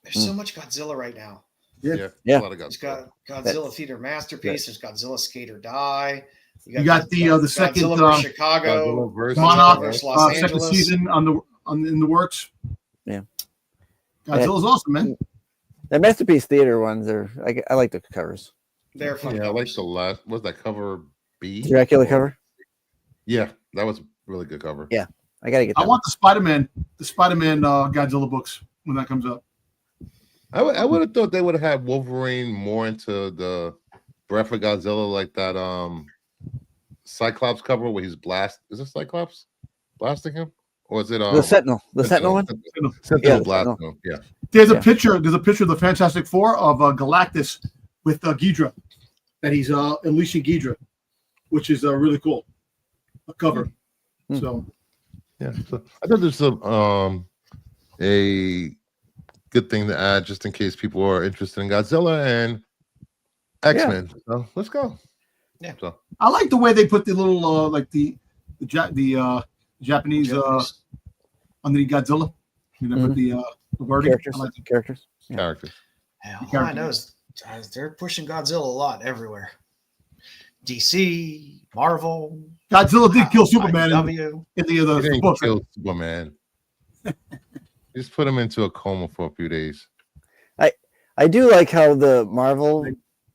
Speaker 3: There's so much Godzilla right now.
Speaker 6: Yeah.
Speaker 5: A lot of Godzilla.
Speaker 3: There's got Godzilla Theater Masterpiece. There's Godzilla Skate or Die.
Speaker 6: You got the second
Speaker 3: Godzilla versus Chicago,
Speaker 6: Monarch
Speaker 3: versus Los
Speaker 6: second
Speaker 3: Angeles.
Speaker 6: season in the works.
Speaker 4: Yeah,
Speaker 6: Godzilla's awesome, man.
Speaker 4: The Masterpiece Theater ones are. I like the covers.
Speaker 3: They're fun.
Speaker 5: Yeah, I like the last. What's that cover? B.
Speaker 4: Dracula cover.
Speaker 5: Yeah, that was a really good cover.
Speaker 4: Yeah, I gotta get.
Speaker 6: I want the Spider-Man Godzilla books when that comes up.
Speaker 5: I would have thought they would have had Wolverine more into the Breath of Godzilla, like that Cyclops cover where he's Is it Cyclops blasting him, or is it
Speaker 4: the Sentinel? The Sentinel one.
Speaker 5: Sentinel blasting him. Yeah.
Speaker 6: There's a picture of the Fantastic Four of Galactus with Ghidra, that he's unleashing Ghidra, which is really cool. A cover. So
Speaker 5: yeah, so I thought there's a good thing to add just in case people are interested in Godzilla and X-Men. Yeah. So let's go.
Speaker 3: Yeah.
Speaker 5: So
Speaker 6: I like the way they put the little like the Japanese underneath Godzilla. You know, put the wording.
Speaker 4: Characters.
Speaker 6: I like the
Speaker 5: characters.
Speaker 3: Yeah, all I know is they're pushing Godzilla a lot everywhere. DC, Marvel.
Speaker 6: Godzilla did kill Superman in the
Speaker 5: other
Speaker 6: book.
Speaker 5: Kill Superman. Just put him into a coma for a few days.
Speaker 4: I do like how the Marvel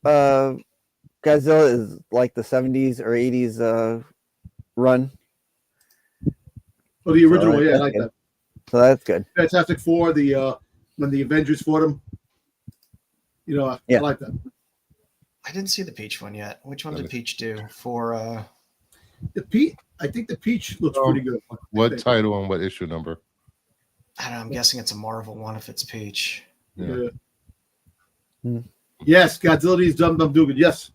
Speaker 4: Godzilla is like the 70s or 80s run.
Speaker 6: Oh, the original, I like that.
Speaker 4: So that's good.
Speaker 6: Fantastic Four, when the Avengers fought him. You know, I like that.
Speaker 3: I didn't see the Peach one yet. Which one did Peach do for
Speaker 6: the Peach? I think the Peach looks pretty good.
Speaker 5: What title and what issue number?
Speaker 3: I don't know. I'm guessing it's a Marvel one if it's Peach.
Speaker 5: Yeah.
Speaker 6: Yes, Godzilla needs Dum Dum Dugan. Yes.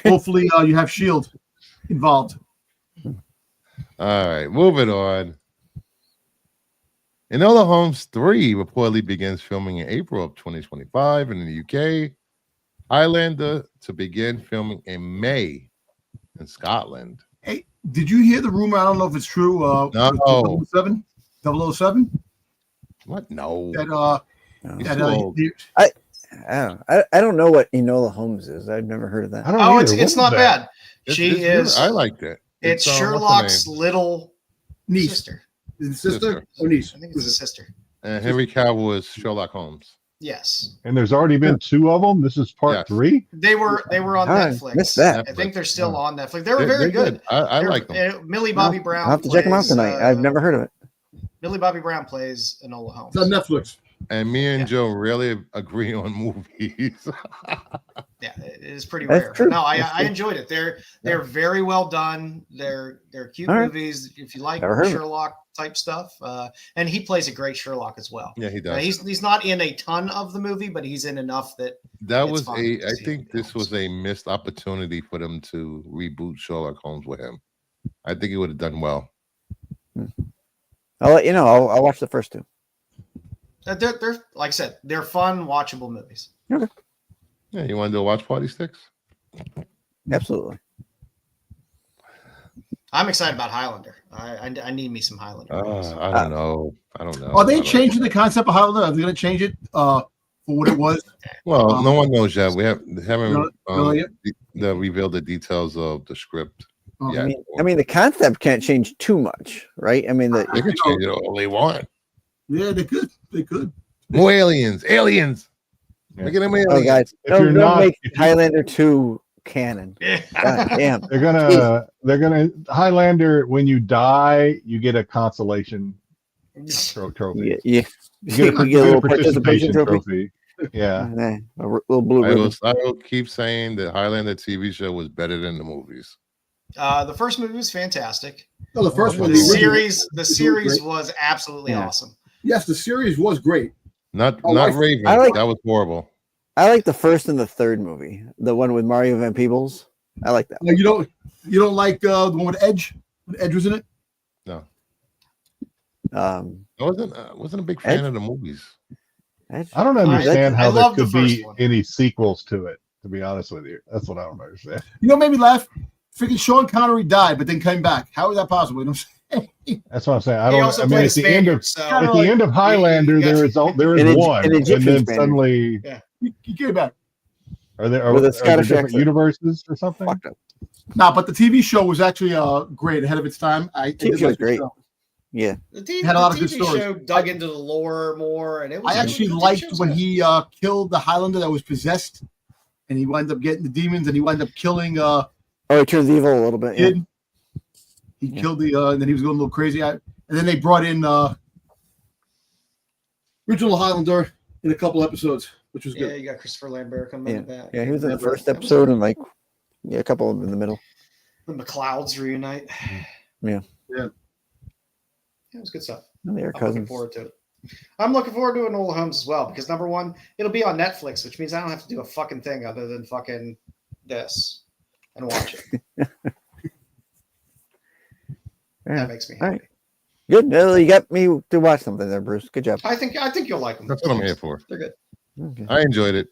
Speaker 6: Hopefully, you have Shield involved.
Speaker 5: All right, moving on. Enola Holmes 3 reportedly begins filming in April of 2025 in the UK. Highlander to begin filming in May in Scotland.
Speaker 6: Hey, did you hear the rumor? I don't know if it's true.
Speaker 5: No.
Speaker 6: 007? 007?
Speaker 5: What? No.
Speaker 4: I don't know what Enola Holmes is. I've never heard of that.
Speaker 3: Oh, it's not bad. She is.
Speaker 5: I liked it.
Speaker 3: It's Sherlock's little
Speaker 6: niece.
Speaker 3: Sister.
Speaker 6: Is it sister or niece?
Speaker 3: I think it's a sister.
Speaker 5: And Henry Cavill is Sherlock Holmes.
Speaker 3: Yes.
Speaker 2: And there's already been 2 of them. This is part 3.
Speaker 3: They were on Netflix.
Speaker 4: Missed that.
Speaker 3: I think they're still on Netflix. They were very good.
Speaker 5: I like them.
Speaker 3: Millie Bobby Brown.
Speaker 4: I'll have to check them out tonight. I've never heard of it.
Speaker 3: Millie Bobby Brown plays Enola Holmes.
Speaker 6: It's on Netflix.
Speaker 5: And me and Joe really agree on movies.
Speaker 3: Yeah, it is pretty
Speaker 4: That's
Speaker 3: rare.
Speaker 4: true.
Speaker 3: No, I enjoyed it. They're very well done. They're cute movies. If you like Sherlock type stuff, and he plays a great Sherlock as well.
Speaker 5: Yeah, he does.
Speaker 3: He's not in a ton of the movie, but he's in enough that
Speaker 5: was I think this was a missed opportunity for them to reboot Sherlock Holmes with him. I think he would have done well.
Speaker 4: I'll let you know. I'll watch the first 2.
Speaker 3: They're like I said, they're fun, watchable movies.
Speaker 4: Okay.
Speaker 5: Yeah, you want to do a watch party, Styx?
Speaker 4: Absolutely.
Speaker 3: I'm excited about Highlander. I need me some Highlander.
Speaker 5: I don't know.
Speaker 6: Are they changing the concept of Highlander? Are they going to change it for what it was?
Speaker 5: Well, no one knows yet. They haven't
Speaker 6: really
Speaker 5: revealed the details of the script.
Speaker 6: Yeah.
Speaker 4: I mean, the concept can't change too much, right? I mean,
Speaker 5: they can change it all they want.
Speaker 6: Yeah, they could. They could.
Speaker 5: More aliens. Aliens.
Speaker 2: Yeah.
Speaker 5: Look at them aliens.
Speaker 4: Oh, guys,
Speaker 2: If
Speaker 4: don't make Highlander 2 canon. God damn.
Speaker 2: They're gonna Highlander. When you die, you get a consolation trophy.
Speaker 4: Yeah.
Speaker 2: You get a little participation trophy. Yeah.
Speaker 4: A little blue ribbon.
Speaker 5: I will keep saying that Highlander TV show was better than the movies.
Speaker 3: The first movie was fantastic.
Speaker 6: No, the first one.
Speaker 3: The series was absolutely awesome.
Speaker 6: Yes, the series was great.
Speaker 5: Not Raven. That was horrible.
Speaker 4: I like the first and the third movie, the one with Mario Van Peebles. I like that.
Speaker 6: You don't like the one with Edge? When Edge was in it?
Speaker 5: No.
Speaker 4: I
Speaker 5: wasn't a big fan of the movies.
Speaker 2: I don't understand how there could be any sequels to it. To be honest with you, that's what I don't understand.
Speaker 6: You know, made me laugh. Freaking Sean Connery died, but then came back. How is that possible? You know what I'm saying?
Speaker 2: That's what I'm saying. I don't. I mean, at the end of Highlander, there is one, and then suddenly
Speaker 6: he came back.
Speaker 2: Are there different universes or something?
Speaker 6: No, but the TV show was actually great, ahead of its time.
Speaker 4: TV show was great. Yeah,
Speaker 3: it
Speaker 6: had a lot of good stories.
Speaker 3: Show dug into the lore more, and it was.
Speaker 6: I actually liked when he killed the Highlander that was possessed, and he wound up getting the demons, and he wound up killing.
Speaker 4: He turns evil a little bit. Yeah.
Speaker 6: He killed and then he was going a little crazy. And then they brought in original Highlander in a couple episodes, which was good.
Speaker 3: Yeah, you got Christopher Lambert coming back.
Speaker 4: Yeah, he was in the first episode and a couple of them in the middle.
Speaker 3: The McLeods reunite.
Speaker 4: Yeah.
Speaker 6: Yeah.
Speaker 3: It was good stuff.
Speaker 4: And they are
Speaker 3: I'm
Speaker 4: cousins.
Speaker 3: looking forward to it. I'm looking forward to Enola Holmes as well because number one, it'll be on Netflix, which means I don't have to do a fucking thing other than fucking this and watch it. That makes me happy.
Speaker 4: Right. Good. Well, you got me to watch something there, Bruce. Good job.
Speaker 3: I think you'll like them.
Speaker 5: That's what I'm here for.
Speaker 3: They're good.
Speaker 4: Okay.
Speaker 5: I enjoyed it.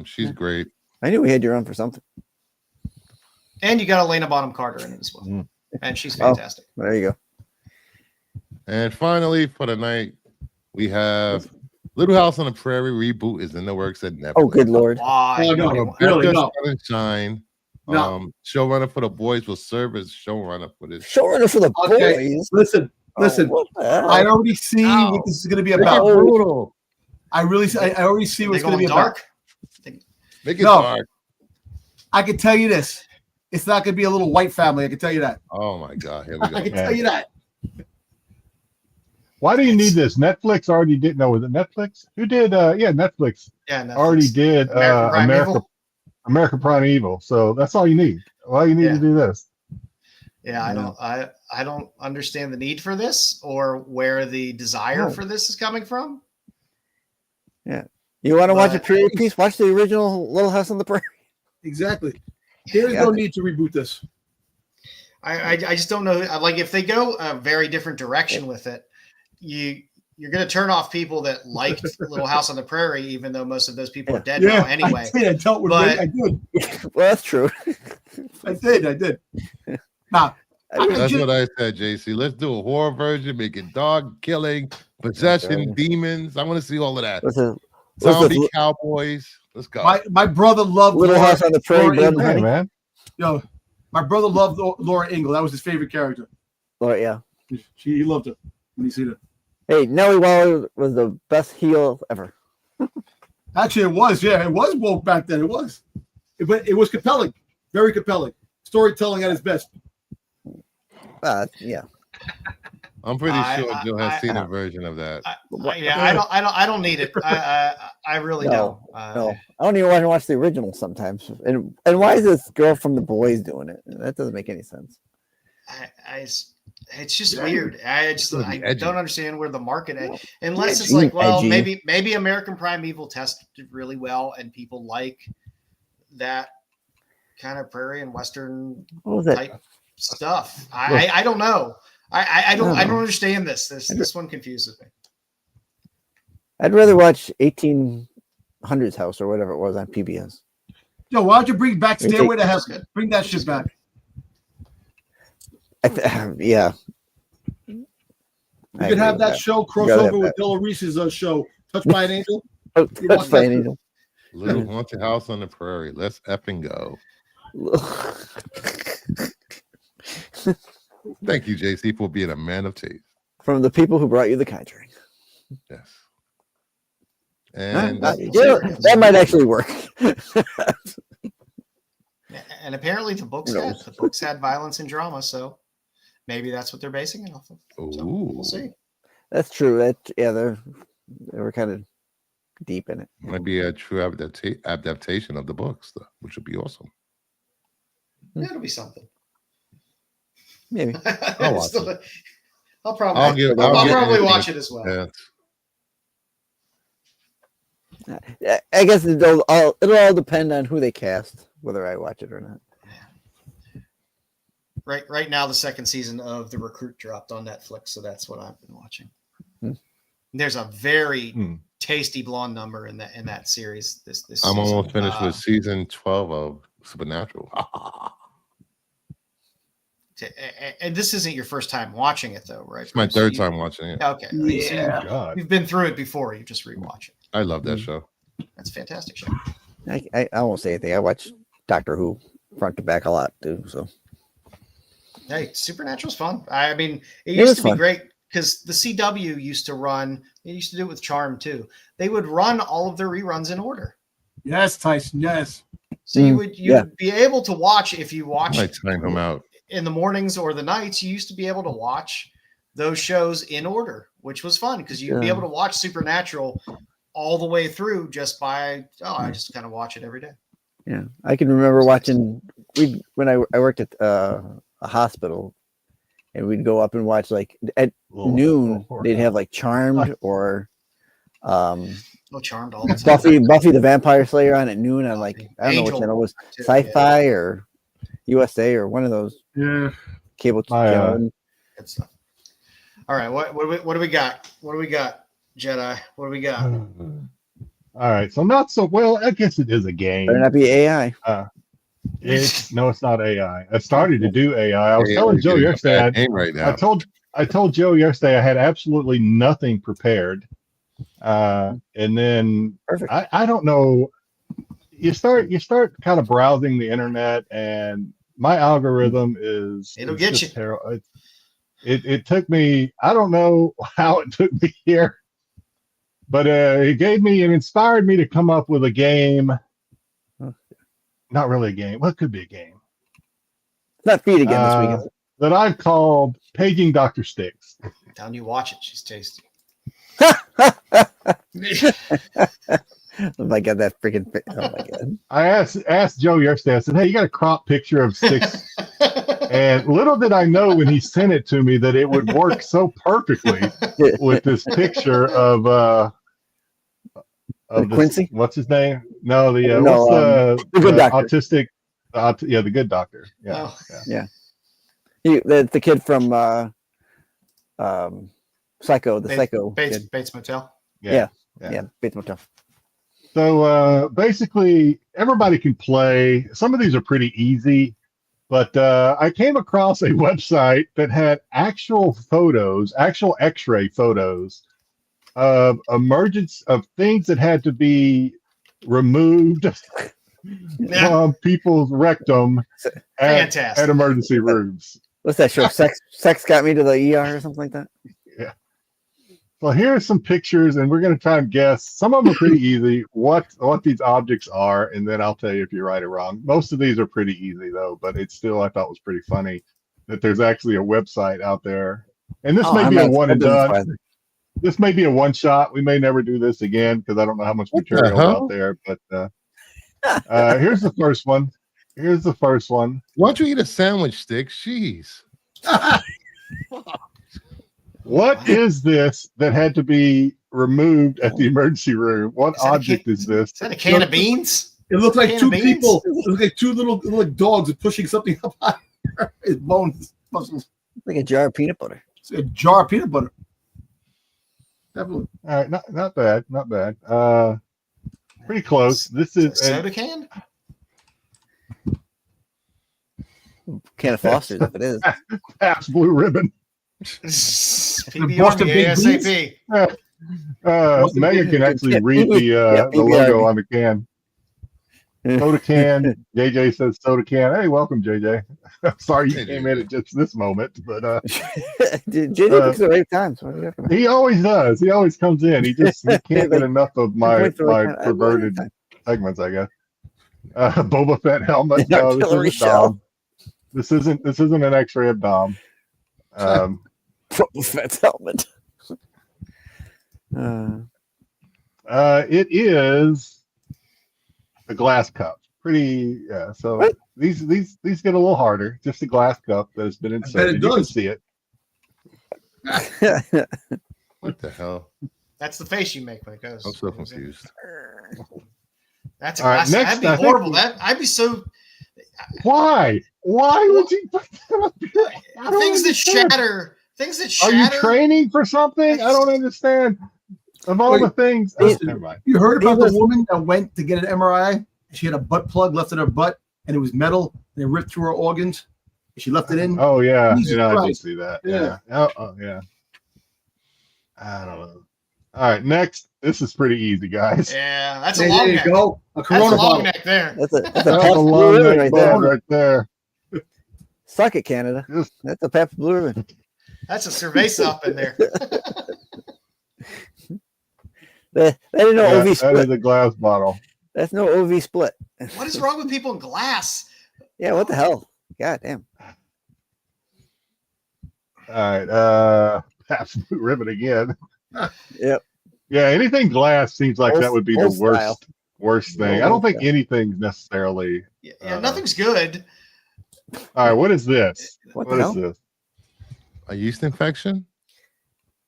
Speaker 5: She's great.
Speaker 4: I knew we had you on for something.
Speaker 3: And you got Elena Bonham Carter in it as well. And she's fantastic.
Speaker 4: There you go.
Speaker 5: And finally, for the night, we have Little House on the Prairie reboot is in the works at Netflix.
Speaker 4: Oh, good Lord.
Speaker 5: Shine. No. Showrunner for The Boys will serve as showrunner for this.
Speaker 4: Showrunner for The Boys?
Speaker 6: Listen. I already see what this is going to be about.
Speaker 5: Brutal.
Speaker 6: I already see what it's going to be
Speaker 3: dark?
Speaker 6: About.
Speaker 5: Make it dark.
Speaker 6: I can tell you this. It's not going to be a little white family. I can tell you that.
Speaker 5: Oh, my God. Here we go.
Speaker 6: I can tell you that.
Speaker 2: Why do you need this? Netflix already did. No, was it Netflix? Who did? Netflix.
Speaker 3: Yeah, Netflix.
Speaker 2: Already did America Primeval. So that's all you need. Why do you need to do this?
Speaker 3: Yeah, I don't understand the need for this or where the desire for this is coming from.
Speaker 4: Yeah. You want to watch a period piece? Watch the original Little House on the Prairie.
Speaker 6: Exactly. There is no need to reboot this.
Speaker 3: I just don't know. Like, if they go a very different direction with it, you're going to turn off people that liked Little House on the Prairie, even though most of those people are dead now anyway.
Speaker 6: I dealt with it. I did.
Speaker 4: Well, that's true.
Speaker 6: I did. Nah,
Speaker 5: that's what I said, JC. Let's do a horror version, make it dog killing, possession, demons. I want to see all of that. Zombie cowboys. Let's go.
Speaker 6: My brother loved
Speaker 4: Little House on the Prairie.
Speaker 2: Hey, man.
Speaker 6: Yo, my brother loved Laura Ingalls. That was his favorite character.
Speaker 4: Laura, yeah.
Speaker 6: He loved her when he seen her.
Speaker 4: Hey, Nellie Waller was the best heel ever.
Speaker 6: Actually, it was. Yeah, it was woke back then. It was. It was compelling. Very compelling. Storytelling at its best.
Speaker 4: Yeah.
Speaker 5: I'm pretty sure Joe has seen a version of that.
Speaker 3: I don't need it. I really don't.
Speaker 4: No, I don't even want to watch the original sometimes. And why is this girl from The Boys doing it? That doesn't make any sense.
Speaker 3: It's just weird. I don't understand where the market, unless it's like, well, maybe American Primeval tested really well, and people like that kind of prairie and western type stuff. I don't know. I don't understand this. This one confuses me.
Speaker 4: I'd rather watch 1800s House or whatever it was on PBS.
Speaker 6: Yo, why don't you bring back Stairway to Heaven? Bring that shit back.
Speaker 4: Yeah.
Speaker 6: You could have that show crossover with Della Reese's show, Touched by an Angel.
Speaker 4: Touched by an Angel.
Speaker 5: Little Haunted House on the Prairie. Let's effing go. Thank you, JC, for being a man of taste.
Speaker 4: From the people who brought you The Conjuring.
Speaker 5: Yes. And
Speaker 4: that might actually work.
Speaker 3: And apparently the books had violence and drama, so maybe that's what they're basing it off of. So we'll see.
Speaker 4: That's true. They were kind of deep in it.
Speaker 5: Might be a true adaptation of the books, though, which would be awesome.
Speaker 3: It'll be something.
Speaker 4: Maybe.
Speaker 5: I'll watch it.
Speaker 3: I'll probably watch it as well.
Speaker 4: Yeah. I guess it'll all depend on who they cast, whether I watch it or not.
Speaker 3: Right now, the second season of The Recruit dropped on Netflix, so that's what I've been watching. There's a very tasty blonde number in that series. This
Speaker 5: I'm
Speaker 3: season.
Speaker 5: almost finished with season 12 of Supernatural.
Speaker 3: And this isn't your first time watching it, though, right?
Speaker 5: It's my third time watching it.
Speaker 3: Okay.
Speaker 2: Yeah.
Speaker 3: You've been through it before. You just rewatch it.
Speaker 5: I love that show.
Speaker 3: That's a fantastic show.
Speaker 4: I won't say anything. I watch Doctor Who front to back a lot, too. So.
Speaker 3: Hey, Supernatural's fun. I mean, it used to be great because the CW used to run. They used to do it with Charm, too. They would run all of their reruns in order.
Speaker 6: Yes, Tyson. Yes.
Speaker 3: So you'd be able to watch if you watch
Speaker 5: I time them out.
Speaker 3: In the mornings or the nights. You used to be able to watch those shows in order, which was fun because you'd be able to watch Supernatural all the way through just by I just kind of watch it every day.
Speaker 4: Yeah, I can remember watching when I worked at a hospital, and we'd go up and watch like at noon. They'd have like Charmed or
Speaker 3: Charmed all the time.
Speaker 4: Buffy the Vampire Slayer on at noon. On like I don't know what channel it was, Sci-Fi or USA or one of those.
Speaker 6: Yeah,
Speaker 4: cable channel.
Speaker 3: Good stuff. All right, what do we got? What do we got, Jedi? What do we got?
Speaker 2: All right, so not so well. I guess it is a game.
Speaker 4: Better not be AI.
Speaker 2: It's not AI. I started to do AI. I was telling Joe yesterday.
Speaker 5: Right now.
Speaker 2: I told Joe yesterday I had absolutely nothing prepared, and then I don't know. You start kind of browsing the internet, and my algorithm it'll get you. Terrible. It took me. I don't know how it took me here, but it inspired me to come up with a game. Not really a game. Well, it could be a game.
Speaker 4: It's not feed again this weekend.
Speaker 2: That I've called Paging Dr. Styx.
Speaker 3: Down you watch it. She's tasty.
Speaker 4: Oh my god, that freaking! Oh my god!
Speaker 2: I asked Joe yesterday. I said, "Hey, you got a crop picture of Styx?" And little did I know when he sent it to me that it would work so perfectly with this picture of
Speaker 4: Quincy?
Speaker 2: What's his name? No, the
Speaker 4: good doctor.
Speaker 2: Autistic. The good doctor. Yeah,
Speaker 4: yeah. The kid from Psycho, Psycho kid.
Speaker 3: Bates Motel.
Speaker 4: Yeah, Bates Motel.
Speaker 2: So basically, everybody can play. Some of these are pretty easy, but I came across a website that had actual photos, actual X-ray photos of things that had to be removed from people's rectum at emergency rooms.
Speaker 4: What's that show? Sex got me to the ER or something like that?
Speaker 2: Yeah. Well, here are some pictures, and we're going to try and guess. Some of them are pretty easy, what these objects are, and then I'll tell you if you're right or wrong. Most of these are pretty easy, though, but it's still, I thought, was pretty funny that there's actually a website out there. And this may be a one and done. This may be a one shot. We may never do this again because I don't know how much material is out there. But here's the first one. Why
Speaker 5: don't you eat a sandwich, Styx? Jeez.
Speaker 2: What is this that had to be removed at the emergency room? What object is this?
Speaker 3: Is that a can of beans?
Speaker 6: It looks like two people. It looks like two little dogs pushing something up high. His bones.
Speaker 4: Like a jar of peanut butter.
Speaker 6: It's a jar of peanut butter. Definitely.
Speaker 2: All right, not bad. Pretty close. This is
Speaker 3: a soda can.
Speaker 4: Can of Foster's if it is.
Speaker 2: Pabst Blue Ribbon.
Speaker 3: PBR ASAP.
Speaker 2: Megan can actually read the logo on the can. Soda can. JJ says soda can. Hey, welcome, JJ. Sorry you came in at just this moment, but
Speaker 4: JJ picks the right times.
Speaker 2: He always does. He always comes in. He can't get enough of my perverted segments, I guess. Boba Fett helmet. No, this isn't Dom. This isn't an X-ray of Dom.
Speaker 4: Boba Fett's helmet.
Speaker 2: It is a glass cup. Pretty, yeah. So what? These get a little harder. Just a glass cup that has been inserted. You can see it.
Speaker 5: What the hell?
Speaker 3: That's the face you make when it goes.
Speaker 5: I'm so confused.
Speaker 3: That's a glass. Right, that'd be horrible. I'd be so.
Speaker 2: Why? Why would you put that up here?
Speaker 3: Things that shatter. Things that shatter.
Speaker 2: Are you training for something? I don't understand. Of all the things, never mind.
Speaker 6: You heard about the woman that went to get an MRI? She had a butt plug left in her butt, and it was metal, and it ripped through her organs. She left it in.
Speaker 2: Oh yeah, I did see that. Yeah. Oh yeah. I don't know. All right, next. This is pretty easy, guys.
Speaker 3: Yeah, that's a long neck.
Speaker 6: Go.
Speaker 3: That's a long neck there.
Speaker 4: That's a long neck
Speaker 2: right there.
Speaker 4: Suck it, Canada. That's a Pabst Blue Ribbon.
Speaker 3: That's a cerveza up in there.
Speaker 4: That is no OV split.
Speaker 2: That is a glass bottle.
Speaker 4: That's no OV split.
Speaker 3: What is wrong with people in glass?
Speaker 4: Yeah, what the hell? God damn.
Speaker 2: All right, Pabst Blue Ribbon again.
Speaker 4: Yep.
Speaker 2: Yeah, anything glass seems like that would be the worst thing. I don't think anything's necessarily.
Speaker 3: Yeah, nothing's good.
Speaker 2: All right, what is this?
Speaker 4: What
Speaker 2: is this?
Speaker 5: A yeast infection?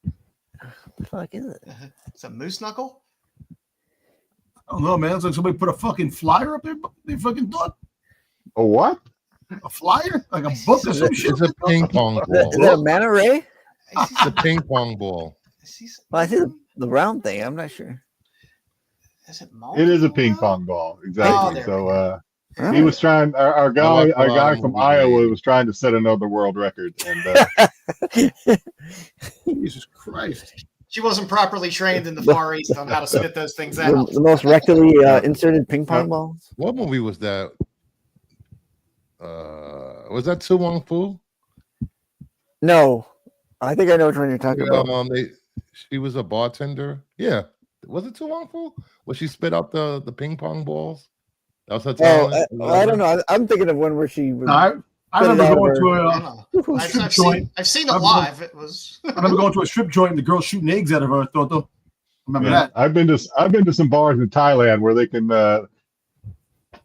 Speaker 4: What the fuck is it?
Speaker 3: It's a moose knuckle?
Speaker 6: I don't know, man. It's like somebody put a fucking flyer up there. They fucking thought.
Speaker 2: A what?
Speaker 6: A flyer? Like a book or some shit?
Speaker 5: It's a ping pong ball.
Speaker 4: Is that a mana ray?
Speaker 5: It's a ping pong ball.
Speaker 4: Well, I see the round thing. I'm not sure.
Speaker 2: It is a ping pong ball. Exactly. He was trying. Our guy from Iowa was trying to set another world record. And
Speaker 6: Jesus Christ.
Speaker 3: She wasn't properly trained in the Far East on how to spit those things out.
Speaker 4: The most rectally inserted ping pong balls.
Speaker 5: What movie was that? Was that Tu Wong Fu?
Speaker 4: No, I think I know which one you're talking about.
Speaker 5: She was a bartender. Yeah, was it Tu Wong Fu? Where she spit out the ping pong balls? That was her talent.
Speaker 4: I don't know. I'm thinking of one where she.
Speaker 6: I remember going to a strip joint.
Speaker 3: I've seen it live. It was.
Speaker 6: I remember going to a strip joint and the girl shooting eggs out of her. Toto. Remember that?
Speaker 2: I've been to some bars in Thailand where they can. They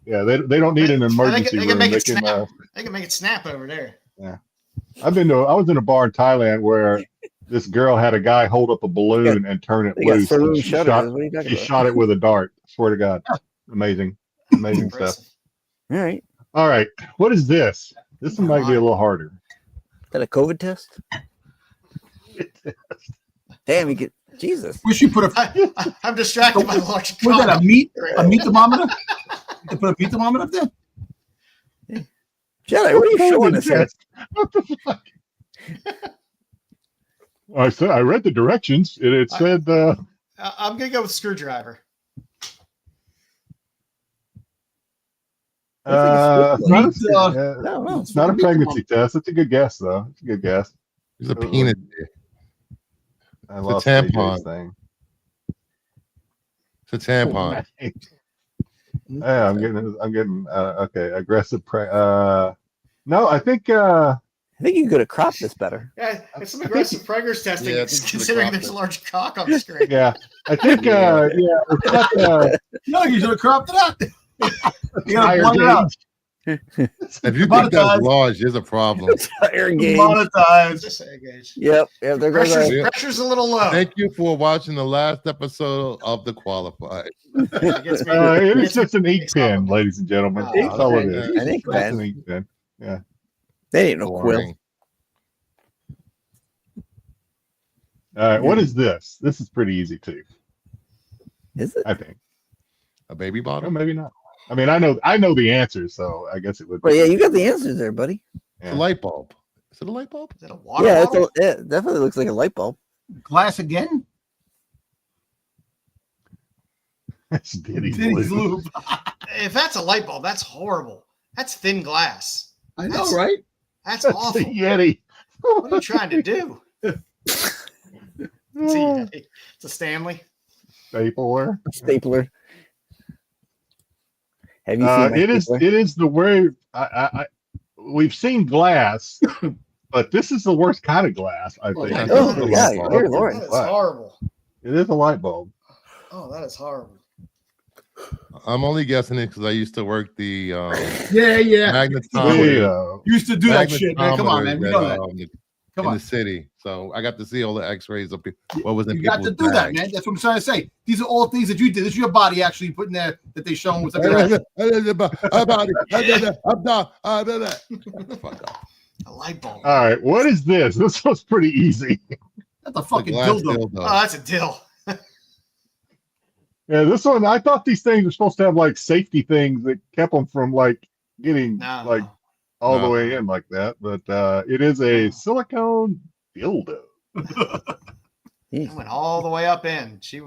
Speaker 2: don't need an emergency room.
Speaker 3: They can make it snap over there.
Speaker 2: Yeah, I was in a bar in Thailand where this girl had a guy hold up a balloon and turn it loose. And she shot it with a dart. Swear to God. Amazing stuff.
Speaker 4: All right.
Speaker 2: All right. What is this? This one might be a little harder.
Speaker 4: Is that a COVID test? Damn, you get Jesus.
Speaker 6: We should put a.
Speaker 3: I'm distracted by the large.
Speaker 6: Was that a meat thermometer? They put a meat thermometer up there.
Speaker 4: Jedi, what are you showing us here?
Speaker 2: What the fuck? I read the directions. It said.
Speaker 3: I'm gonna go with screwdriver.
Speaker 2: It's not a pregnancy test. It's a good guess, though. It's a good guess.
Speaker 5: It's a penis.
Speaker 2: I lost
Speaker 5: a tampon.
Speaker 2: Thing.
Speaker 5: It's a tampon.
Speaker 2: Yeah, I'm getting okay. Aggressive. No, I think
Speaker 4: you could have cropped this better.
Speaker 3: Yeah, it's some aggressive preggers testing, considering there's a large cock on the screen.
Speaker 2: Yeah, I think no,
Speaker 6: you should have cropped it out. You gotta
Speaker 2: point it out.
Speaker 5: If you think that's large, there's a problem.
Speaker 6: Monetized.
Speaker 4: Yep. There goes
Speaker 3: pressure's a little low.
Speaker 5: Thank you for watching the last episode of The Qualified.
Speaker 2: It's just an ink pen, ladies and gentlemen. That's all it is.
Speaker 4: An ink pen.
Speaker 2: An ink pen. Yeah.
Speaker 4: They ain't no quill.
Speaker 2: All right. What is this? This is pretty easy too.
Speaker 4: Is it?
Speaker 2: I think.
Speaker 5: A baby bottle?
Speaker 2: Or maybe not. I mean, I know the answers, so I guess it would.
Speaker 4: Well, yeah, you got the answers there, buddy.
Speaker 5: Yeah. It's a light bulb. Is it a light bulb?
Speaker 3: Is it a water bottle?
Speaker 4: It definitely looks like a light bulb.
Speaker 6: Glass again?
Speaker 2: That's Diddy's
Speaker 6: lube.
Speaker 3: If that's a light bulb, that's horrible. That's thin glass.
Speaker 6: I know, right?
Speaker 3: That's awful.
Speaker 2: A Yeti.
Speaker 3: What are you trying to do? It's a Yeti. It's a Stanley.
Speaker 2: Stapler.
Speaker 4: Stapler. Have you seen
Speaker 2: it is the way we've seen glass, but this is the worst kind of glass, I think.
Speaker 4: Oh, yeah, dear Lord.
Speaker 3: That's horrible.
Speaker 2: It is a light bulb.
Speaker 3: Oh, that is horrible.
Speaker 5: I'm only guessing it because I used to work the
Speaker 6: magnetometer. Used to do that shit, man. Come on, man. We know that.
Speaker 5: In the city, so I got to see all the X-rays of what was in.
Speaker 6: You got to do that, man. That's what I'm trying to say. These are all things that you did. This is your body actually putting there that they show with
Speaker 3: a light bulb.
Speaker 2: All right, what is this? This was pretty easy.
Speaker 6: That's a fucking dildo.
Speaker 3: Oh, that's a dill.
Speaker 2: Yeah, this one. I thought these things were supposed to have like safety things that kept them from like getting all the way in like that, but it is a silicone dildo.
Speaker 3: It went all the way up in. She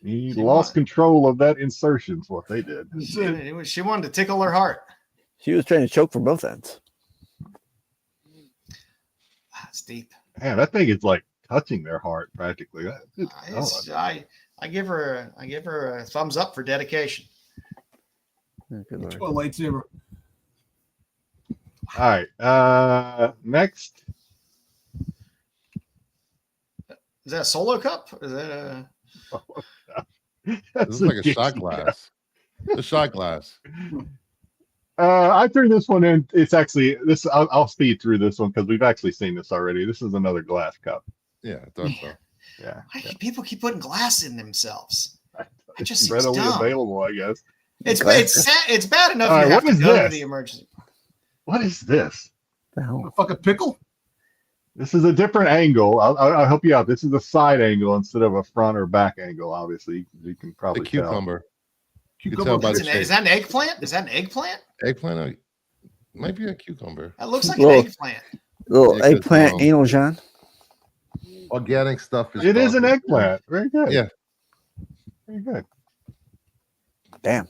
Speaker 2: lost control of that insertion. Is what they did.
Speaker 3: She wanted to tickle her heart.
Speaker 4: She was trying to choke from both ends.
Speaker 3: That's deep.
Speaker 2: Man, that thing is like touching their heart practically.
Speaker 3: I give her a thumbs up for dedication.
Speaker 6: It's a lightsaber.
Speaker 2: All right. Next.
Speaker 3: Is that a solo cup? Is that a?
Speaker 5: This is like a shot glass. A shot glass.
Speaker 2: I threw this one in. It's actually this. I'll speed through this one because we've actually seen this already. This is another glass cup.
Speaker 5: Yeah, I thought so.
Speaker 2: Yeah.
Speaker 3: People keep putting glass in themselves. It just seems
Speaker 2: readily
Speaker 3: dumb.
Speaker 2: available, I guess.
Speaker 3: It's bad enough you have to go to the emergency.
Speaker 2: What is this?
Speaker 6: The hell? A fucking pickle?
Speaker 2: This is a different angle. I'll help you out. This is a side angle instead of a front or back angle. Obviously, you can probably
Speaker 5: the cucumber.
Speaker 6: You
Speaker 5: can tell by the
Speaker 3: is that an eggplant? Is that an eggplant?
Speaker 5: Eggplant might be a cucumber.
Speaker 3: That looks like an eggplant.
Speaker 4: Little eggplant anal, John.
Speaker 5: Organic stuff is.
Speaker 2: It is an eggplant. Very good.
Speaker 5: Yeah.
Speaker 2: Very good.
Speaker 4: Damn.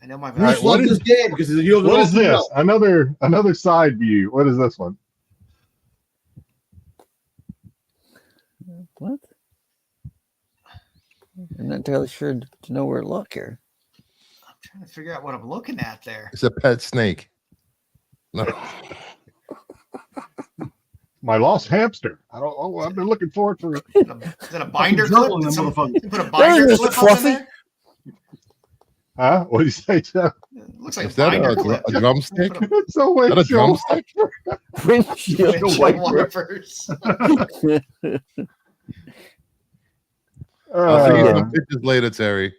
Speaker 3: I know my.
Speaker 6: Right, what is this game? Because
Speaker 2: what is this? Another side view. What is this one?
Speaker 4: What? I'm not entirely sure to know where to look here.
Speaker 3: I'm trying to figure out what I'm looking at there.
Speaker 5: It's a pet snake. No.
Speaker 2: My lost hamster. I've been looking forward for it.
Speaker 3: Is that a binder clip? Put a binder
Speaker 4: There's
Speaker 3: clip
Speaker 4: Mr. Fluffy.
Speaker 3: on there?
Speaker 2: Huh? What do you say, Jeff?
Speaker 3: Looks like
Speaker 5: Is that a drumstick?
Speaker 2: It's a
Speaker 5: Is that a drumstick?
Speaker 4: Windshield
Speaker 3: wipers.
Speaker 5: I'll see you some pictures later, Terry.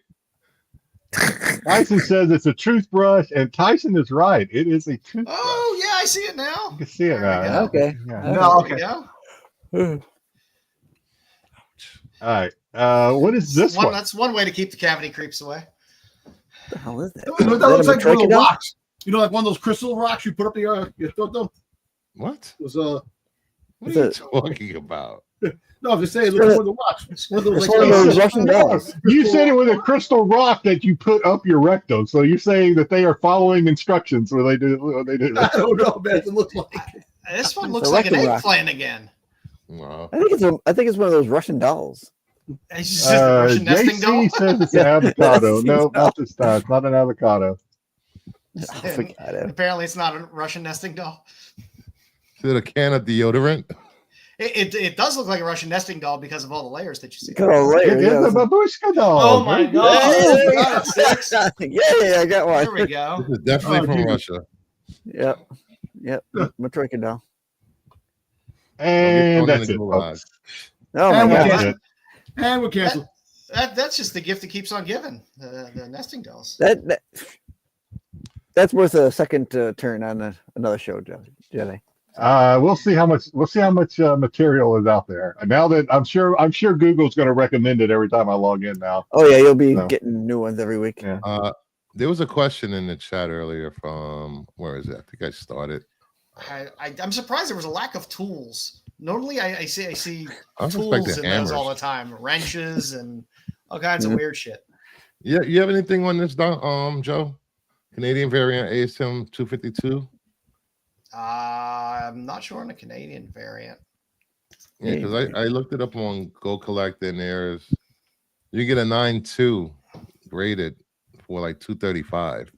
Speaker 2: Tyson says it's a toothbrush, and Tyson is right. It is a toothbrush.
Speaker 3: Oh yeah, I see it now.
Speaker 2: You can see it now.
Speaker 4: Okay.
Speaker 2: Yeah.
Speaker 6: No, okay.
Speaker 3: Go.
Speaker 2: All right. What is this one?
Speaker 3: That's one way to keep the cavity creeps away.
Speaker 4: What the hell is that?
Speaker 6: That looks like one of those rocks. You know, like one of those crystal rocks you put up your throat, though.
Speaker 5: What?
Speaker 6: It was
Speaker 5: What are you talking about?
Speaker 6: No, I'm just saying, it looks like one of the rocks. One of those,
Speaker 4: one of those Russian dolls.
Speaker 2: You said it with a crystal rock that you put up your rectum. So you're saying that they are following instructions when they do.
Speaker 6: I don't know, man. It looks like
Speaker 3: this one looks like an eggplant again.
Speaker 5: Wow.
Speaker 4: I think it's one of those Russian dolls.
Speaker 3: It's just a Russian nesting doll.
Speaker 2: JC says it's an avocado. No, not this time. It's not an avocado.
Speaker 4: I forgot it.
Speaker 3: Apparently, it's not a Russian nesting doll.
Speaker 5: Is it a can of deodorant?
Speaker 3: It does look like a Russian nesting doll because of all the layers that you see.
Speaker 4: Got all layers.
Speaker 2: It is a babushka doll.
Speaker 3: Oh my god!
Speaker 4: Yeah, I got one.
Speaker 3: There we go.
Speaker 5: This is definitely from Russia.
Speaker 4: Yep. Matryoshka doll.
Speaker 2: And that's it, folks.
Speaker 4: Oh my god.
Speaker 6: And we're canceled.
Speaker 3: That's just the gift that keeps on giving. The nesting dolls.
Speaker 4: That's worth a second turn on another show, Jedi.
Speaker 2: We'll see how much material is out there. Now that I'm sure Google's going to recommend it every time I log in now.
Speaker 4: Oh yeah, you'll be getting new ones every week.
Speaker 2: Yeah.
Speaker 5: There was a question in the chat earlier from where is it? I think I started.
Speaker 3: I'm surprised there was a lack of tools. Normally, I see tools in
Speaker 5: hammers.
Speaker 3: those all the time, wrenches and all kinds of weird shit.
Speaker 5: Yeah, you have anything on this, Joe? Canadian variant ASM 252.
Speaker 3: I'm not sure on the Canadian variant.
Speaker 5: Yeah, because I looked it up on Go Collect, and you get a 9.2 graded for like 235,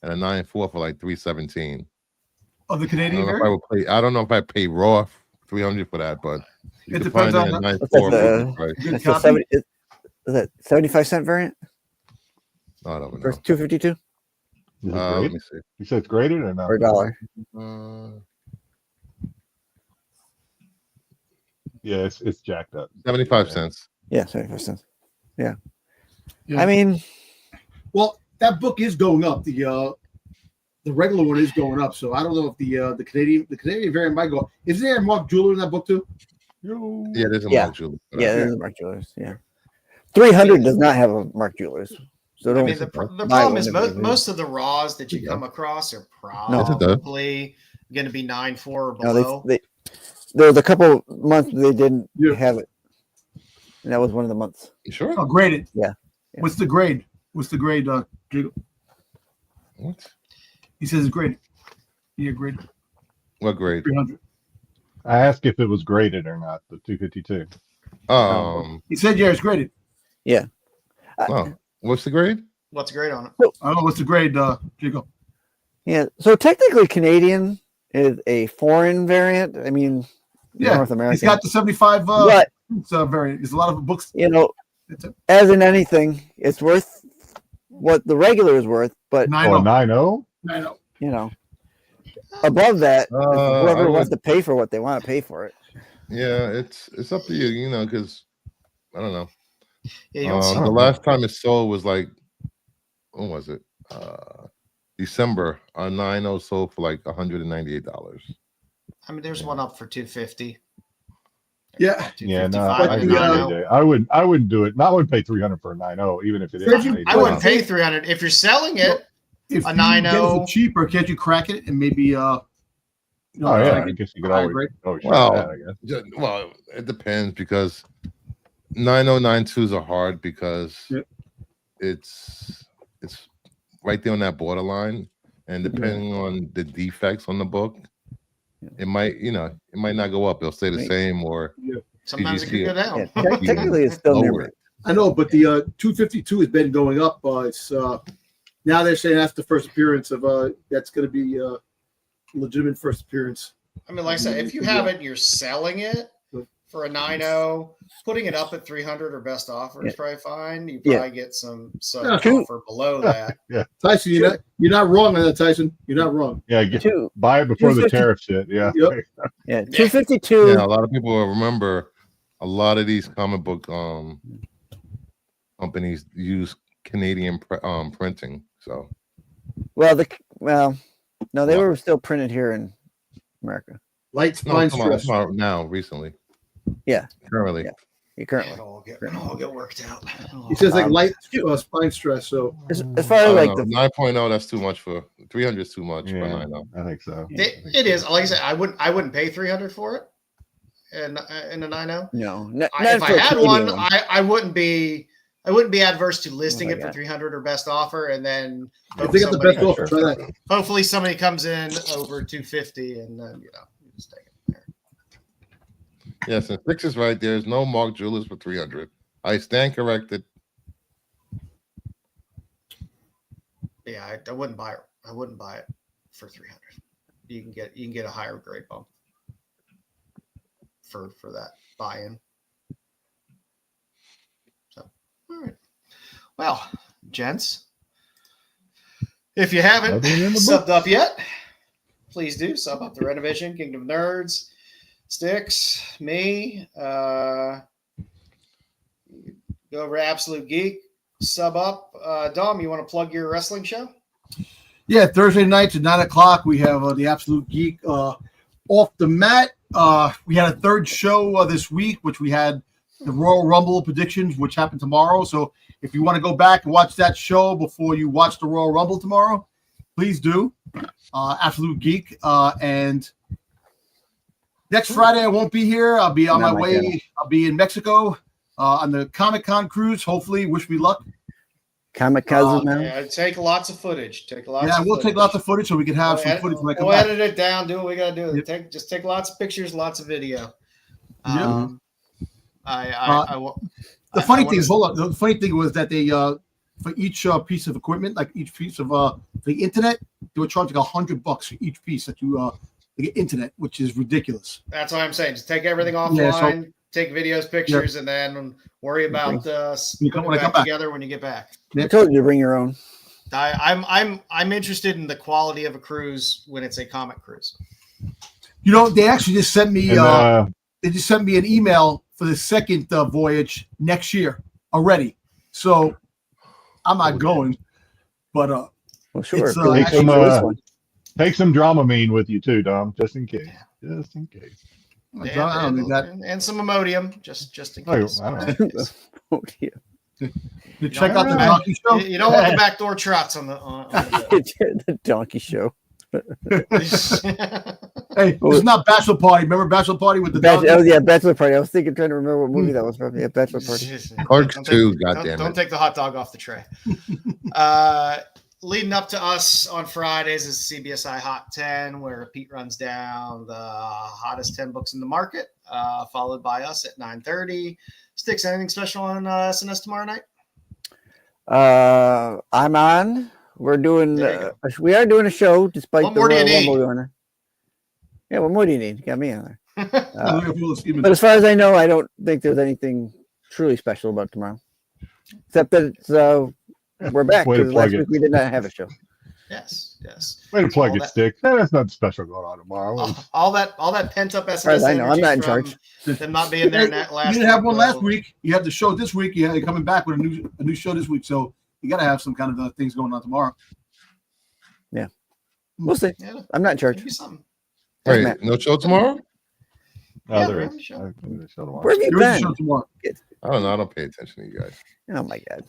Speaker 5: and a 9.4 for like 317.
Speaker 6: Oh, the Canadian variant?
Speaker 5: I don't know if I pay raw 300 for that, but
Speaker 6: it depends on
Speaker 5: the 9.4.
Speaker 4: Is that 75-cent variant?
Speaker 5: I don't know.
Speaker 4: For 252.
Speaker 5: Let me see.
Speaker 2: You said it's graded or not?
Speaker 4: For $1.
Speaker 2: Yeah, it's jacked up.
Speaker 5: 75 cents.
Speaker 4: Yeah, 75 cents. Yeah. I mean,
Speaker 6: well, that book is going up. The regular one is going up. So I don't know if the Canadian variant might go up. Is there a Mark Jeweler in that book too?
Speaker 5: Yeah, there's a Mark Jeweler.
Speaker 4: Yeah, there's a Mark Jewelers. Yeah. 300 does not have a Mark Jewelers. So
Speaker 3: I mean, the problem is most of the raws that you come across are probably going to be 9.4 or below.
Speaker 4: No, there was a couple months they didn't have it, and that was one of the months.
Speaker 5: You sure?
Speaker 6: Oh, graded.
Speaker 4: Yeah.
Speaker 6: What's the grade? Jiggle?
Speaker 5: What?
Speaker 6: He says it's graded. Yeah, graded.
Speaker 5: What grade?
Speaker 6: 300.
Speaker 2: I asked if it was graded or not. The 252.
Speaker 6: He said it's graded.
Speaker 4: Yeah.
Speaker 5: What's the grade?
Speaker 3: What's the grade on it?
Speaker 6: I don't know what's the grade, Jiggle.
Speaker 4: Yeah. So technically, Canadian is a foreign variant. I mean, North American.
Speaker 6: He's got the 75
Speaker 4: but
Speaker 6: variant. There's a lot of books.
Speaker 4: As in anything, it's worth what the regular is worth, but
Speaker 2: 9.0.
Speaker 4: Above that, whoever wants to pay for what they want to pay for it.
Speaker 5: Yeah, it's up to you, because I don't know.
Speaker 3: Yeah,
Speaker 5: the last time it sold was like, when was it? December. 9.0 sold for like $198.
Speaker 3: I mean, there's one up for 250.
Speaker 6: Yeah.
Speaker 2: Yeah, no, I wouldn't do it. I wouldn't pay 300 for a 9.0, even if it is.
Speaker 3: I wouldn't pay 300 if you're selling it.
Speaker 6: If
Speaker 3: a
Speaker 6: 9.0 cheaper, can't you crack it and maybe
Speaker 2: I guess you could always
Speaker 5: well, it depends because 9092s are hard because it's right there on that borderline, and depending on the defects on the book, it might not go up. It'll stay the same, or
Speaker 3: sometimes it could go down.
Speaker 4: Yeah, technically, it's still near it.
Speaker 6: I know, but the 252 has been going up. It's now they're saying that's the first appearance of that's going to be legitimate first appearance.
Speaker 3: I mean, like I said, if you have it, you're selling it for a 9.0. Putting it up at 300 or best offer is probably fine. You probably get some offer below that.
Speaker 2: Yeah,
Speaker 6: Tyson, you're not wrong on that, Tyson. You're not wrong.
Speaker 2: Yeah, buy it before the tariffs hit. Yeah,
Speaker 6: Yep.
Speaker 4: Yeah, 252.
Speaker 5: Yeah, a lot of people will remember a lot of these comic book companies use Canadian printing. So,
Speaker 4: no, they were still printed here in America.
Speaker 6: Light spine stress.
Speaker 5: Now, recently.
Speaker 4: Yeah.
Speaker 5: Currently.
Speaker 4: Yeah. Currently.
Speaker 3: It'll all get worked out.
Speaker 6: He says like light spine stress. So
Speaker 4: as far as like the
Speaker 5: 9.0, that's too much for 300 is too much for 9.0.
Speaker 2: I think so.
Speaker 3: It is. Like I said, I wouldn't pay 300 for it in a 9.0.
Speaker 4: No,
Speaker 3: if I had one, I wouldn't be adverse to listing it for 300 or best offer, and then
Speaker 6: if they got the best offer, try that.
Speaker 3: Hopefully somebody comes in over 250, and then you just take it.
Speaker 5: Yes, and Styx is right. There's no Mark Jewelers for 300. I stand corrected.
Speaker 3: Yeah, I wouldn't buy it. I wouldn't buy it for 300. You can get a higher grade bump for that buy-in. So, all right. Well, gents, if you haven't subbed up yet, please do sub up to Rennavision, Kingdom of Nerds, Styx, me. Go over to Absolute Geek, sub up. Dom, you want to plug your wrestling show?
Speaker 6: Yeah, Thursday nights at 9:00 we have the Absolute Geek off the mat. We had a third show this week, which we had the Royal Rumble predictions, which happened tomorrow. So if you want to go back and watch that show before you watch the Royal Rumble tomorrow, please do. Absolute Geek. And next Friday, I won't be here. I'll be on my way. I'll be in Mexico on the Comic-Con cruise. Hopefully, wish me luck.
Speaker 4: Kamikaze now.
Speaker 3: Yeah, take lots of footage.
Speaker 6: Take lots of footage so we can have some footage when I come back.
Speaker 3: We'll edit it down. Do what we gotta do. Yep. Take lots of pictures, lots of video.
Speaker 6: The funny thing was that they for each piece of equipment, like each piece of the internet, they were charging $100 for each piece that you get internet, which is ridiculous.
Speaker 3: That's what I'm saying. Just take everything offline, take videos, pictures, and then worry about putting it back together when you get back.
Speaker 4: I told you to bring your own.
Speaker 3: I'm interested in the quality of a cruise when it's a comic cruise.
Speaker 6: They actually just sent me an email for the second voyage next year already. So I'm not going, but
Speaker 4: well, sure.
Speaker 2: Take some Dramamine with you too, Dom, just in case. Just in case.
Speaker 6: I don't need that.
Speaker 3: And some Imodium, just in case.
Speaker 2: I don't know.
Speaker 6: You check out the donkey show.
Speaker 3: You don't want the backdoor trots on the
Speaker 4: the donkey show.
Speaker 6: Hey, it's not Bachelor Party. Remember Bachelor Party with the donkey?
Speaker 4: Oh yeah, Bachelor Party. I was trying to remember what movie that was from. Yeah, Bachelor Party.
Speaker 5: Clerks 2, goddamn.
Speaker 3: Don't take the hot dog off the tray. Leading up to us on Fridays is CBSI Hot 10, where Pete runs down the hottest 10 books in the market, followed by us at 9:30. Styx, anything special on SNS tomorrow night?
Speaker 4: I'm on. We are doing a show despite
Speaker 3: what more do you need?
Speaker 4: Yeah, what more do you need? You got me on there. But as far as I know, I don't think there's anything truly special about tomorrow, except that it's we're back because last week we did not have a show.
Speaker 3: Yes.
Speaker 2: Way to plug it, Styx. That's nothing special going on tomorrow.
Speaker 3: All that pent up SNS.
Speaker 4: As I know, I'm not in charge.
Speaker 3: Them not being there last.
Speaker 6: You didn't have one last week. You have the show this week. You're coming back with a new show this week. So you got to have some kind of things going on tomorrow.
Speaker 4: Yeah, we'll see. Yeah. I'm not in charge.
Speaker 5: Wait, no show tomorrow?
Speaker 2: No, there is.
Speaker 4: Where have you been?
Speaker 5: I don't know. I don't pay attention to you guys.
Speaker 4: Oh my god.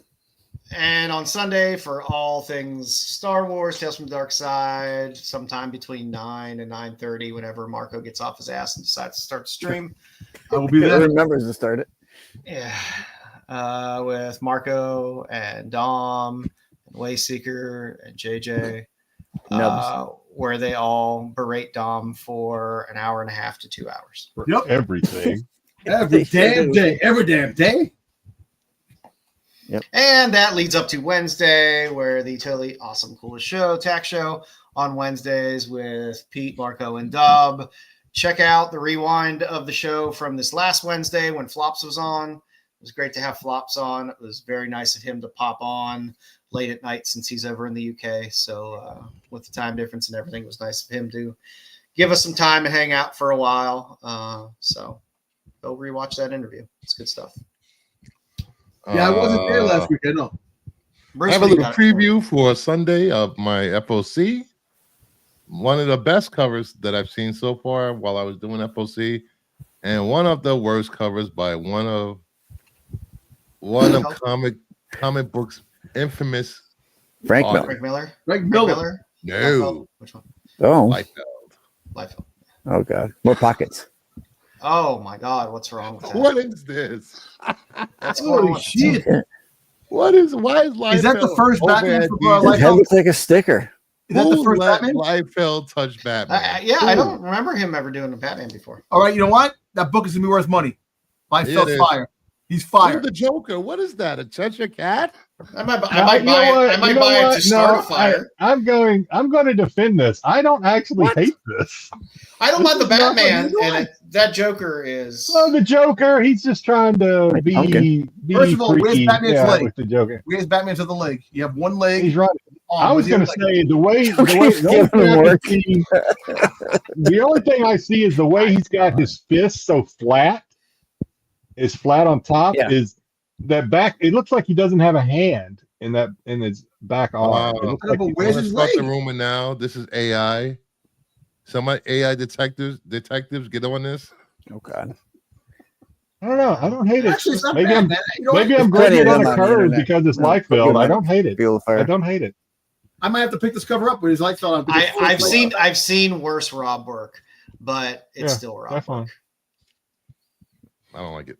Speaker 3: And on Sunday, for all things Star Wars, Tales from the Dark Side, sometime between 9 and 9:30, whenever Marco gets off his ass and decides to start the stream.
Speaker 6: I will be there.
Speaker 4: Remembers to start it.
Speaker 3: Yeah. With Marco and Dom and Wayseeker and JJ, where they all berate Dom for an hour and a half to 2 hours.
Speaker 6: Yep.
Speaker 2: Everything.
Speaker 6: Every damn day. Every damn day.
Speaker 4: Yep.
Speaker 3: And that leads up to Wednesday, where the totally awesome, coolest show, Tack Show, on Wednesdays with Pete, Marco, and Dub. check out the rewind of the show from this last Wednesday when Flops was on. It was great to have Flops on. It was very nice of him to pop on late at night since he's over in the UK. So with the time difference and everything, it was nice of him to give us some time and hang out for a while. So go rewatch that interview. It's good stuff.
Speaker 6: Yeah, I wasn't there last weekend. No.
Speaker 5: I have a little preview for Sunday of my FOC. One of the best covers that I've seen so far while I was doing FOC, and one of the worst covers by one of comic books infamous
Speaker 4: Frank
Speaker 3: Miller.
Speaker 5: No.
Speaker 3: Which one?
Speaker 4: Oh.
Speaker 3: Liefeld.
Speaker 4: Oh God. More pockets.
Speaker 3: Oh my God. What's wrong with that?
Speaker 5: What is this?
Speaker 6: Holy shit.
Speaker 5: Why is Liefeld?
Speaker 6: Is that the first Batman from
Speaker 4: His head looks like a sticker.
Speaker 6: Is that the first Batman?
Speaker 5: Liefeld touch Batman.
Speaker 3: Yeah, I don't remember him ever doing a Batman before.
Speaker 6: All right, you know what? That book is gonna be worth money. Liefeld's fire. He's fire.
Speaker 5: The Joker. What is that? A Cheshire cat?
Speaker 3: I might buy it to start a fire.
Speaker 2: I'm going to defend this. I don't actually hate this.
Speaker 3: I don't mind the Batman, and that Joker is.
Speaker 2: Oh, the Joker. He's just trying to be
Speaker 6: First of all, where's
Speaker 2: freaky,
Speaker 6: Batman's leg?
Speaker 2: with the Joker.
Speaker 6: Where's Batman's other leg? You have one leg.
Speaker 2: He's right. I was going to say the only thing I see is the way he's got his fist so flat. Is flat on top. Is that back? It looks like he doesn't have a hand in his back arm.
Speaker 6: Where's his leg?
Speaker 5: The rumor now. This is AI. Some AI detectives get on this.
Speaker 4: Oh God.
Speaker 2: I don't know. I don't hate it.
Speaker 6: Actually,
Speaker 2: Maybe I'm grading on a curve because it's Liefeld. I don't hate it. I don't hate it.
Speaker 6: I might have to pick this cover up with his lights on.
Speaker 3: I've seen worse Rob work, but it's still Rob work.
Speaker 5: I don't like it.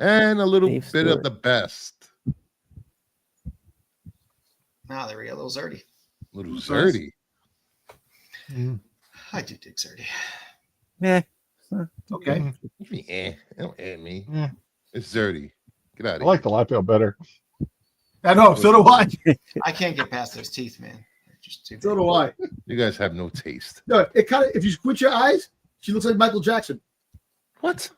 Speaker 5: And a little bit of the best.
Speaker 3: There we go. A little Zerdy.
Speaker 5: Little Zerdy.
Speaker 3: I do dig Zerdy.
Speaker 4: Yeah.
Speaker 6: Okay.
Speaker 5: Don't hit me. It's Zerdy. Get out of here.
Speaker 2: I like the Liefeld better.
Speaker 6: I know. So do I.
Speaker 3: I can't get past those teeth, man. Just too
Speaker 6: so do I.
Speaker 5: You guys have no taste.
Speaker 6: No, it kind of. If you squint your eyes, she looks like Michael Jackson.
Speaker 5: What?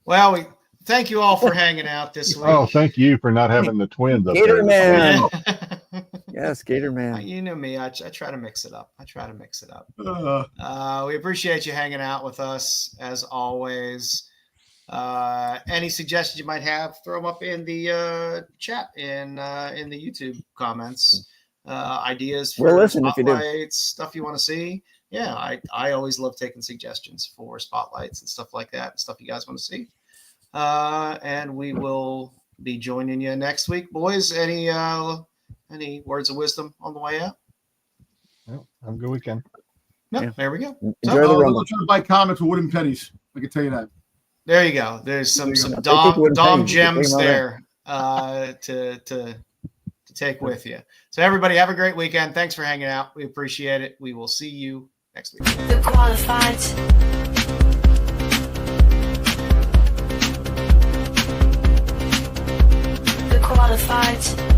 Speaker 3: Well, we thank you all for hanging out this week.
Speaker 2: Oh, thank you for not having the twins up
Speaker 4: Gator
Speaker 2: there.
Speaker 4: Man. Yes, Gator Man.
Speaker 3: You know me. I try to mix it up. We appreciate you hanging out with us as always. Any suggestions you might have, throw them up in the chat in the YouTube comments. Ideas for spotlights, stuff you want to see. Yeah, I always love taking suggestions for spotlights and stuff like that, stuff you guys want to see. And we will be joining you next week, boys. Any words of wisdom on the way out?
Speaker 2: No, have a good weekend.
Speaker 3: No, there we go.
Speaker 6: Enjoy the run. I'm trying to buy comics with wooden pennies. I can tell you that.
Speaker 3: There you go. There's some Dom gems there to take with you. So everybody have a great weekend. Thanks for hanging out. We appreciate it. We will see you next week.
Speaker 7: The qualified. The qualified.